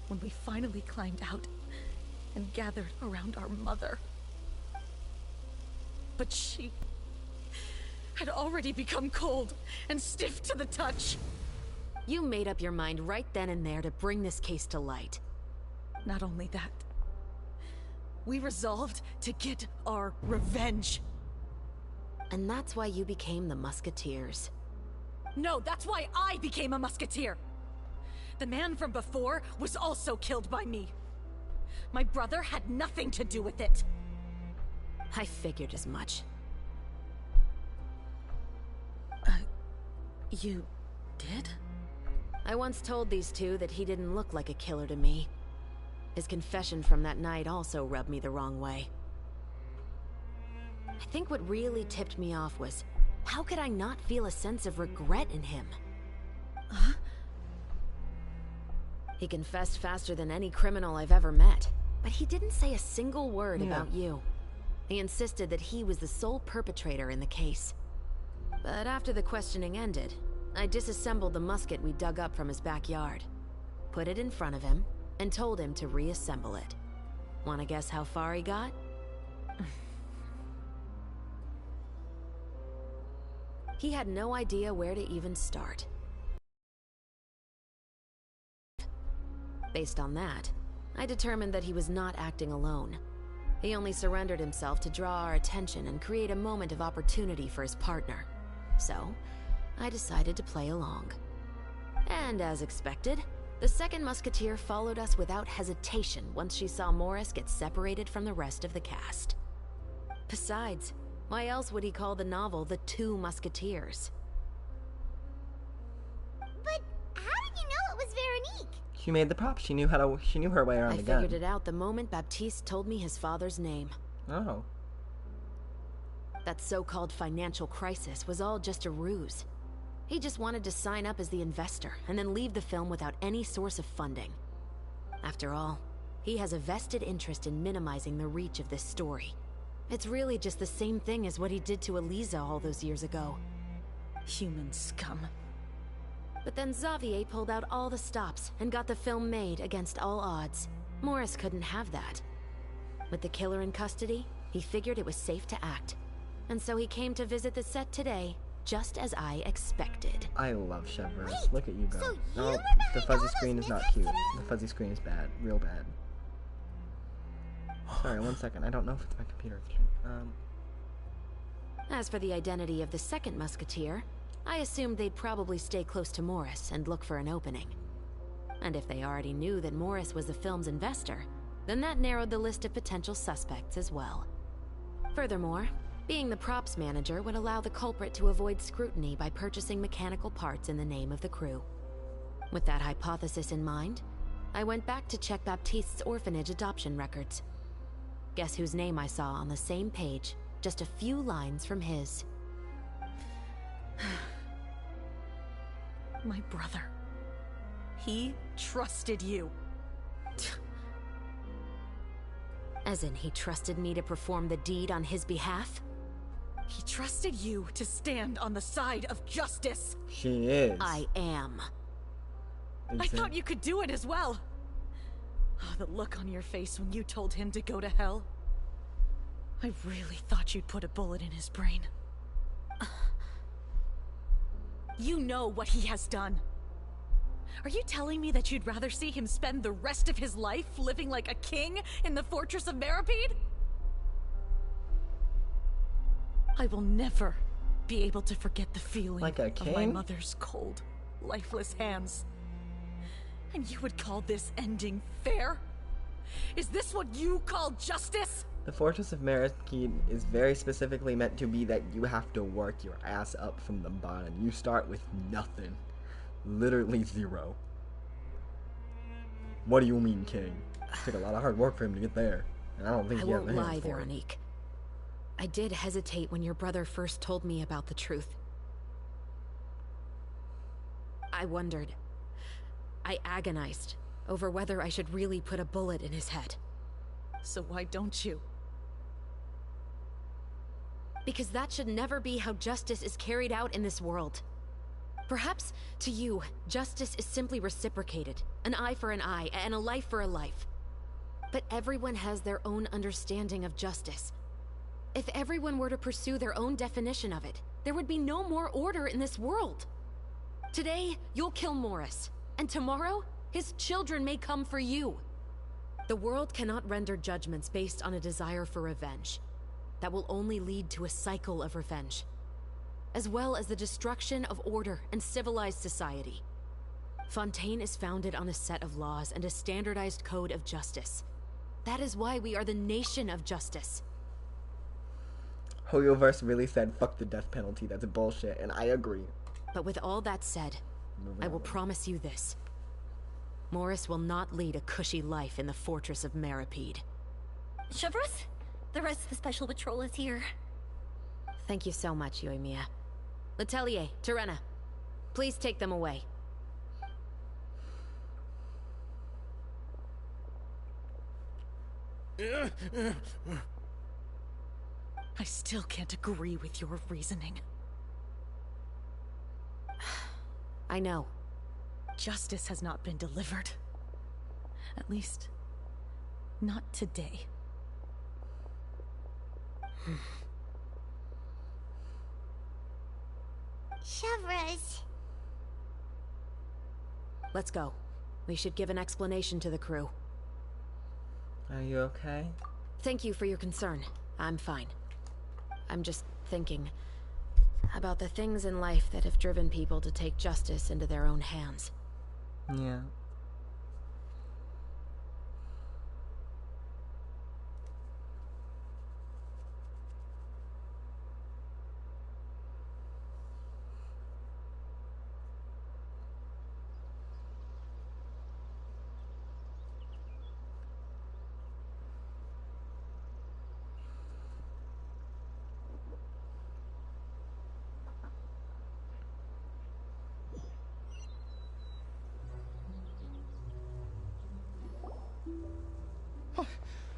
when we finally climbed out and gathered around our mother. But she had already become cold and stiff to the touch. You made up your mind right then and there to bring this case to light. Not only that, we resolved to get our revenge. And that's why you became the Musketeers. No, that's why I became a musketeer. The man from before was also killed by me. My brother had nothing to do with it. I figured as much. You did? I once told these two that he didn't look like a killer to me. His confession from that night also rubbed me the wrong way. I think what really tipped me off was, how could I not feel a sense of regret in him? Huh? He confessed faster than any criminal I've ever met, but he didn't say a single word about you. He insisted that he was the sole perpetrator in the case. But after the questioning ended, I disassembled the musket we dug up from his backyard, put it in front of him, and told him to reassemble it. Wanna guess how far he got? He had no idea where to even start. Based on that, I determined that he was not acting alone. He only surrendered himself to draw our attention and create a moment of opportunity for his partner. So, I decided to play along. And as expected, the second musketeer followed us without hesitation once she saw Morris get separated from the rest of the cast. Besides, why else would he call the novel The Two Musketeers? But how did you know it was Veronique? She made the props. She knew her way around the gun. I figured it out the moment Baptiste told me his father's name. Oh. That so-called financial crisis was all just a ruse. He just wanted to sign up as the investor and then leave the film without any source of funding. After all, he has a vested interest in minimizing the reach of this story. It's really just the same thing as what he did to Elisa all those years ago. Human scum. But then Xavier pulled out all the stops and got the film made against all odds. Morris couldn't have that. With the killer in custody, he figured it was safe to act. And so he came to visit the set today, just as I expected. I love Chevron. Look at you go. So Oh, the fuzzy screen is not cute. The fuzzy screen is bad. Real bad. Sorry, 1 second. I don't know if it's my computer. As for the identity of the second musketeer, I assumed they'd probably stay close to Morris and look for an opening. And if they already knew that Morris was the film's investor, then that narrowed the list of potential suspects as well. Furthermore, being the props manager would allow the culprit to avoid scrutiny by purchasing mechanical parts in the name of the crew. With that hypothesis in mind, I went back to check Baptiste's orphanage adoption records. Guess whose name I saw on the same page, just a few lines from his. My brother. He trusted you. As in, he trusted me to perform the deed on his behalf? He trusted you to stand on the side of justice. She is. I am. I thought you could do it as well. Oh, the look on your face when you told him to go to hell. I really thought you'd put a bullet in his brain. You know what he has done. Are you telling me that you'd rather see him spend the rest of his life living like a king in the fortress of Meripede? I will never be able to forget the feeling of my mother's cold, lifeless hands. And you would call this ending fair? Is this what you call justice? The Fortress of Meripede is very specifically meant to be that you have to work your ass up from the bottom. You start with nothing. Literally zero. What do you mean, King? It took a lot of hard work for him to get there. And I don't think he has the hands for it. I won't lie, Veronique. I did hesitate when your brother first told me about the truth. I wondered. I agonized over whether I should really put a bullet in his head. So why don't you? Because that should never be how justice is carried out in this world. Perhaps, to you, justice is simply reciprocated. An eye for an eye, and a life for a life. But everyone has their own understanding of justice. If everyone were to pursue their own definition of it, there would be no more order in this world. Today, you'll kill Morris, and tomorrow, his children may come for you. The world cannot render judgments based on a desire for revenge. That will only lead to a cycle of revenge, as well as the destruction of order and civilized society. Fontaine is founded on a set of laws and a standardized code of justice. That is why we are the nation of justice. Hoyoverse really said, fuck the death penalty, that's bullshit, and I agree. But with all that said, I will promise you this. Morris will not lead a cushy life in the Fortress of Meripede. Chevreuse, the rest of the Special Patrol is here. Thank you so much, Yoimiya. Letelier, Terena, please take them away. I still can't agree with your reasoning. I know. Justice has not been delivered. At least, not today. Chevreuse. Let's go. We should give an explanation to the crew. Are you okay? Thank you for your concern. I'm fine. I'm just thinking about the things in life that have driven people to take justice into their own hands. Yeah.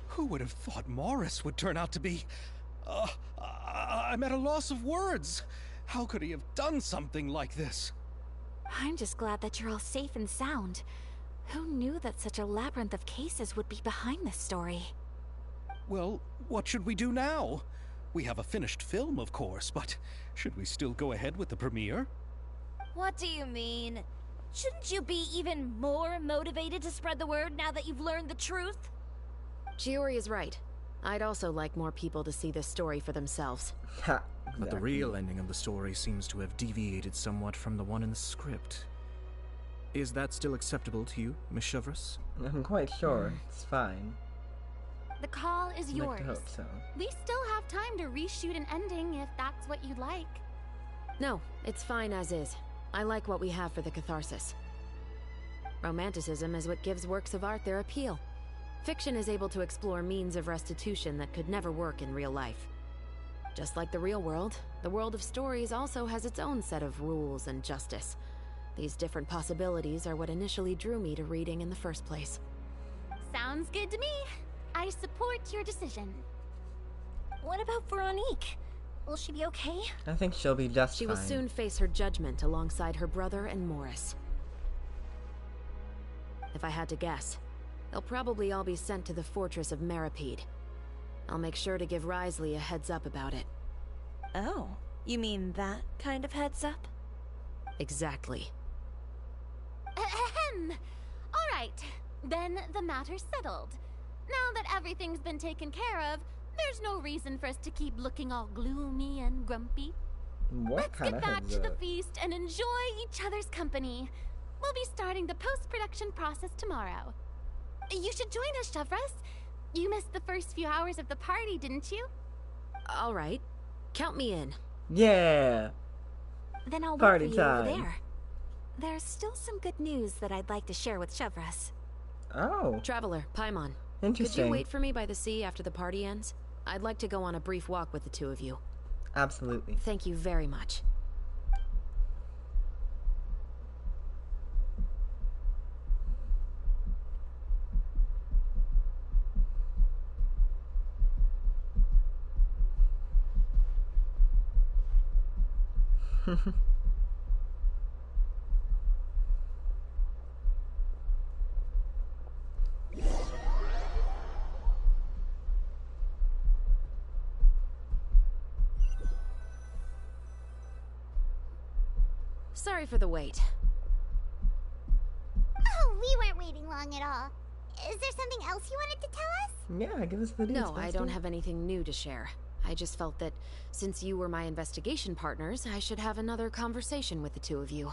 Who would have thought Morris would turn out to be... I'm at a loss of words. How could he have done something like this? I'm just glad that you're all safe and sound. Who knew that such a labyrinth of cases would be behind this story? Well, what should we do now? We have a finished film, of course, but should we still go ahead with the premiere? What do you mean? Shouldn't you be even more motivated to spread the word now that you've learned the truth? Chiori is right. I'd also like more people to see this story for themselves. Ha, But the real ending of the story seems to have deviated somewhat from the one in the script. Is that still acceptable to you, Miss Chevreuse? I'm quite sure. It's fine. The call is I'd yours. like to hope so. We still have time to reshoot an ending if that's what you'd like. No, it's fine as is. I like what we have for the catharsis. Romanticism is what gives works of art their appeal. Fiction is able to explore means of restitution that could never work in real life. Just like the real world, the world of stories also has its own set of rules and justice. These different possibilities are what initially drew me to reading in the first place. Sounds good to me. I support your decision. What about Veronique? Will she be okay? I think she'll be just She fine. will soon face her judgment alongside her brother and Morris. If I had to guess, they'll probably all be sent to the fortress of Meripede. I'll make sure to give Risley a heads up about it. Oh, you mean that kind of heads up? Exactly. Ahem. All right, then the matter's settled. Now that everything's been taken care of, there's no reason for us to keep looking all gloomy and grumpy. What kind Let's of get back heads to the up? feast and enjoy each other's company. We'll be starting the post-production process tomorrow. You should join us, Chevres. You missed the first few hours of the party, didn't you? All right. Count me in. Yeah. Then I'll Party wait for you over time. there. There's still some good news that I'd like to share with Chevres. Oh. Traveler, Paimon. Interesting. Could you wait for me by the sea after the party ends? I'd like to go on a brief walk with the two of you. Absolutely. Thank you very much. Sorry for the wait. Oh, we weren't waiting long at all. Is there something else you wanted to tell us? Yeah, give us the deets, No, I don't bestie. have anything new to share. I just felt that since you were my investigation partners, I should have another conversation with the two of you.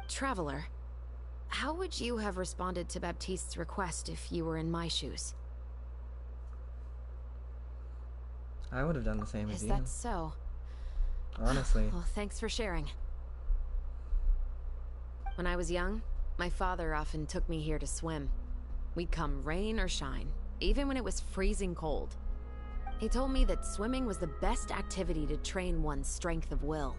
Traveler, how would you have responded to Baptiste's request if you were in my shoes? I would have done the same as Is you. that so? Honestly. Well, thanks for sharing. When I was young, my father often took me here to swim. We'd come rain or shine, even when it was freezing cold. He told me that swimming was the best activity to train one's strength of will.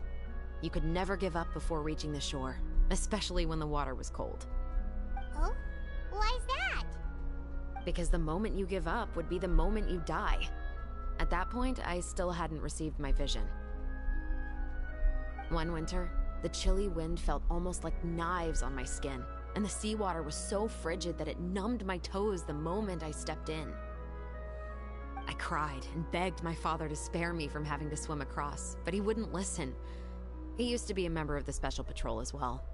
You could never give up before reaching the shore, especially when the water was cold. Oh? Why's that? Because the moment you give up would be the moment you die. At that point, I still hadn't received my vision. One winter, the chilly wind felt almost like knives on my skin, and the seawater was so frigid that it numbed my toes the moment I stepped in. I cried and begged my father to spare me from having to swim across, but he wouldn't listen. He used to be a member of the Special Patrol as well.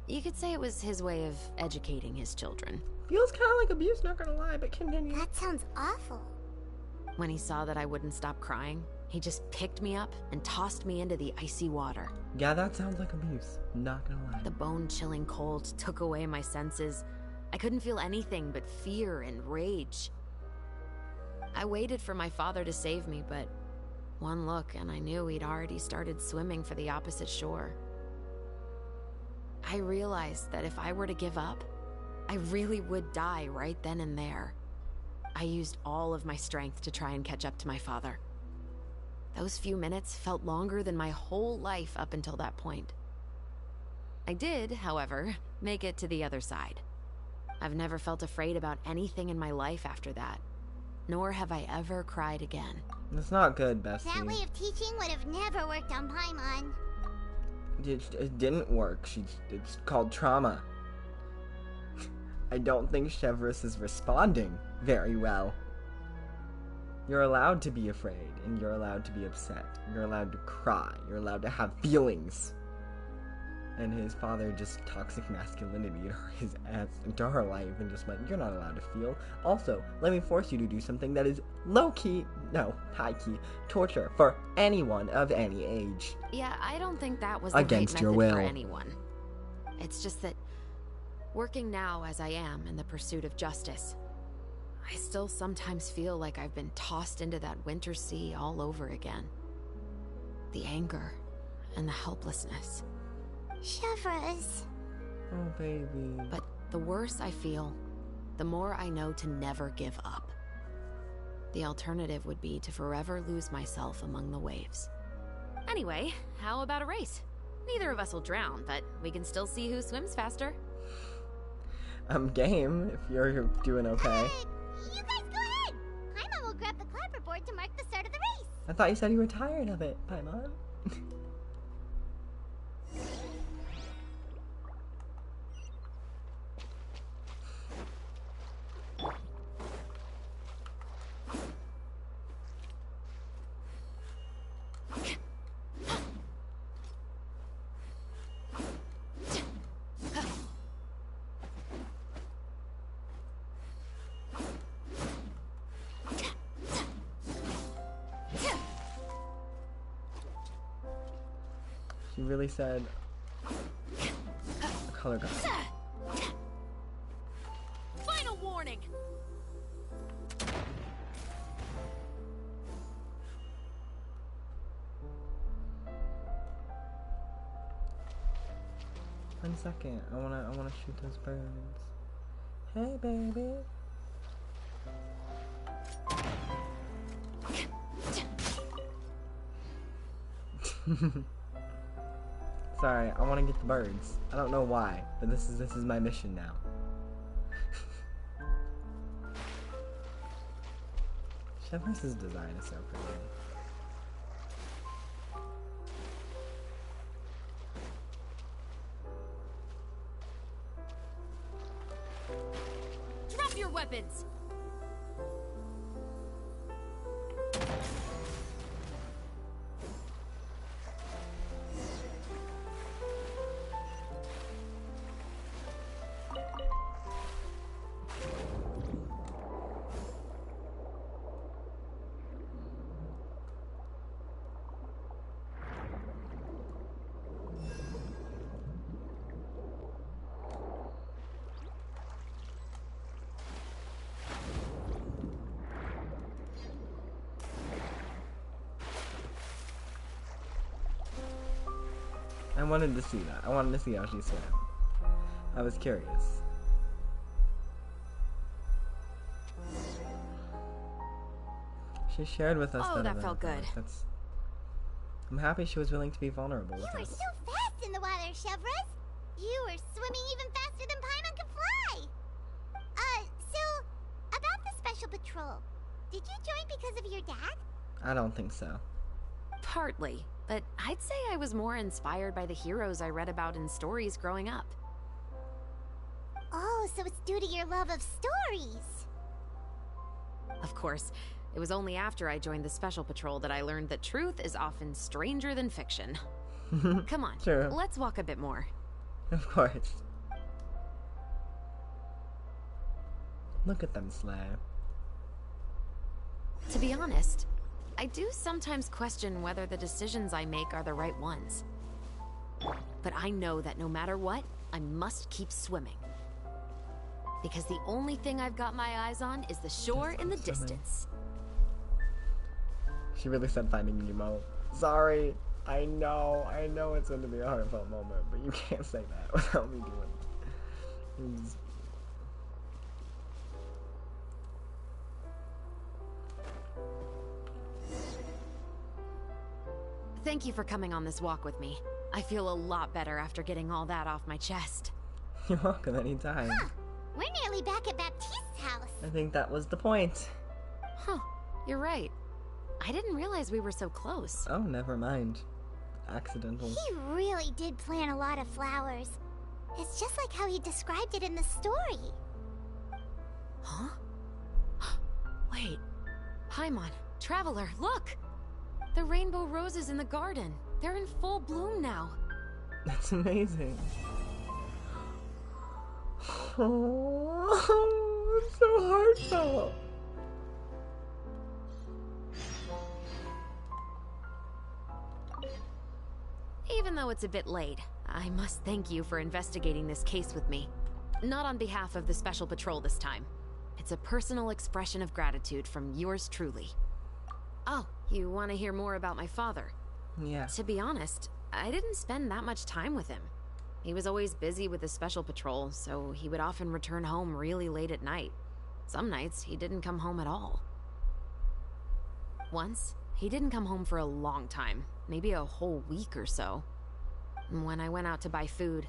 You could say it was his way of educating his children. Feels kind of like abuse, not gonna lie, but continue. That sounds awful. When he saw that I wouldn't stop crying, he just picked me up and tossed me into the icy water. Yeah, that sounds like abuse, not gonna lie. The bone-chilling cold took away my senses. I couldn't feel anything but fear and rage. I waited for my father to save me, but one look and I knew he'd already started swimming for the opposite shore. I realized that if I were to give up, I really would die right then and there. I used all of my strength to try and catch up to my father. Those few minutes felt longer than my whole life up until that point. I did, however, make it to the other side. I've never felt afraid about anything in my life after that, nor have I ever cried again. It's not good, bestie. That way of teaching would have never worked on Paimon. It didn't work. It's called trauma. I don't think Chevres is responding very well. You're allowed to be afraid, and you're allowed to be upset. You're allowed to cry. You're allowed to have feelings. And his father just toxic masculinity his ass into her life and just went, you're not allowed to feel. Also, let me force you to do something that is low-key, no, high-key, torture for anyone of any age. Yeah, I don't think that was the Against right your method for will. anyone. It's just that, working now as I am in the pursuit of justice, I still sometimes feel like I've been tossed into that winter sea all over again. The anger and the helplessness. Chevres. Oh, baby. But the worse I feel, the more I know to never give up. The alternative would be to forever lose myself among the waves. Anyway, how about a race? Neither of us will drown, but we can still see who swims faster. Game, if you're doing okay. You guys go ahead. Paimon will grab the clapperboard to mark the start of the race. I thought you said you were tired of it, Paimon. She really said color guard. Final warning. One second. I wanna shoot those birds. Hey baby. Sorry, I want to get the birds. I don't know why, but this is my mission now. Chevrolet's design is so pretty. Drop your weapons. I wanted to see that. I wanted to see how she swam. I was curious. She shared with us. Oh, that felt good. I'm happy she was willing to be vulnerable with You were us. so fast in the water, Chevrolet. You were swimming even faster than Paimon could fly. So, about the special patrol, did you join because of your dad? I don't think so. Partly, but I'd say I was more inspired by the heroes I read about in stories growing up. Oh, so it's due to your love of stories. Of course, it was only after I joined the Special Patrol that I learned that truth is often stranger than fiction. Come on, Sure. Let's walk a bit more. Of course. Look at them slay. To be honest, I do sometimes question whether the decisions I make are the right ones. But I know that no matter what, I must keep swimming. Because the only thing I've got my eyes on is the shore in the distance. She really said finding Nemo. Sorry. I know it's going to be a heartfelt moment, but you can't say that without me doing it. Thank you for coming on this walk with me. I feel a lot better after getting all that off my chest. You're welcome anytime. Huh. We're nearly back at Baptiste's house. I think that was the point. Huh, you're right. I didn't realize we were so close. Oh, never mind. Accidental. He really did plant a lot of flowers. It's just like how he described it in the story. Huh? Wait. Paimon, Traveler, look! The rainbow roses in the garden. They're in full bloom now. That's amazing. Oh, it's so heartfelt. Even though it's a bit late, I must thank you for investigating this case with me. Not on behalf of the Special Patrol this time. It's a personal expression of gratitude from yours truly. Oh, you want to hear more about my father? Yeah. To be honest, I didn't spend that much time with him. He was always busy with the Special Patrol, so he would often return home really late at night. Some nights, he didn't come home at all. Once, he didn't come home for a long time, maybe a whole week or so. When I went out to buy food,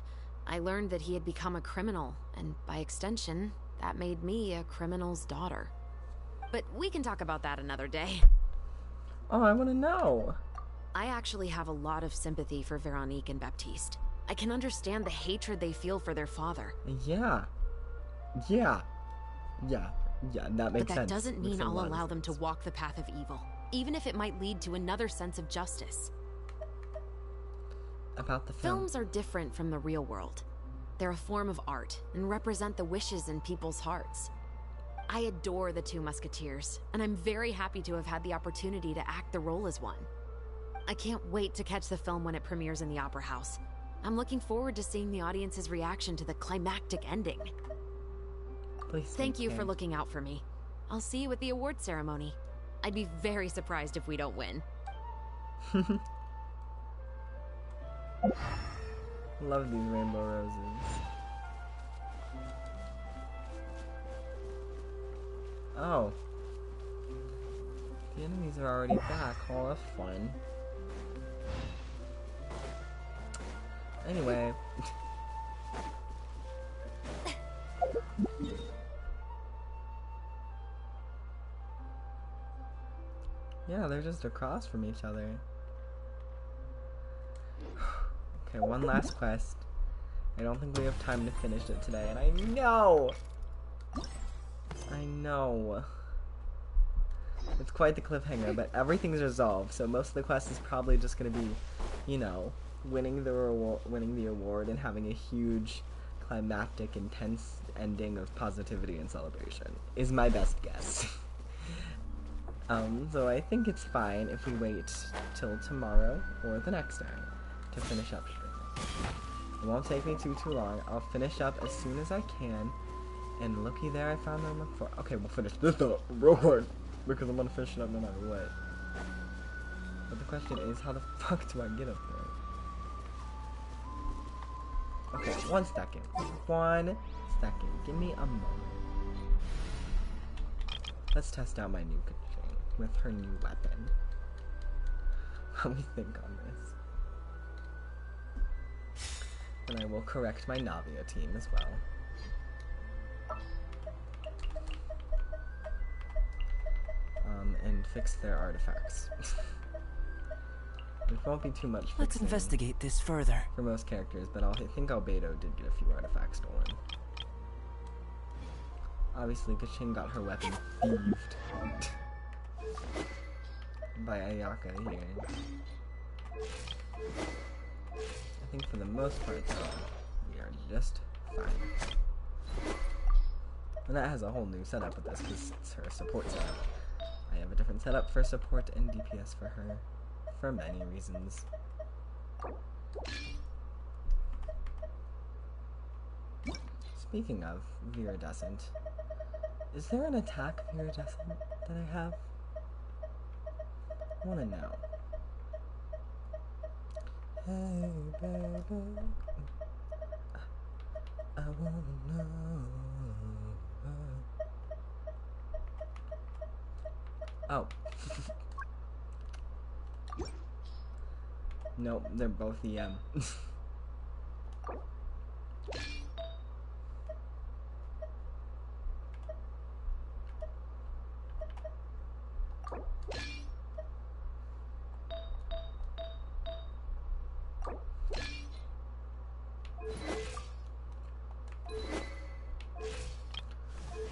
I learned that he had become a criminal, and by extension, that made me a criminal's daughter. but we can talk about that another day. Oh, I want to know. I actually have a lot of sympathy for Veronique and Baptiste. I can understand the hatred they feel for their father. Yeah, that makes sense. But that doesn't mean I'll allow them to walk the path of evil, even if it might lead to another sense of justice. About the film. Films are different from the real world. They're a form of art and represent the wishes in people's hearts. I adore the Two Musketeers, and I'm very happy to have had the opportunity to act the role as one. I can't wait to catch the film when it premieres in the Opera House. I'm looking forward to seeing the audience's reaction to the climactic ending. Please Thank you for looking out for me. I'll see you at the award ceremony. I'd be very surprised if we don't win. Love these rainbow roses. Oh. The enemies are already back. Oh, that's fun. Anyway. Yeah, they're just across from each other. Okay, one last quest. I don't think we have time to finish it today, and I know! It's quite the cliffhanger, but everything's resolved, so most of the quest is probably just gonna be, you know, winning the award and having a huge, climactic, intense ending of positivity and celebration, is my best guess. So I think it's fine if we wait till tomorrow or the next day to finish up streaming. It won't take me too long. I'll finish up as soon as I can. And looky there, I found number 4. Okay, we'll finish this up real quick because I'm gonna finish it up no matter what. But the question is, how the fuck do I get up there? Okay, 1 second. 1 second. Give me a moment. Let's test out my new Genshin with her new weapon. Let me think on this. And I will correct my Navia team as well. And fix their artifacts. It won't be too much fixing. Let's investigate this further. For most characters, but I think Albedo did get a few artifacts stolen. Obviously, Genshin got her weapon thieved by Ayaka here. I think for the most part, though, we are just fine. And that has a whole new setup with this because it's her support setup. I have a different setup for support and DPS for her, for many reasons. Speaking of Viridescent, is there an attack Viridescent that I have? I wanna know. Hey baby, I wanna know. Oh. Nope, they're both EM.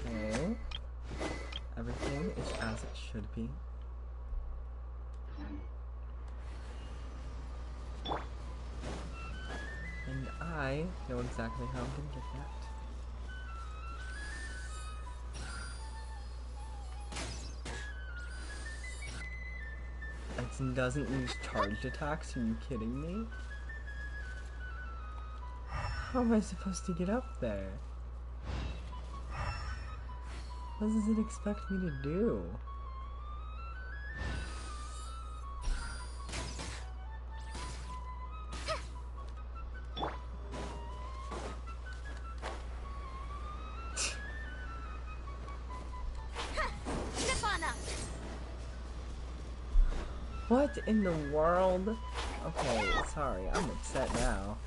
Okay. Everything is as it should be. And I know exactly how I'm gonna get that. It doesn't use charged attacks, are you kidding me? How am I supposed to get up there? What does it expect me to do? What in the world? Okay, sorry, I'm upset now.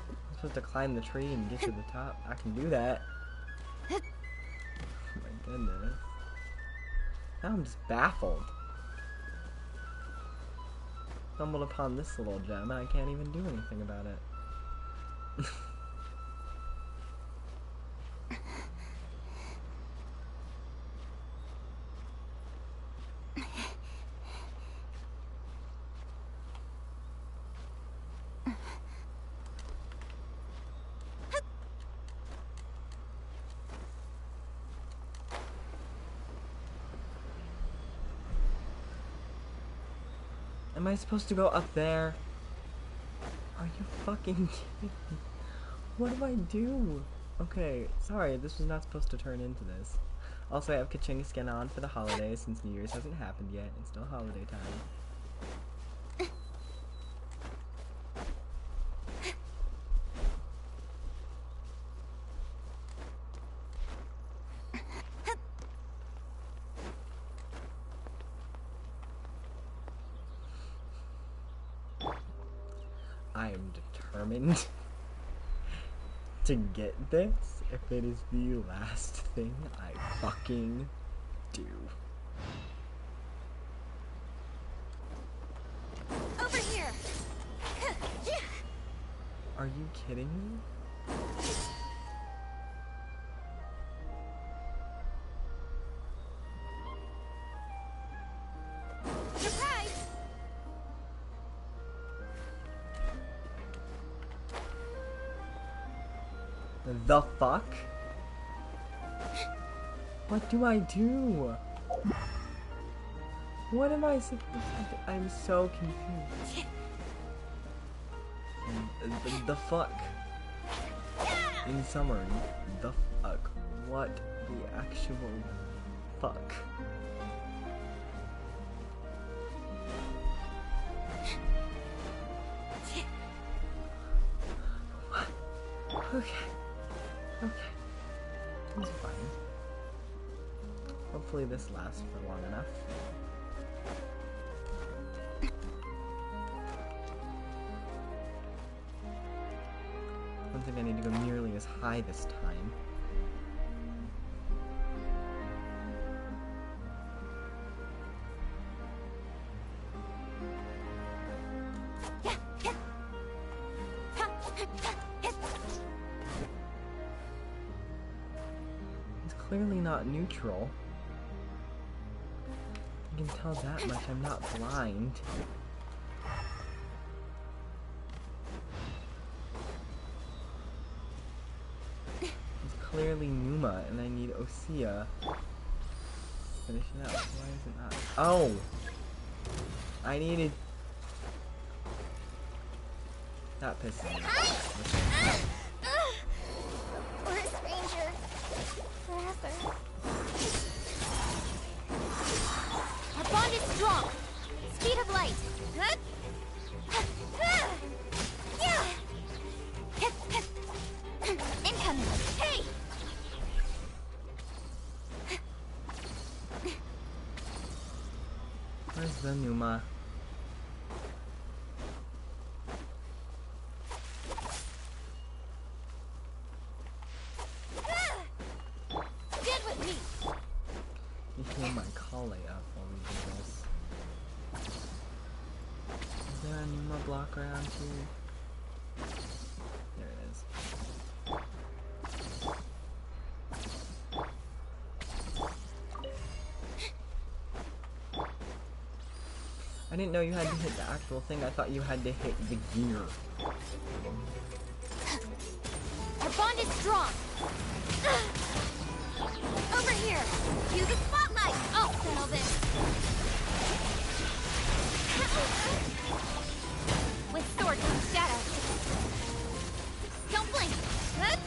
I'm supposed to climb the tree and get to the top. I can do that. Oh my goodness. Now I'm just baffled. Stumbled upon this little gem and I can't even do anything about it. Am I supposed to go up there? Are you fucking kidding me? What do I do? Okay, sorry, this was not supposed to turn into this. Also, I have Kachinga skin on for the holidays since New Year's hasn't happened yet. It's still holiday time. I am determined to get this if it is the last thing I fucking do. Over here. Are you kidding me? Surprise! The fuck? What do I do? What am I supposed to do? I'm so confused. The fuck? In summary, the fuck? What the actual fuck? Okay. Okay. It's fine. Hopefully this lasts for long enough. I don't think I need to go nearly as high this time. Clearly not neutral. I can tell that much, I'm not blind. It's clearly Numa, and I need Osea. Finish it out. Why is it not? Oh! I needed... That pisses me off. Forest Ranger. Forever. Our bond is strong. Speed of light. Incoming. Hey! Where's the Numa? Around here. There it is. I didn't know you had to hit the actual thing. I thought you had to hit the gear. Our bond is strong. Over here. Use the spotlight. I'll settle this. With sword comes shadow. Don't blink. Good.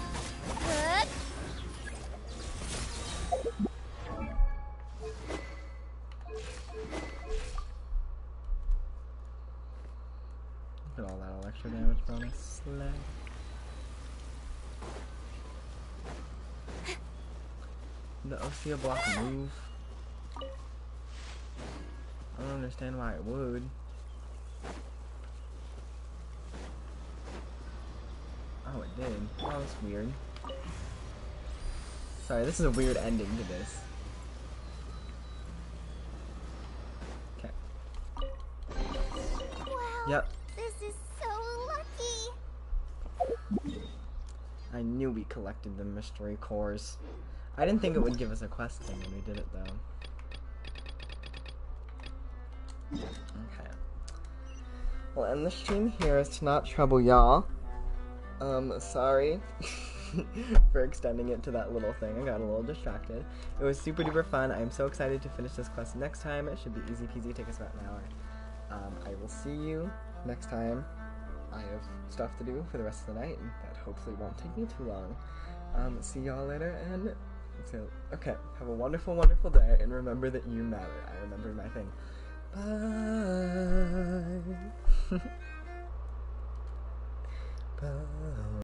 Good. Look at all that extra damage bonus. Slag. The Osea block move. I don't understand why it would. Oh, it did. Oh, that's weird. Sorry, this is a weird ending to this. Okay. Wow. Yep. This is so lucky. I knew we collected the mystery cores. I didn't think it would give us a quest thing when we did it though. Okay. We'll end the stream here as to not trouble y'all. Sorry for extending it to that little thing. I got a little distracted. It was super duper fun. I'm so excited to finish this quest next time. It should be easy peasy, take us about an hour. I will see you next time. I have stuff to do for the rest of the night, and that hopefully won't take me too long. See y'all later, and so, okay, have a wonderful, wonderful day, and remember that you matter. I remembered my thing. Bye!